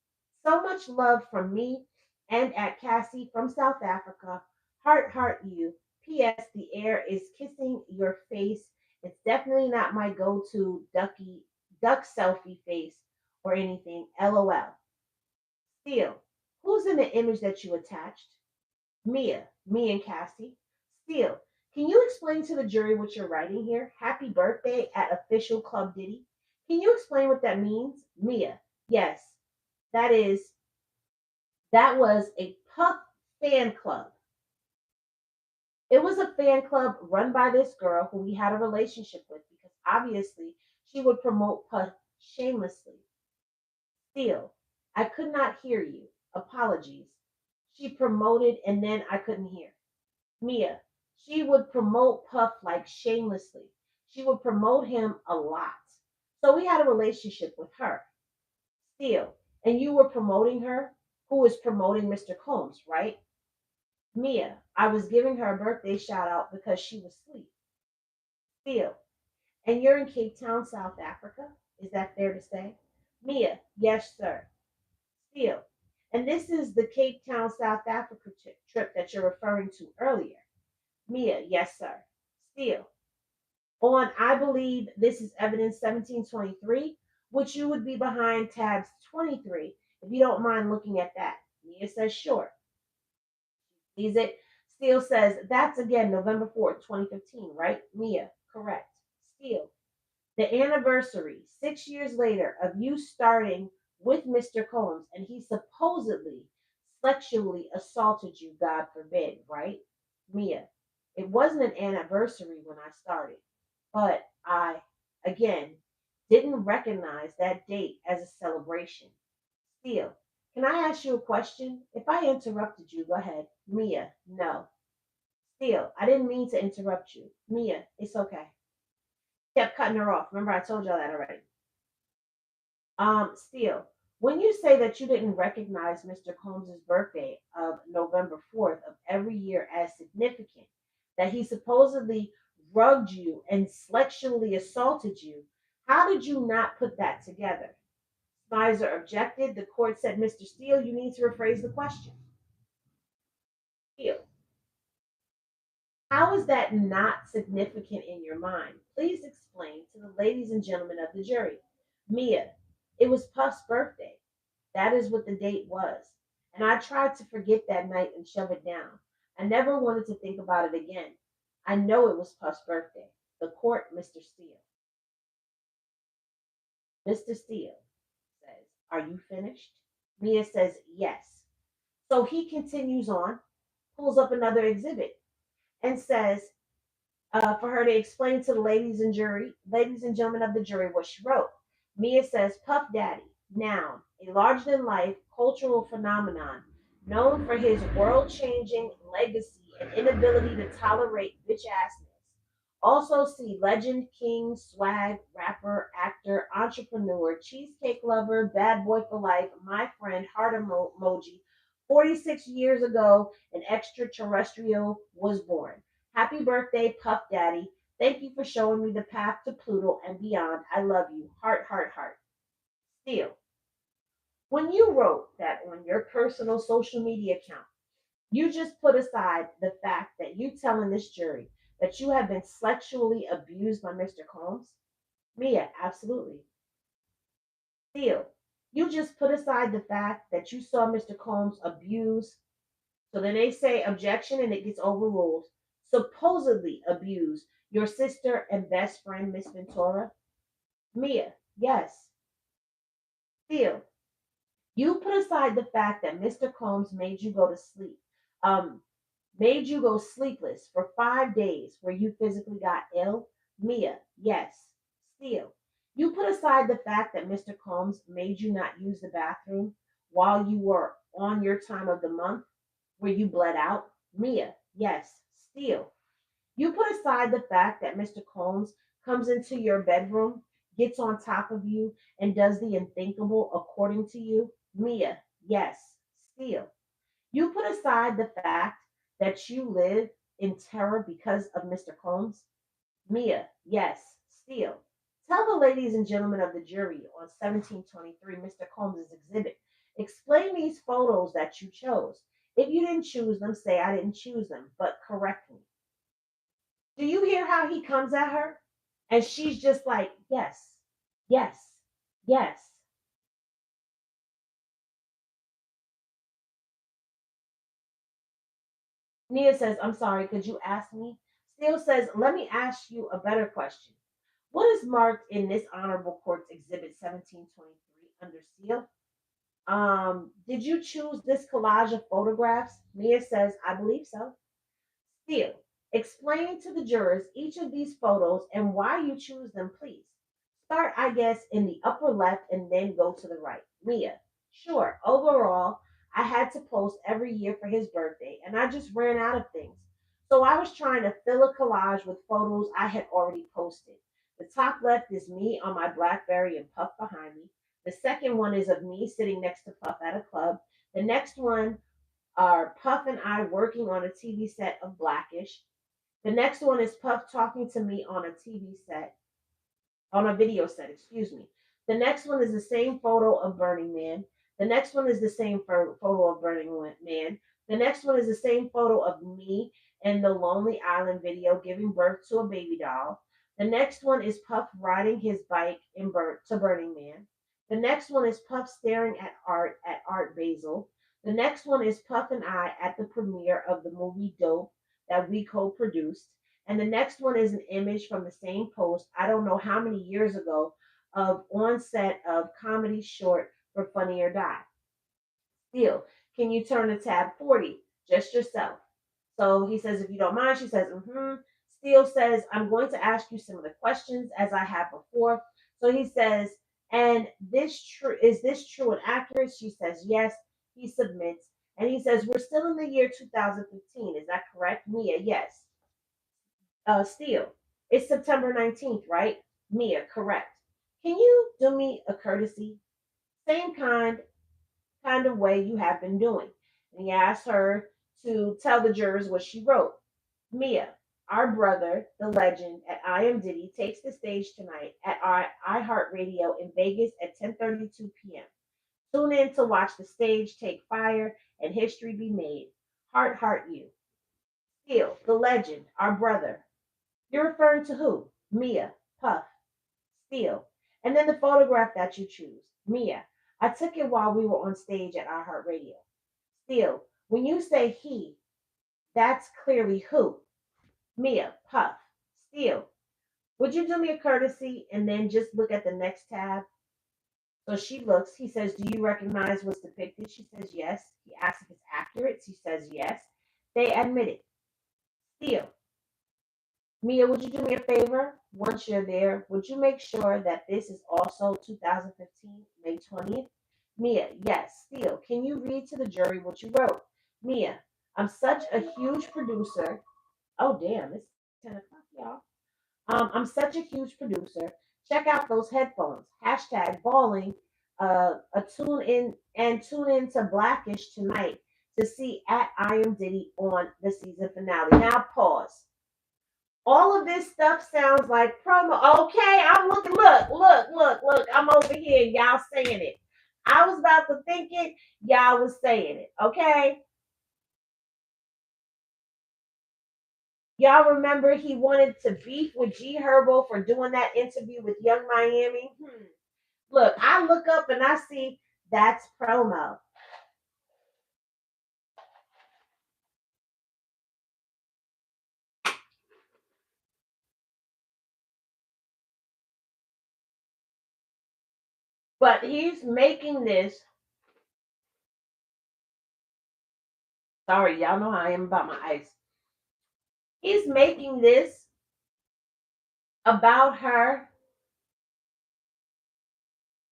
So much love from me and at Cassie from South Africa. Heart, heart you. P.S. The air is kissing your face. It's definitely not my go-to duck selfie face or anything. LOL. Steele, who's in the image that you attached? Mia, me and Cassie. Steele, can you explain to the jury what you're writing here? Happy birthday at official Club Diddy. Can you explain what that means? Mia, yes, that is, that was a Puff fan club. It was a fan club run by this girl who we had a relationship with because obviously she would promote Puff shamelessly. Steele, I could not hear you. Apologies. She promoted and then I couldn't hear. Mia, she would promote Puff like shamelessly. She would promote him a lot. So we had a relationship with her. Still, and you were promoting her, who is promoting Mr. Combs, right? Mia, I was giving her a birthday shout out because she was asleep. Still, and you're in Cape Town, South Africa. Is that fair to say? Mia, yes, sir. Still, and this is the Cape Town, South Africa trip that you're referring to earlier. Mia, yes, sir. Still, on, I believe this is evidence 1723, which you would be behind tabs 23, if you don't mind looking at that. Mia says, sure. Sees it. Steele says, that's again November 4th, 2015, right? Mia, correct. Steele, the anniversary, 6 years later, of you starting with Mr. Combs, and he supposedly sexually assaulted you, God forbid, right? Mia, it wasn't an anniversary when I started, but I, again, didn't recognize that date as a celebration. Steele, can I ask you a question? If I interrupted you, go ahead. Mia, no. Steele, I didn't mean to interrupt you. Mia, it's okay. Kept cutting her off. Remember, I told y'all that already. Steele, When you say that you didn't recognize Mr. Combs's birthday of November 4th of every year as significant, that he supposedly drugged you and sexually assaulted you, how did you not put that together? Spicer objected. The court said, Mr. Steele, you need to rephrase the question. Steele, how is that not significant in your mind? Please explain to the ladies and gentlemen of the jury. Mia, it was Puff's birthday. That is what the date was. And I tried to forget that night and shove it down. I never wanted to think about it again. I know it was Puff's birthday. The court, Mr. Steele. Mr. Steele says, are you finished? Mia says, yes. So he continues on, pulls up another exhibit, and says, for her to explain to the ladies and gentlemen of the jury, what she wrote. Mia says, Puff Daddy, noun, a larger than life cultural phenomenon known for his world changing legacy and inability to tolerate bitch assness. Also, see legend, king, swag, rapper, actor, entrepreneur, cheesecake lover, bad boy for life, my friend, heart emoji. 46 years ago, an extraterrestrial was born. Happy birthday, Puff Daddy. Thank you for showing me the path to Pluto and beyond. I love you. Heart, heart, heart. Still, when you wrote that on your personal social media account, you just put aside the fact that you telling this jury that you have been sexually abused by Mr. Combs? Mia, absolutely. Still, you just put aside the fact that you saw Mr. Combs abuse. So then they say objection and it gets overruled. Supposedly abuse your sister and best friend, Miss Ventura? Mia, yes. Still, you put aside the fact that Mr. Combs made you go to sleep, um, made you go sleepless for 5 days where you physically got ill? Mia, yes. Still, you put aside the fact that Mr. Combs made you not use the bathroom while you were on your time of the month where you bled out? Mia, yes. Still, you put aside the fact that Mr. Combs comes into your bedroom, gets on top of you, and does the unthinkable according to you? Mia, yes. Still, you put aside the fact that you live in terror because of Mr. Combs? Mia, yes. Still, tell the ladies and gentlemen of the jury on 1723, Mr. Combs' exhibit. Explain these photos that you chose. If you didn't choose them, say I didn't choose them, but correct me. Do you hear how he comes at her? And she's just like, yes, yes, yes. Nia says, I'm sorry, could you ask me? Steele says, let me ask you a better question. What is marked in this honorable court's exhibit 1723 under seal? Did you choose this collage of photographs? Mia says, I believe so. Still, explain to the jurors each of these photos and why you choose them, please. Start, I guess, in the upper left and then go to the right. Mia, sure. Overall, I had to post every year for his birthday, and I just ran out of things. So I was trying to fill a collage with photos I had already posted. The top left is me on my Blackberry and Puff behind me. The second one is of me sitting next to Puff at a club. The next one are Puff and I working on a TV set of Blackish. The next one is Puff talking to me on a TV set, on a video set, excuse me. The next one is the same photo of Burning Man. The next one is the same photo of Burning Man. The next one is the same photo of me in the Lonely Island video giving birth to a baby doll. The next one is Puff riding his bike to Burning Man. The next one is Puff staring at Art Basel. The next one is Puff and I at the premiere of the movie Dope that we co-produced. And the next one is an image from the same post, I don't know how many years ago, of onset of comedy short for Funny or Die. Still, can you turn to tab 40? Just yourself. So he says, if you don't mind, she says, mm-hmm. Steele says, I'm going to ask you some of the questions as I have before. So he says, and is this true and accurate? She says, yes. He submits. And he says, we're still in the year 2015. Is that correct? Mia, yes. Steele, it's September 19th, right? Mia, correct. Can you do me a courtesy? Same kind of way you have been doing. And he asked her to tell the jurors what she wrote. Mia, our brother, the legend at I Am Diddy, takes the stage tonight at our iHeartRadio in Vegas at 10:32 p.m. Tune in to watch the stage take fire and history be made. Heart you. Still, the legend, our brother. You're referring to who? Mia, Puff, Steele. And then the photograph that you choose. Mia, I took it while we were on stage at iHeartRadio. Steele, when you say he, that's clearly who? Mia, Puff, Steele. Would you do me a courtesy and then just look at the next tab? So she looks. He says, do you recognize what's depicted? She says, yes. He asks if it's accurate. She says, yes. They admit it. Steele, Mia, would you do me a favor? Once you're there, would you make sure that this is also 2015, May 20th? Mia, yes. Steele, can you read to the jury what you wrote? Mia, I'm such a huge producer. Oh, damn, it's 10 o'clock, y'all. I'm such a huge producer. Check out those headphones. Hashtag balling. A tune in and tune in to Blackish tonight to see at I Am Diddy on the season finale. Now pause. All of this stuff sounds like promo. Okay, I'm looking. Look. I'm over here. Y'all saying it. I was about to think it. Y'all was saying it. Okay. Y'all remember he wanted to beef with G Herbo for doing that interview with Young Miami? Look, I look up and I see that's promo. But he's making this. Sorry, y'all know how I am about my ice. He's making this about her.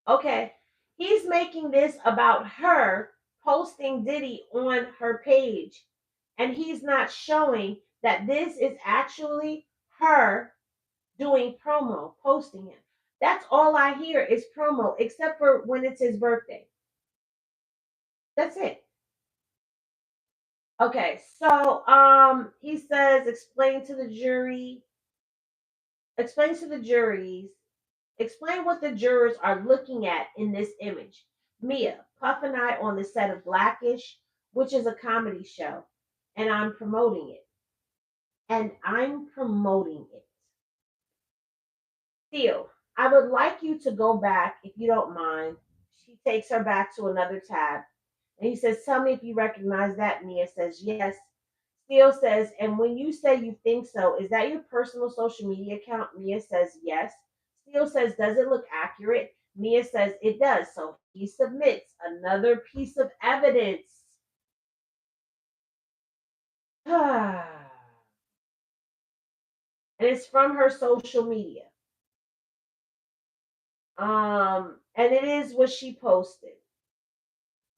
Okay. He's making this about her posting Diddy on her page. And he's not showing that this is actually her doing promo, posting him. That's all I hear is promo, except for when it's his birthday. That's it. Okay, so he says explain to the jury, explain to the juries, explain what the jurors are looking at in this image. Mia, Puff and I on the set of Blackish, which is a comedy show, and I'm promoting it. Still, I would like you to go back if you don't mind. She takes her back to another tab. And he says, tell me if you recognize that. Mia says, yes. Steele says, and when you say you think so, is that your personal social media account? Mia says, yes. Steele says, does it look accurate? Mia says, it does. So he submits another piece of evidence. And it's from her social media. And it is what she posted.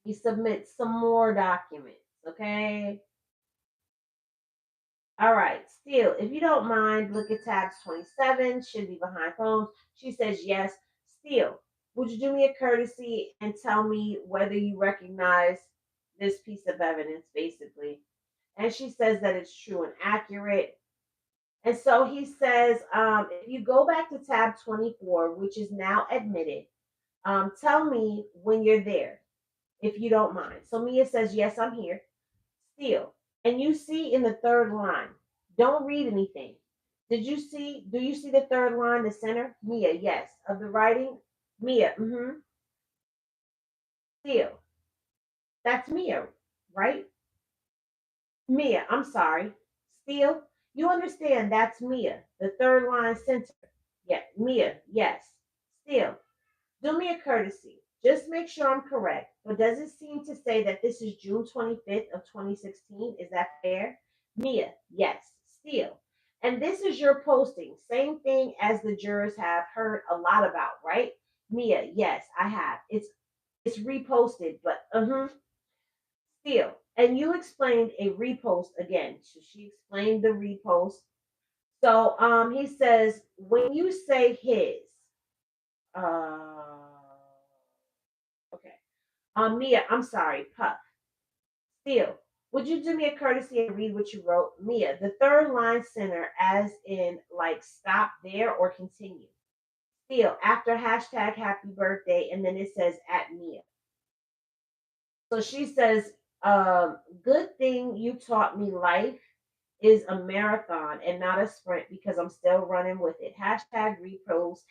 He submits some more documents, okay? All right, still, if you don't mind, look at tabs 27, should be behind phones. She says yes. Still, would you do me a courtesy and tell me whether you recognize this piece of evidence, basically? And she says that it's true and accurate. And so he says, if you go back to tab 24, which is now admitted, tell me when you're there, if you don't mind. So Mia says, yes, I'm here. Still, and you see in the third line, don't read anything. Do you see the third line, the center? Mia, yes. Of the writing? Mia, Still, that's Mia, right? Mia, I'm sorry. Still, you understand that's Mia, the third line center. Yeah, Mia, yes. Still, do me a courtesy. Just make sure I'm correct. But does it seem to say that this is June 25th of 2016? Is that fair? Mia, yes. Still. And this is your posting. Same thing as the jurors have heard a lot about, right? Mia, yes, I have. It's reposted, but still. And you explained a repost again. So she explained the repost. So he says, when you say his, uh Mia, I'm sorry, Puff. Still, would you do me a courtesy and read what you wrote? Mia, the third line center, as in like stop there or continue. Still, after hashtag happy birthday, and then it says at Mia. So she says, good thing you taught me life is a marathon and not a sprint because I'm still running with it. Hashtag repost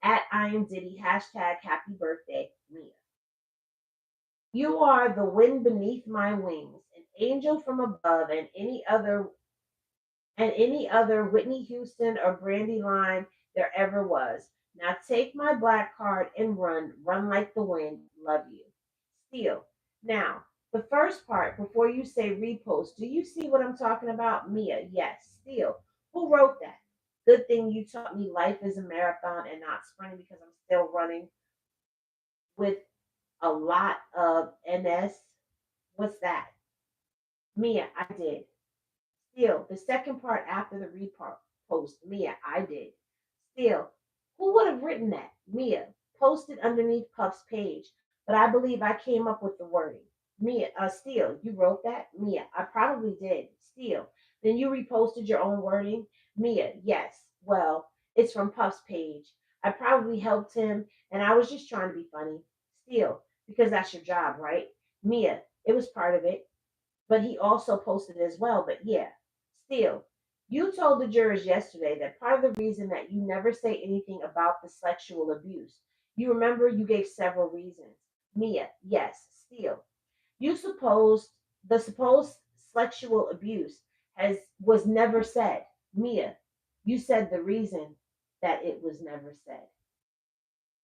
at I am Diddy. Hashtag happy birthday, Mia. You are the wind beneath my wings, an angel from above, and any other Whitney Houston or Brandy line there ever was. Now take my black card and run like the wind. Love you. Steal. Now, the first part before you say repost, do you see what I'm talking about? Mia, yes. Steal. Who wrote that? Good thing you taught me life is a marathon and not sprinting because I'm still running with a lot of MS. What's that? Mia, I did. Still, the second part after the repost, Mia, I did. Still, who would have written that? Mia, posted underneath Puff's page, but I believe I came up with the wording. Mia, Steele, you wrote that? Mia, I probably did. Steele, then you reposted your own wording? Mia, yes. Well, it's from Puff's page. I probably helped him, and I was just trying to be funny. Steele, because that's your job, right? Mia, it was part of it, but he also posted as well. But yeah, still, you told the jurors yesterday that part of the reason that you never say anything about the sexual abuse. You remember you gave several reasons. Mia, yes, still. You supposed the supposed sexual abuse was never said. Mia, you said the reason that it was never said.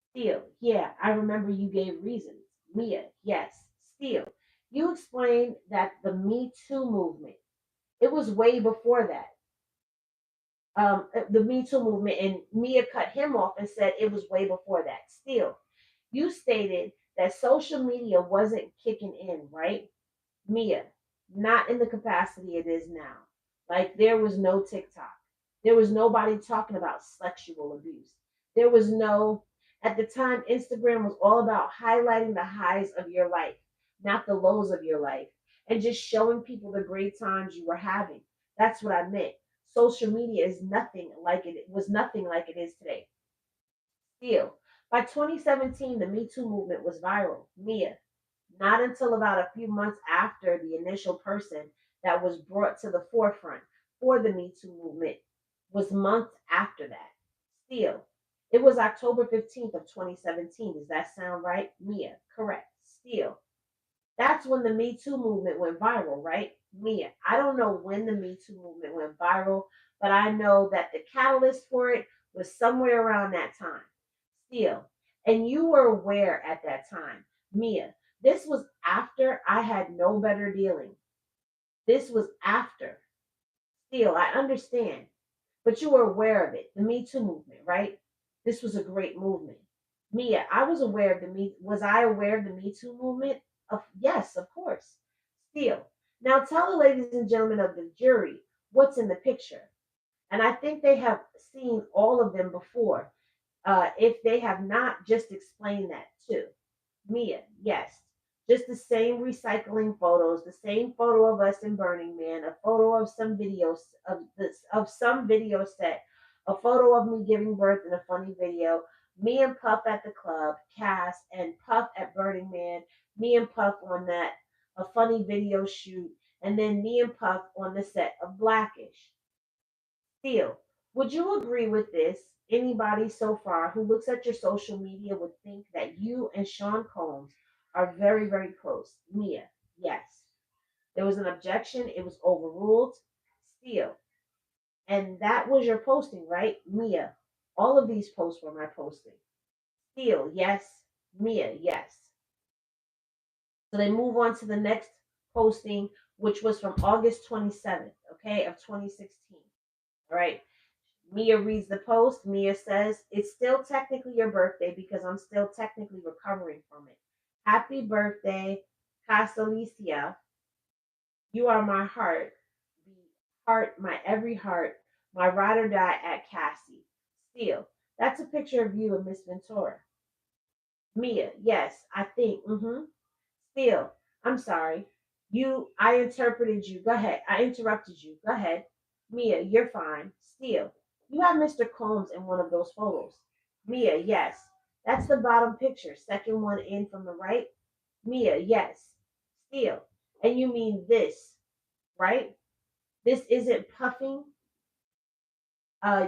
Still, yeah, I remember you gave reasons. Mia, yes. Still, you explained that the Me Too movement, it was way before that. The Me Too movement, and Mia cut him off and said it was way before that. Still, you stated that social media wasn't kicking in, right? Mia, not in the capacity it is now. Like there was no TikTok. There was nobody talking about sexual abuse. There was no, at the time, Instagram was all about highlighting the highs of your life, not the lows of your life, and just showing people the great times you were having. That's what I meant. Social media is nothing like it was nothing like it is today. Still, by 2017, the Me Too movement was viral. Mia, not until about a few months after the initial person that was brought to the forefront for the Me Too movement was months after that. Still, it was October 15th of 2017. Does that sound right? Mia, correct. Still, that's when the Me Too movement went viral, right? Mia, I don't know when the Me Too movement went viral, but I know that the catalyst for it was somewhere around that time. Still, and you were aware at that time. Mia, this was after I had no better dealing. This was after. Still, I understand, but you were aware of it. The Me Too movement, right? This was a great movement. Mia, I was aware of the Me. Was I aware of the Me Too movement? Yes, of course. Still, now tell the ladies and gentlemen of the jury what's in the picture. And I think they have seen all of them before. If they have not, just explain that too. Mia, yes. Just the same recycling photos, the same photo of us in Burning Man, a photo of some videos of some video set, a photo of me giving birth in a funny video, me and Puff at the club, Cass and Puff at Burning Man, me and Puff on that, a funny video shoot, and then me and Puff on the set of Blackish. Still, would you agree with this? Anybody so far who looks at your social media would think that you and Sean Combs are very, very close. Mia, yes. There was an objection, it was overruled. Still, and that was your posting, right? Mia, all of these posts were my posting. Still, yes. Mia, yes. So they move on to the next posting, which was from August 27th, okay, of 2016. All right. Mia reads the post. Mia says, it's still technically your birthday because I'm still technically recovering from it. Happy birthday, Casalicia. You are my heart, my every heart, my ride or die at Cassie. Still, that's a picture of you and Miss Ventura. Mia, yes, I think. Still, I'm sorry. I interpreted you. Go ahead. I interrupted you. Go ahead. Mia, you're fine. Still, you have Mr. Combs in one of those photos. Mia, yes. That's the bottom picture. Second one in from the right. Mia, yes. Still. And you mean this, right? This isn't puffing.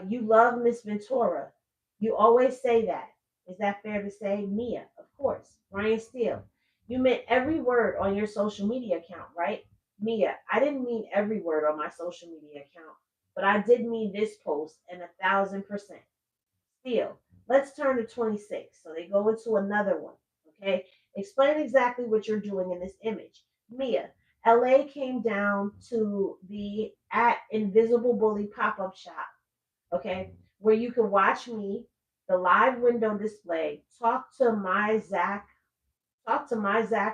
You love Miss Ventura. You always say that. Is that fair to say? Mia, of course. Brian Steele. You meant every word on your social media account, right? Mia, I didn't mean every word on my social media account, but I did mean this post and 1,000%. Steele, let's turn to 26. So they go into another one. Okay. Explain exactly what you're doing in this image. Mia, LA came down to the at Invisible Bully pop up shop, okay, where you can watch me, the live window display, talk to my Zach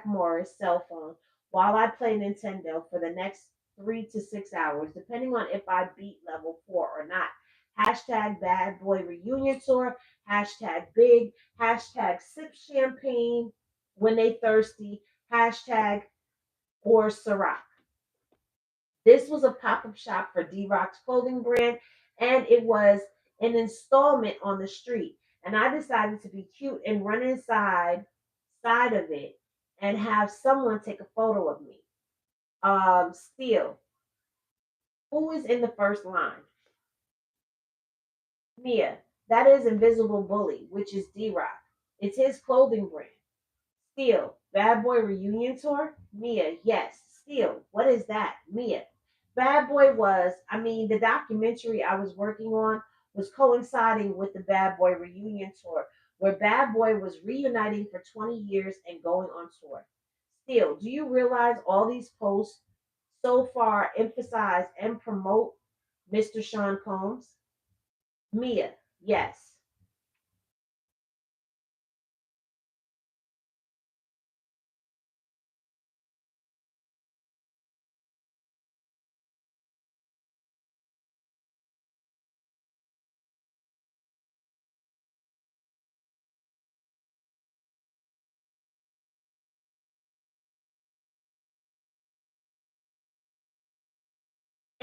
Morris cell phone while I play Nintendo for the next 3 to 6 hours, depending on if I beat level 4 or not. Hashtag bad boy reunion tour, hashtag big, hashtag sip champagne when they thirsty, hashtag or Ciroc. This was a pop up shop for D Rock's clothing brand, and it was an installment on the street. And I decided to be cute and run side of it and have someone take a photo of me. Still, who is in the first line? Mia. That is Invisible Bully, which is D Rock. It's his clothing brand. Still, Bad Boy Reunion Tour? Mia, yes. Still, what is that? Mia. Bad Boy the documentary I was working on was coinciding with the Bad Boy Reunion Tour, where Bad Boy was reuniting for 20 years and going on tour. Still, do you realize all these posts so far emphasize and promote Mr. Sean Combs? Mia, yes.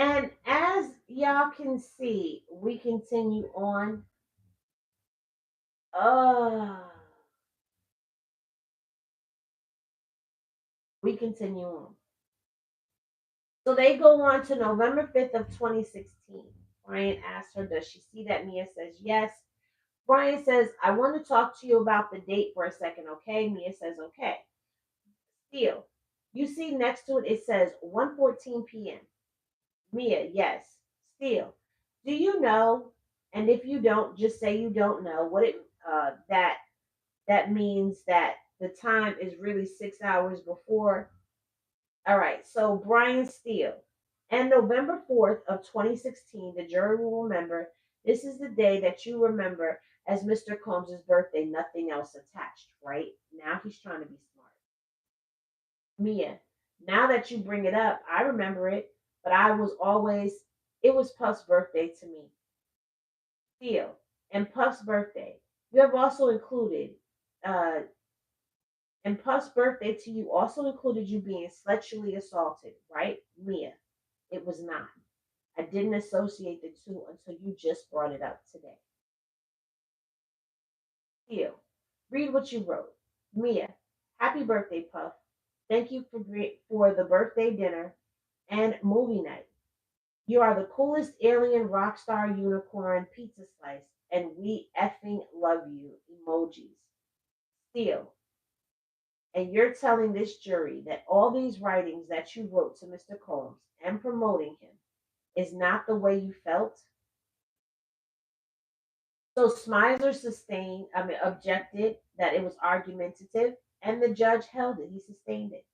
And as y'all can see, we continue on. Uh, we continue on. So they go on to November 5th of 2016. Brian asks her, does she see that? Mia says yes. Brian says, I want to talk to you about the date for a second, okay? Mia says, okay. Still, you see next to it, it says 1:14 p.m. Mia, yes. Still, do you know? And if you don't, just say you don't know what it that means that the time is really 6 hours before. All right, so Brian Steele. And November 4th of 2016, the jury will remember this is the day that you remember as Mr. Combs' birthday, nothing else attached, right? Now he's trying to be smart. Mia, now that you bring it up, I remember it, but it was Puff's birthday to me. Steele, and Puff's birthday. You have also included, uh, and Puff's birthday to you also included you being sexually assaulted, right? Mia, it was not. I didn't associate the two until you just brought it up today. Steele, read what you wrote. Mia, happy birthday, Puff. Thank you for the birthday dinner and movie night. You are the coolest alien rock star unicorn pizza slice, and we effing love you. Emojis. Steele, and you're telling this jury that all these writings that you wrote to Mr. Combs and promoting him is not the way you felt. So Smizer objected that it was argumentative, and the judge held it. He sustained it.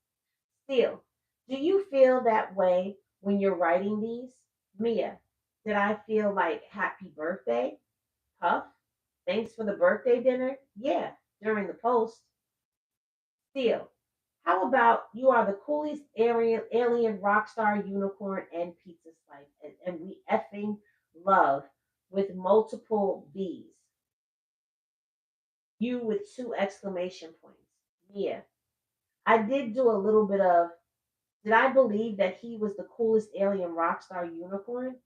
Still, do you feel that way when you're writing these? Mia, did I feel like happy birthday? Puff, thanks for the birthday dinner? Yeah, during the post. Still, how about you are the coolest alien rock star unicorn and pizza slice, and we effing love with multiple V's. You with 2 exclamation points. Mia. I did do a little bit of, did I believe that he was the coolest alien rock star unicorn?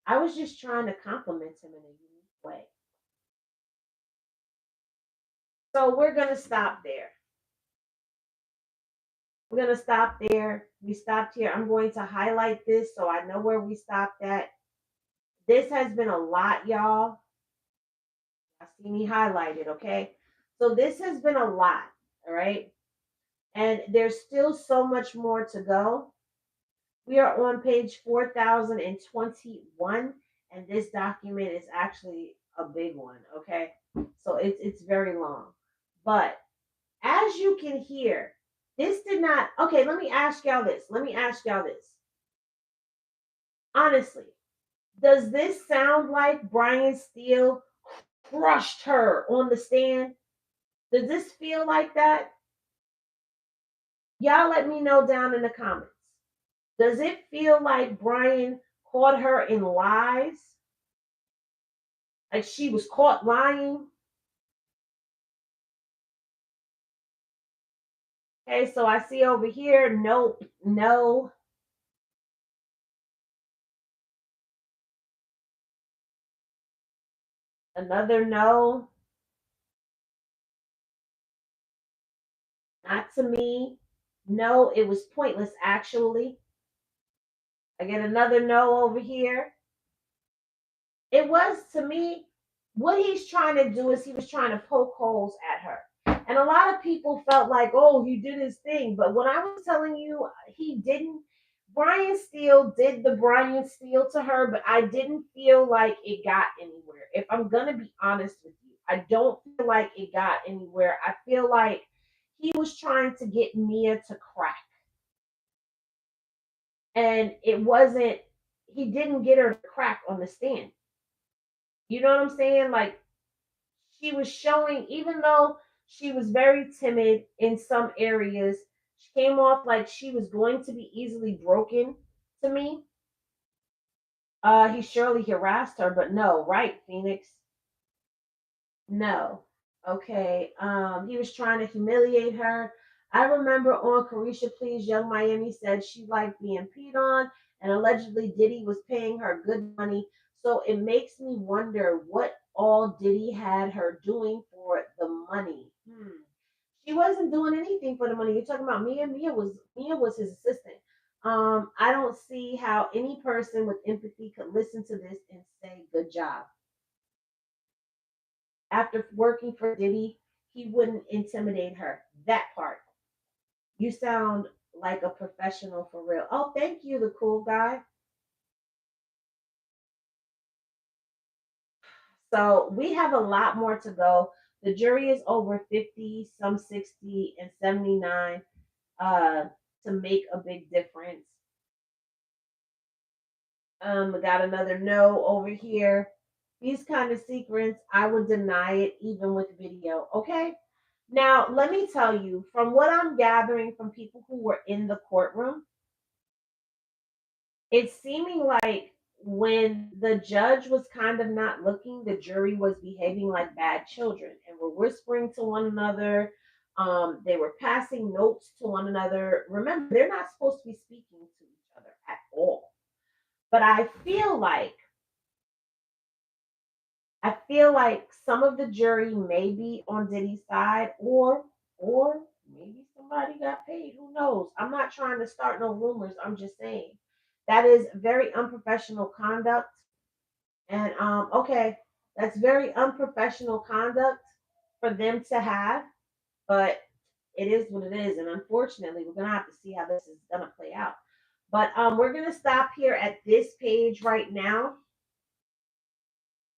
I was just trying to compliment him in a unique way. So we're going to stop there. We're going to stop there. We stopped here. I'm going to highlight this so I know where we stopped at. This has been a lot, y'all. I see me highlighted, okay? So this has been a lot, all right? And there's still so much more to go. We are on page 4021, and this document is actually a big one, okay? So it's very long. But as you can hear, this did not, okay, let me ask y'all this. Honestly, does this sound like Brian Steele crushed her on the stand? Does this feel like that? Y'all let me know down in the comments. Does it feel like Brian caught her in lies? Like she was caught lying? Okay, so I see over here, nope, no. Another no. Not to me. No, it was pointless actually. I get another no over here. It was to me, what he's trying to do is he was trying to poke holes at her. And a lot of people felt like, oh, he did his thing. But when I was telling you he didn't, Brian Steele did the Brian Steele to her, but I didn't feel like it got anywhere. If I'm going to be honest with you, I don't feel like it got anywhere. I feel like he was trying to get Mia to crack. And it wasn't, he didn't get her to crack on the stand. You know what I'm saying? Like she was showing, even though she was very timid in some areas, she came off like she was going to be easily broken to me. He surely harassed her, but no, right, Phoenix? No. Okay. He was trying to humiliate her. I remember on Carisha Please, Young Miami said she liked being peed on, and allegedly Diddy was paying her good money. So it makes me wonder what all Diddy had her doing for the money. She wasn't doing anything for the money. You're talking about Mia. Mia was his assistant. I don't see how any person with empathy could listen to this and say good job. After working for Diddy, he wouldn't intimidate her. That part. You sound like a professional for real. Oh, thank you, the cool guy. So we have a lot more to go. The jury is over 50, some 60, and 79 uh, to make a big difference. We got another no over here. These kind of secrets, I would deny it even with video. Okay. Now, let me tell you, from what I'm gathering from people who were in the courtroom, it's seeming like when the judge was kind of not looking, the jury was behaving like bad children and were whispering to one another. They were passing notes to one another. Remember, they're not supposed to be speaking to each other at all. But I feel like some of the jury may be on Diddy's side, or maybe somebody got paid. Who knows? I'm not trying to start no rumors. I'm just saying that is very unprofessional conduct. And okay, that's very unprofessional conduct for them to have, but it is what it is. And unfortunately, we're gonna have to see how this is gonna play out. But we're gonna stop here at this page right now.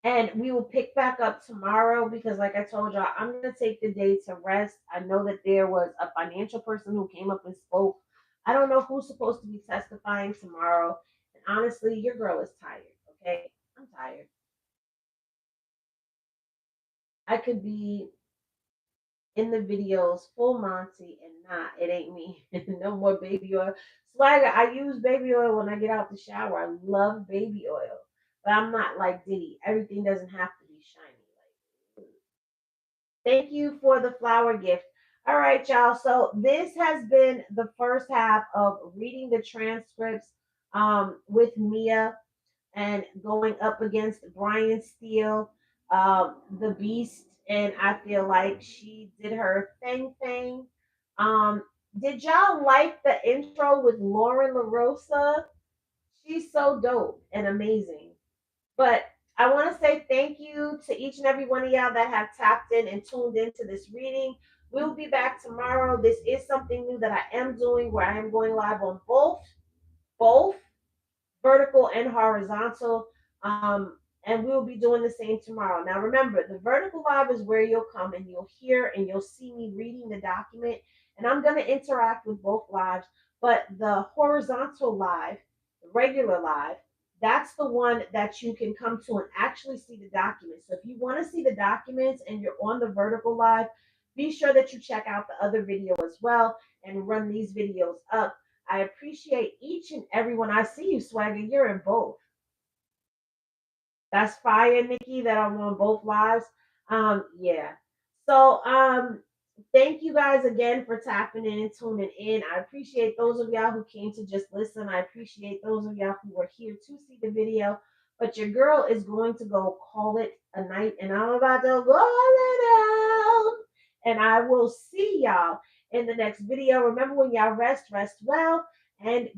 And we will pick back up tomorrow because, like I told y'all, I'm going to take the day to rest. I know that there was a financial person who came up and spoke. I don't know who's supposed to be testifying tomorrow. And honestly, your girl is tired, okay? I'm tired. I could be in the videos full Monty and not. It ain't me. No more baby oil. Swagger, I use baby oil when I get out the shower. I love baby oil. But I'm not like Diddy. Everything doesn't have to be shiny. Like, Thank you for the flower gift. All right, y'all. So this has been the first half of reading the transcripts with Mia and going up against Brian Steele, the Beast, and I feel like she did her thing. Um, did y'all like the intro with Lauren LaRosa? She's so dope and amazing. But I want to say thank you to each and every one of y'all that have tapped in and tuned into this reading. We'll be back tomorrow. This is something new that I am doing where I am going live on both vertical and horizontal. And we'll be doing the same tomorrow. Now, remember, the vertical live is where you'll come and you'll hear and you'll see me reading the document. And I'm going to interact with both lives. But the horizontal live, the regular live, that's the one that you can come to and actually see the documents. So if you want to see the documents and you're on the vertical live, be sure that you check out the other video as well and run these videos up. I appreciate each and every one. I see you, Swagger. You're in both. That's fire, Nikki, that I'm on both lives. Yeah. So thank you guys again for tapping in and tuning in. I appreciate those of y'all who came to just listen. I appreciate those of y'all who were here to see the video. But your girl is going to go call it a night, and I'm about to call it out. And I will see y'all in the next video. Remember, when y'all rest well, and good.